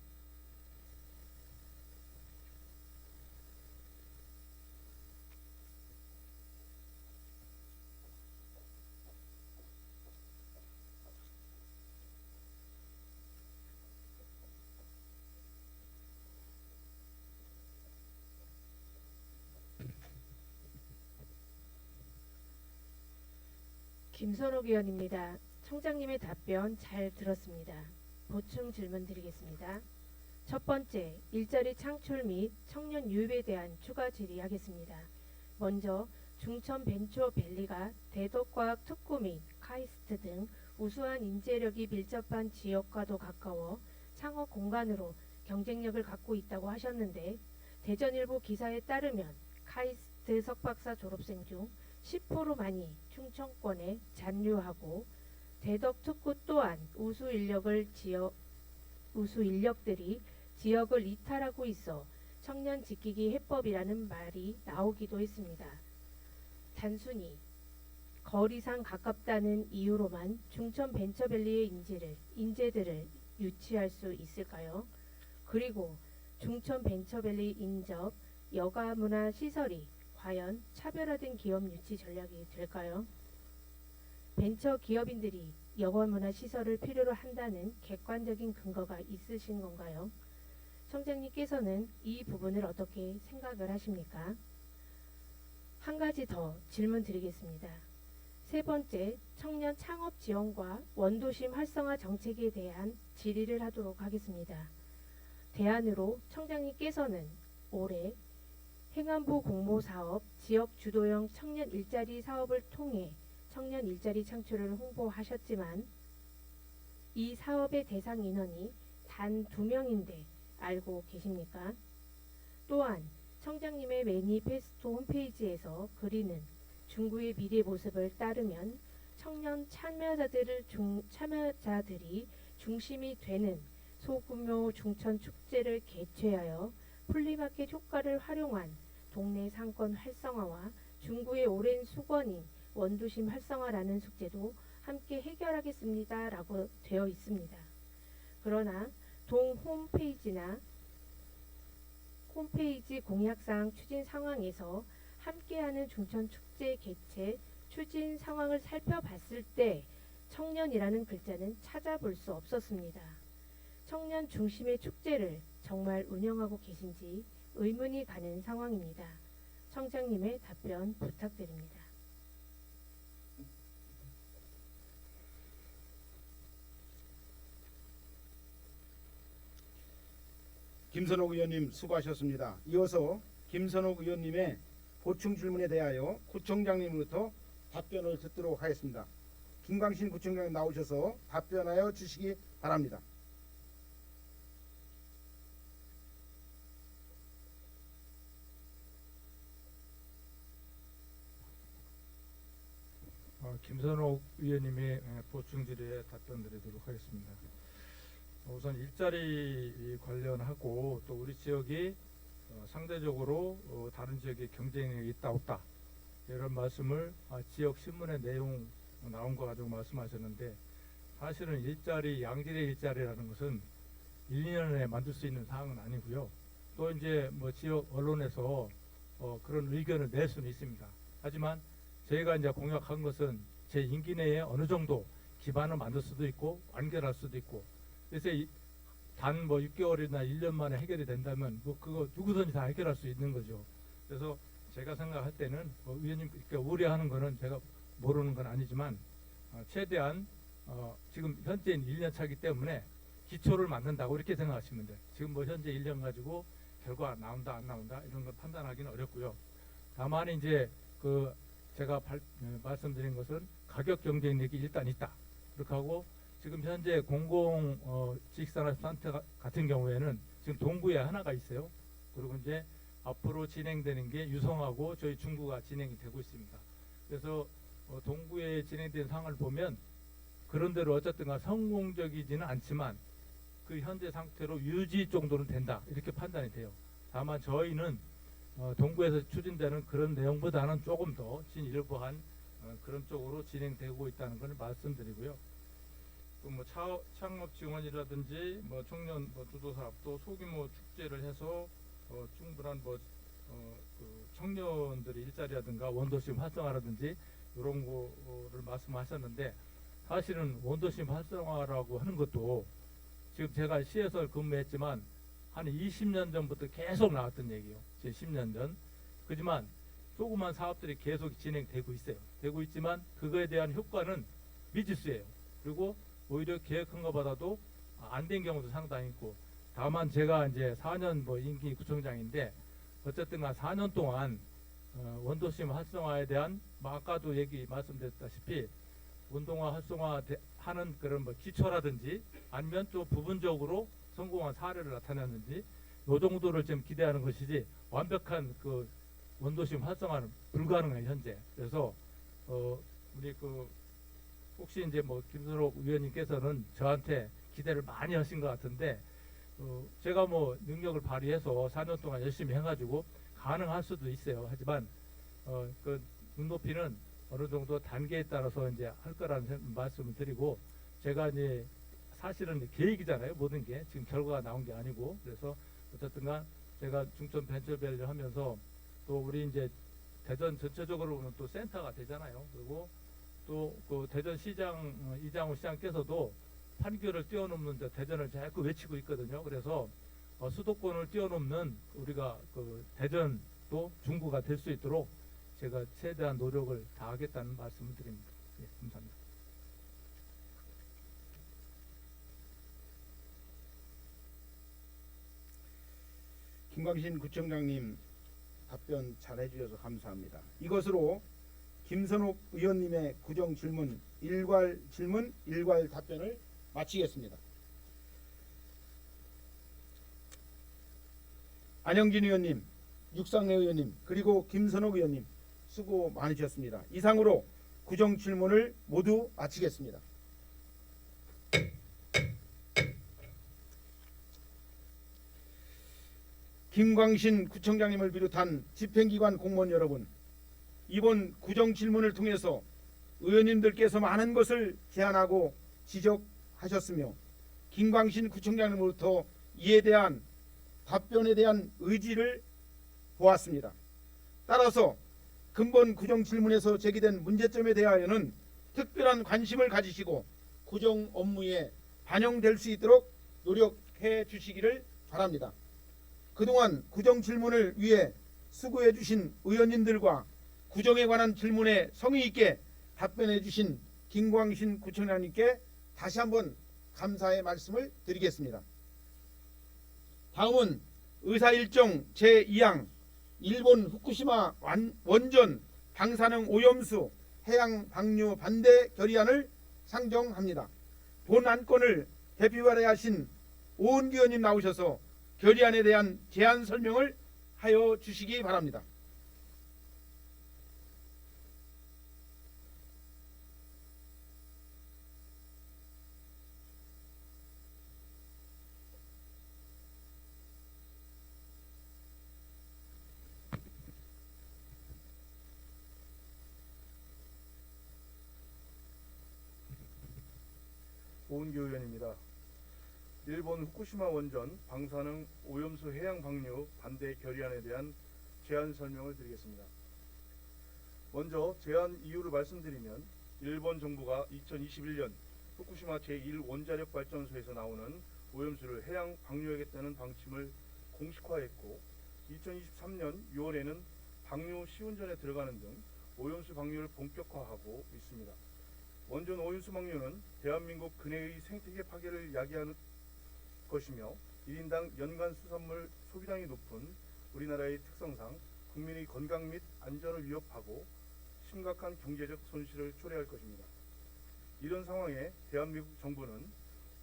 김선옥 의원입니다. 청장님의 답변 잘 들었습니다. 보충 질문 드리겠습니다. 첫 번째, 일자리 창출 및 청년 유입에 대한 추가 질의하겠습니다. 먼저 중천 벤처밸리가 대덕과학 특구 및 카이스트 등 우수한 인재력이 밀접한 지역과도 가까워 창업 공간으로 경쟁력을 갖고 있다고 하셨는데 대전일보 기사에 따르면 카이스트 석박사 졸업생 중 10%만이 충청권에 잔류하고 대덕 특구 또한 우수 인력들이 지역을 이탈하고 있어 청년 지키기 해법이라는 말이 나오기도 했습니다. 단순히 거리상 가깝다는 이유로만 중천 벤처밸리의 인재들을 유치할 수 있을까요? 그리고 중천 벤처밸리 인접 여가문화 시설이 과연 차별화된 기업 유치 전략이 될까요? 벤처 기업인들이 여가문화 시설을 필요로 한다는 객관적인 근거가 있으신 건가요? 청장님께서는 이 부분을 어떻게 생각을 하십니까? 한 가지 더 질문 드리겠습니다. 세 번째, 청년 창업 지원과 원도심 활성화 정책에 대한 질의를 하도록 하겠습니다. 대안으로 청장님께서는 올해 행안부 공모사업 지역 주도형 청년 일자리 사업을 통해 청년 일자리 창출을 홍보하셨지만 이 사업의 대상 인원이 단 2명인데 알고 계십니까? 또한 청장님의 매니페스토 홈페이지에서 그리는 중구의 미래 모습을 따르면 청년 참여자들이 중심이 되는 소규모 중천 축제를 개최하여 플리마켓 효과를 활용한 동네 상권 활성화와 중구의 오랜 수건인 원도심 활성화라는 숙제도 함께 해결하겠습니다. 라고 되어 있습니다. 그러나 동 홈페이지 공약사항 추진 상황에서 함께하는 중천축제 개최 추진 상황을 살펴봤을 때 청년이라는 글자는 찾아볼 수 없었습니다. 청년 중심의 축제를 정말 운영하고 계신지 의문이 가는 상황입니다. 청장님의 답변 부탁드립니다. 김선옥 의원님 수고하셨습니다. 이어서 김선옥 의원님의 보충 질문에 대하여 구청장님으로부터 답변을 듣도록 하겠습니다. 김광신 구청장님 나오셔서 답변하여 주시기 바랍니다. 김선옥 의원님의 보충 질의에 답변드리도록 하겠습니다. 우선 일자리 관련하고 또 우리 지역이 상대적으로 다른 지역에 경쟁력이 있다 없다 이런 말씀을 지역 신문의 내용 나온 거 가지고 말씀하셨는데 사실은 일자리 양질의 일자리라는 것은 1, 2년에 만들 수 있는 사항은 아니고요. 또 이제 뭐 지역 언론에서 그런 의견을 낼 수는 있습니다. 하지만 저희가 이제 공약한 것은 제 임기 내에 어느 정도 기반을 만들 수도 있고 완결할 수도 있고 그래서 단 뭐 6개월이나 1년 만에 해결이 된다면 뭐 그거 누구든지 다 해결할 수 있는 거죠. 그래서 제가 생각할 때는 의원님 우려하는 거는 제가 모르는 건 아니지만 최대한 지금 현재는 1년 차기 때문에 기초를 만든다고 이렇게 생각하시면 돼요. 지금 뭐 현재 1년 가지고 결과 나온다 안 나온다 이런 걸 판단하기는 어렵고요. 다만 이제 그 제가 말씀드린 것은 가격 경쟁력이 일단 있다. 그렇게 하고 지금 현재 공공 지식산업센터 같은 경우에는 지금 동구에 하나가 있어요. 그리고 이제 앞으로 진행되는 게 유성하고 저희 중구가 진행이 되고 있습니다. 그래서 동구에 진행된 상황을 보면 그런대로 어쨌든 성공적이지는 않지만 그 현재 상태로 유지 정도는 된다 이렇게 판단이 돼요. 다만 저희는 동구에서 추진되는 그런 내용보다는 조금 더 진일보한 그런 쪽으로 진행되고 있다는 걸 말씀드리고요. 또 뭐 창업 지원이라든지 뭐 청년 주도 사업도 소규모 축제를 해서 충분한 그 청년들이 일자리라든가 원도심 활성화라든지 이런 거를 말씀하셨는데 사실은 원도심 활성화라고 하는 것도 지금 제가 시에서 근무했지만 한 20년 전부터 계속 나왔던 얘기예요. 제 10년 전. 그지만 조그만 사업들이 계속 진행되고 있어요. 되고 있지만 그거에 대한 효과는 미지수예요. 그리고 오히려 계획한 것보다도 안 된 경우도 상당히 있고 다만 제가 이제 4년 임기 구청장인데 어쨌든 4년 동안 원도심 활성화에 대한 아까도 말씀드렸다시피 운동화 활성화하는 그런 기초라든지 아니면 또 부분적으로 성공한 사례를 나타냈는지 이 정도를 좀 기대하는 것이지 완벽한 그 원도심 활성화는 불가능해요 현재. 그래서 우리 혹시 이제 김선옥 의원님께서는 저한테 기대를 많이 하신 것 같은데 제가 능력을 발휘해서 4년 동안 열심히 해가지고 가능할 수도 있어요. 하지만 그 눈높이는 어느 정도 단계에 따라서 이제 할 거라는 말씀을 드리고 제가 이제 사실은 계획이잖아요. 모든 게 지금 결과가 나온 게 아니고 그래서 어쨌든간 제가 중천 벤처밸류 하면서 또 우리 이제 대전 전체적으로 보면 또 센터가 되잖아요. 그리고 또 그 대전 시장 이장우 시장께서도 판교를 뛰어넘는 대전을 자꾸 외치고 있거든요. 그래서 수도권을 뛰어넘는 우리가 그 대전도 중구가 될 수 있도록 제가 최대한 노력을 다하겠다는 말씀을 드립니다. 예, 감사합니다. 김광신 구청장님 답변 잘 해주셔서 감사합니다. 이것으로 김선옥 의원님의 구정 질문 일괄 답변을 마치겠습니다. 안영진 의원님, 육상래 의원님, 그리고 김선옥 의원님 수고 많으셨습니다. 이상으로 구정 질문을 모두 마치겠습니다. 김광신 구청장님을 비롯한 집행기관 공무원 여러분, 이번 구정 질문을 통해서 의원님들께서 많은 것을 제안하고 지적하셨으며 김광신 구청장님으로부터 이에 대한 답변에 대한 의지를 보았습니다. 따라서 근본 구정 질문에서 제기된 문제점에 대하여는 특별한 관심을 가지시고 구정 업무에 반영될 수 있도록 노력해 주시기를 바랍니다. 그동안 구정 질문을 위해 수고해 주신 의원님들과 구정에 관한 질문에 성의 있게 답변해 주신 김광신 구청장님께 다시 한번 감사의 말씀을 드리겠습니다. 다음은 의사일정 제2항 일본 후쿠시마 원전 방사능 오염수 해양 방류 반대 결의안을 상정합니다. 본 안건을 대표 발의하신 오은기 의원님 나오셔서 결의안에 대한 제안 설명을 하여 주시기 바랍니다. 오은기 의원입니다. 일본 후쿠시마 원전 방사능 오염수 해양 방류 반대 결의안에 대한 제안 설명을 드리겠습니다. 먼저 제안 이유를 말씀드리면 일본 정부가 2021년 후쿠시마 제1원자력 발전소에서 나오는 오염수를 해양 방류하겠다는 방침을 공식화했고 2023년 6월에는 방류 시운전에 들어가는 등 오염수 방류를 본격화하고 있습니다. 원전 오염수 방류는 대한민국 근해의 생태계 파괴를 야기하는 것이며 1인당 연간 수산물 소비량이 높은 우리나라의 특성상 국민의 건강 및 안전을 위협하고 심각한 경제적 손실을 초래할 것입니다. 이런 상황에 대한민국 정부는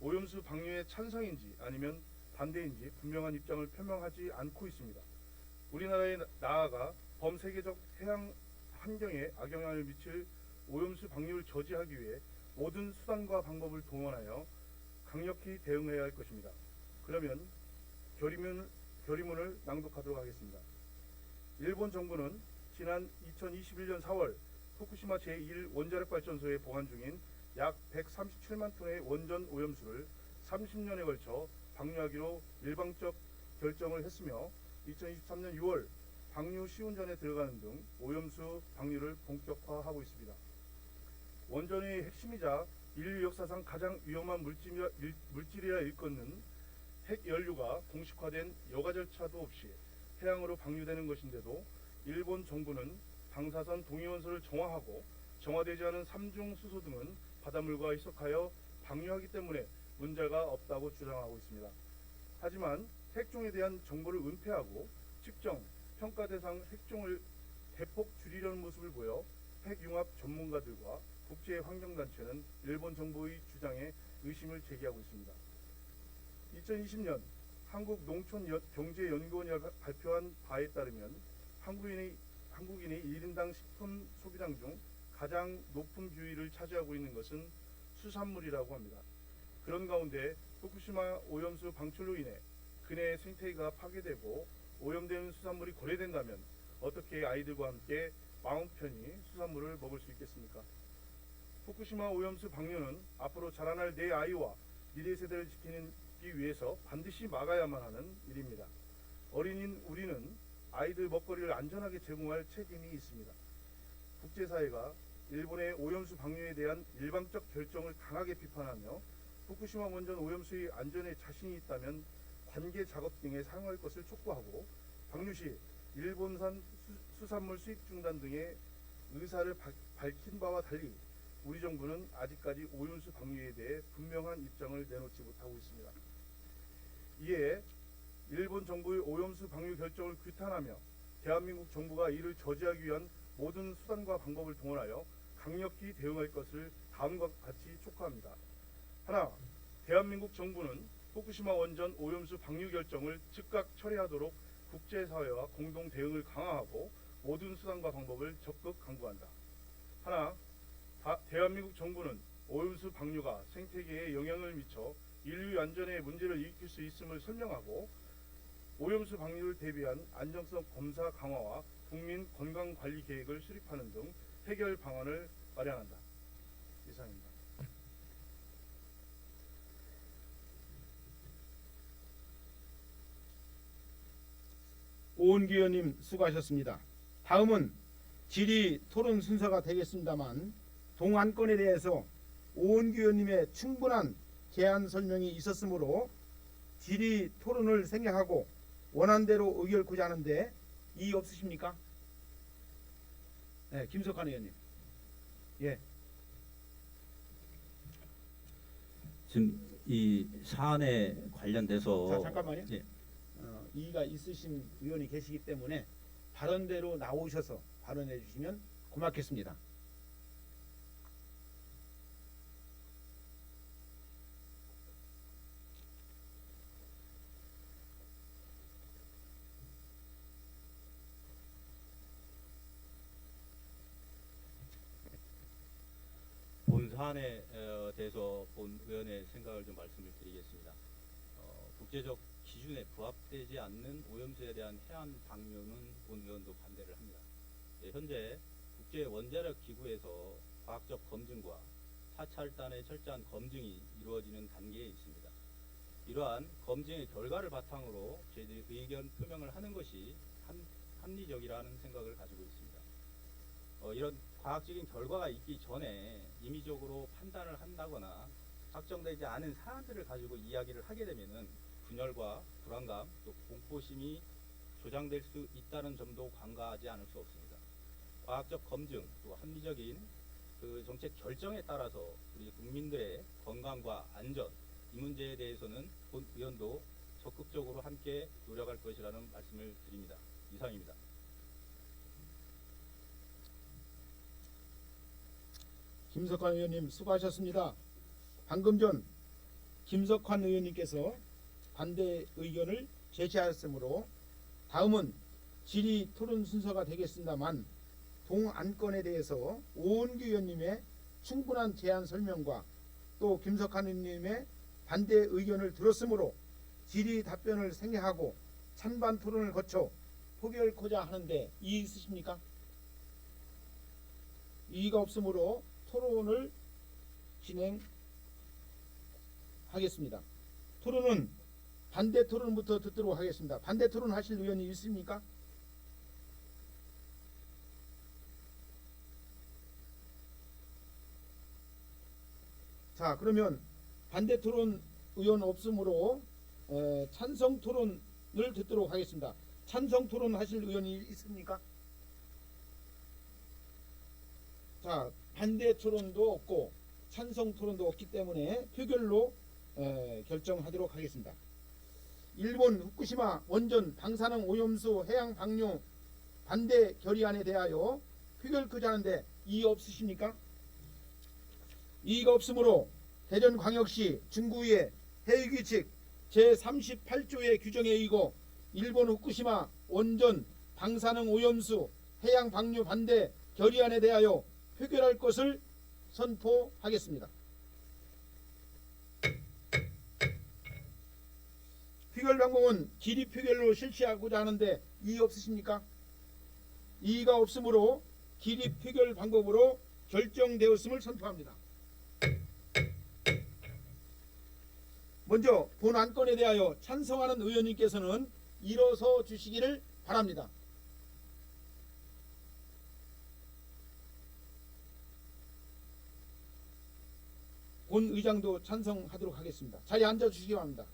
오염수 방류에 찬성인지 아니면 반대인지 분명한 입장을 표명하지 않고 있습니다. 우리나라에 나아가 범세계적 해양 환경에 악영향을 미칠 오염수 방류를 저지하기 위해 모든 수단과 방법을 동원하여 강력히 대응해야 할 것입니다. 그러면 결의문을 낭독하도록 하겠습니다. 일본 정부는 지난 2021년 4월 후쿠시마 제1원자력 발전소에 보관 중인 약 137만 톤의 원전 오염수를 30년에 걸쳐 방류하기로 일방적 결정을 했으며 2023년 6월 방류 시운전에 들어가는 등 오염수 방류를 본격화하고 있습니다. 원전의 핵심이자 인류 역사상 가장 위험한 물질이라 일컫는 핵연료가 공식화된 여과 절차도 없이 해양으로 방류되는 것인데도 일본 정부는 방사선 동위원소를 정화하고 정화되지 않은 삼중 수소 등은 바닷물과 희석하여 방류하기 때문에 문제가 없다고 주장하고 있습니다. 하지만 핵종에 대한 정보를 은폐하고 측정, 평가 대상 핵종을 대폭 줄이려는 모습을 보여 핵융합 전문가들과 국제환경단체는 일본 정부의 주장에 의심을 제기하고 있습니다. 2020년 한국농촌경제연구원이 발표한 바에 따르면 한국인의 1인당 식품 소비량 중 가장 높은 비율을 차지하고 있는 것은 수산물이라고 합니다. 그런 가운데 후쿠시마 오염수 방출로 인해 근해 생태계가 파괴되고 오염된 수산물이 거래된다면 어떻게 아이들과 함께 마음 편히 수산물을 먹을 수 있겠습니까? 후쿠시마 오염수 방류는 앞으로 자라날 내 아이와 미래 세대를 지키기 위해서 반드시 막아야만 하는 일입니다. 어린인 우리는 아이들 먹거리를 안전하게 제공할 책임이 있습니다. 국제사회가 일본의 오염수 방류에 대한 일방적 결정을 강하게 비판하며 후쿠시마 원전 오염수의 안전에 자신이 있다면 관계 작업 등에 사용할 것을 촉구하고 방류 시 일본산 수산물 수입 중단 등의 의사를 밝힌 바와 달리 우리 정부는 아직까지 오염수 방류에 대해 분명한 입장을 내놓지 못하고 있습니다. 이에 일본 정부의 오염수 방류 결정을 규탄하며 대한민국 정부가 이를 저지하기 위한 모든 수단과 방법을 동원하여 강력히 대응할 것을 다음과 같이 촉구합니다. 하나, 대한민국 정부는 후쿠시마 원전 오염수 방류 결정을 즉각 처리하도록 국제사회와 공동 대응을 강화하고 모든 수단과 방법을 적극 강구한다. 하나, 대한민국 정부는 오염수 방류가 생태계에 영향을 미쳐 인류 안전에 문제를 일으킬 수 있음을 설명하고 오염수 방류를 대비한 안정성 검사 강화와 국민 건강 관리 계획을 수립하는 등 해결 방안을 마련한다. 이상입니다. 오은기 의원님 수고하셨습니다. 다음은 질의 토론 순서가 되겠습니다만 동안건에 대해서 오은기 의원님의 충분한 제안 설명이 있었으므로 질의 토론을 생략하고 원안대로 의결코자 하는데 이의 없으십니까? 네, 김석환 의원님. 예. 지금 이 사안에 관련돼서 자, 잠깐만요. 예. 이의가 있으신 의원이 계시기 때문에 발언대로 나오셔서 발언해 주시면 고맙겠습니다. 본 사안에 대해서 본 의원의 생각을 좀 말씀을 드리겠습니다. 국제적 기준에 부합되지 않는 오염수에 대한 해안 방류는 본 의원도 반대를 합니다. 현재 국제 원자력 기구에서 과학적 검증과 사찰단의 철저한 검증이 이루어지는 단계에 있습니다. 이러한 검증의 결과를 바탕으로 저희들이 의견 표명을 하는 것이 합리적이라는 생각을 가지고 있습니다. 이런 과학적인 결과가 있기 전에 임의적으로 판단을 한다거나 확정되지 않은 사안들을 가지고 이야기를 하게 되면은 분열과 불안감 또 공포심이 조장될 수 있다는 점도 간과하지 않을 수 없습니다. 과학적 검증 또 합리적인 그 정책 결정에 따라서 우리 국민들의 건강과 안전 이 문제에 대해서는 본 의원도 적극적으로 함께 노력할 것이라는 말씀을 드립니다. 이상입니다. 김석환 의원님 수고하셨습니다. 방금 전 김석환 의원님께서 반대 의견을 제시하였으므로 다음은 질의 토론 순서가 되겠습니다만 동안건에 대해서 오은기 의원님의 충분한 제안 설명과 또 김석환 의원님의 반대 의견을 들었으므로 질의 답변을 생략하고 찬반 토론을 거쳐 포결코자 하는데 이의 있으십니까? 이의가 없으므로 토론을 진행하겠습니다. 토론은 반대 토론부터 듣도록 하겠습니다. 반대 토론 하실 의원이 있습니까? 자, 그러면 반대 토론 의원 없으므로 찬성 토론을 듣도록 하겠습니다. 찬성 토론 하실 의원이 있습니까? 자, 반대 토론도 없고 찬성 토론도 없기 때문에 표결로 결정하도록 하겠습니다. 일본 후쿠시마 원전 방사능 오염수 해양 방류 반대 결의안에 대하여 표결코자 하는데 이의 없으십니까? 이의가 없으므로 대전광역시 중구의 해외규칙 제38조의 규정에 의거 일본 후쿠시마 원전 방사능 오염수 해양 방류 반대 결의안에 대하여 표결할 것을 선포하겠습니다. 표결 방법은 기리 표결로 실시하고자 하는데 이의 없으십니까? 이의가 없으므로 기리 표결 방법으로 결정되었음을 선포합니다. 먼저 본 안건에 대하여 찬성하는 의원님께서는 일어서 주시기를 바랍니다. 본 의장도 찬성하도록 하겠습니다. 자리에 앉아 주시기 바랍니다.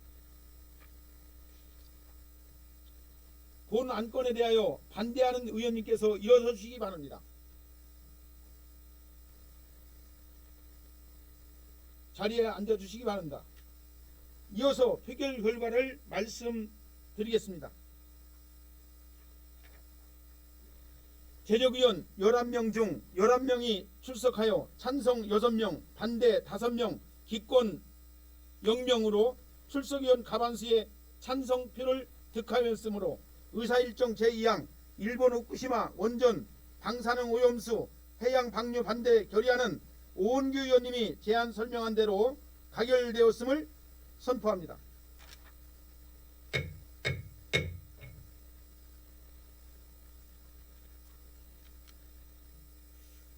본 안건에 대하여 반대하는 의원님께서 일어서시기 바랍니다. 자리에 앉아주시기 바랍니다. 이어서 표결 결과를 말씀드리겠습니다. 제적의원 11명 중 11명이 출석하여 찬성 6명, 반대 5명, 기권 0명으로 출석의원 과반수의 찬성표를 득하였으므로 의사일정 제2항 일본 후쿠시마 원전 방사능 오염수 해양 방류 반대 결의안은 오은규 의원님이 제안 설명한 대로 가결되었음을 선포합니다.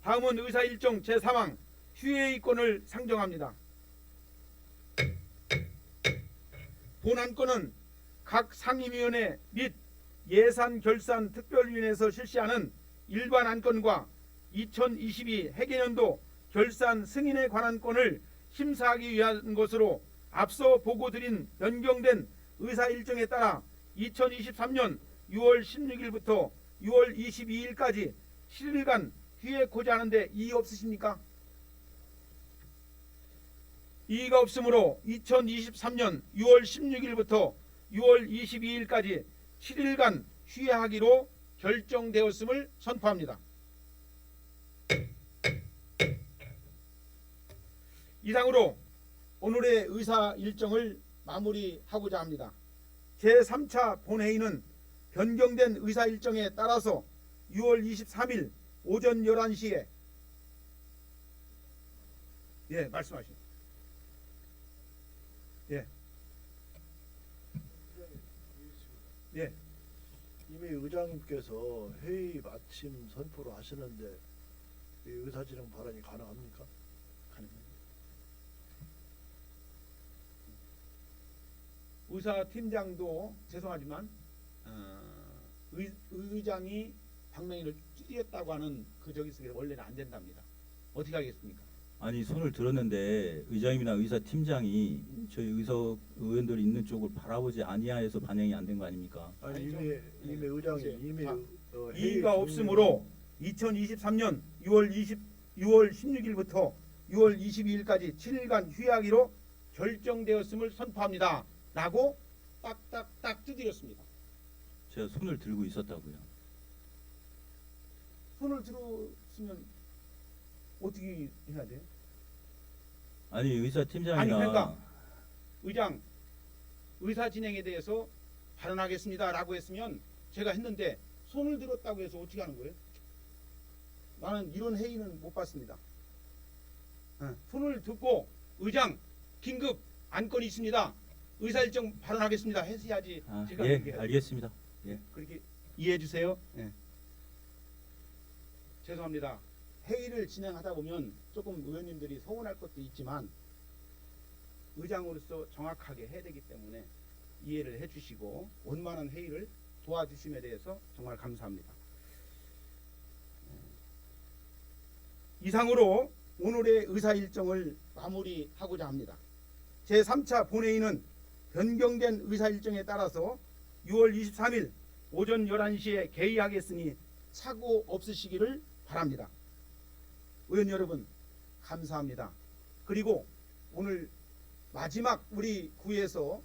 다음은 의사일정 제3항 휴회의권을 상정합니다. 본 안건은 각 상임위원회 및 예산결산특별위원회에서 실시하는 일반 안건과 2022 회계연도 결산 승인에 관한 건을 심사하기 위한 것으로 앞서 보고드린 변경된 의사일정에 따라 2023년 6월 16일부터 6월 22일까지 7일간 휴회코자 하는데 이의 없으십니까? 이의가 없으므로 2023년 6월 16일부터 6월 22일까지 7일간 휴회하기로 결정되었음을 선포합니다. 이상으로 오늘의 의사 일정을 마무리하고자 합니다. 제3차 본회의는 변경된 의사 일정에 따라서 6월 23일 오전 11시에 말씀하십시오. 이미 의장님께서 회의 마침 선포를 하시는데 이 의사진행 발언이 가능합니까? 가능합니다. 의사팀장도 죄송하지만 의장이 방맹이를 줄였다고 하는 그 저기 속에 원래는 안 된답니다. 어떻게 하겠습니까? 아니 손을 들었는데 의장님이나 의사팀장이 저희 의원들이 있는 쪽을 바라보지 아니하여서 반영이 안 된 거 아닙니까? 아니 아니죠. 이미 의장이 보세요. 이미 자, 회의 이의가 종료- 없으므로 2023년 6월 16일부터 6월 22일까지 7일간 휴회하기로 결정되었음을 선포합니다. 라고 딱딱딱 두드렸습니다. 제가 손을 들고 있었다고요. 손을 들었으면 어떻게 해야 돼요? 아니 의사팀장이나 아니 그러니까 의장 의사 진행에 대해서 발언하겠습니다 라고 했으면 제가 했는데 손을 들었다고 해서 어떻게 하는 거예요? 나는 이런 회의는 못 봤습니다. 손을 듣고 의장 긴급 안건이 있습니다. 의사 일정 발언하겠습니다 했어야지. 제가 예, 그렇게 알겠습니다. 그렇게 이해해 주세요. 죄송합니다. 회의를 진행하다 보면 조금 의원님들이 서운할 것도 있지만 의장으로서 정확하게 해야 되기 때문에 이해를 해주시고 원만한 회의를 도와주심에 대해서 정말 감사합니다. 이상으로 오늘의 의사 일정을 마무리하고자 합니다. 제3차 본회의는 변경된 의사 일정에 따라서 6월 23일 오전 11시에 개의하겠으니 착오 없으시기를 바랍니다. 의원 여러분 감사합니다. 그리고 오늘 마지막 우리 구에서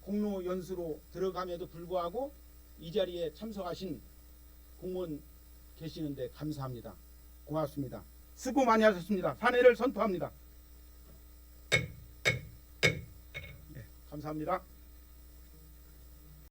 공로 연수로 들어감에도 불구하고 이 자리에 참석하신 공무원 계시는데 감사합니다. 고맙습니다. 수고 많이 하셨습니다. 사내를 선포합니다. 감사합니다.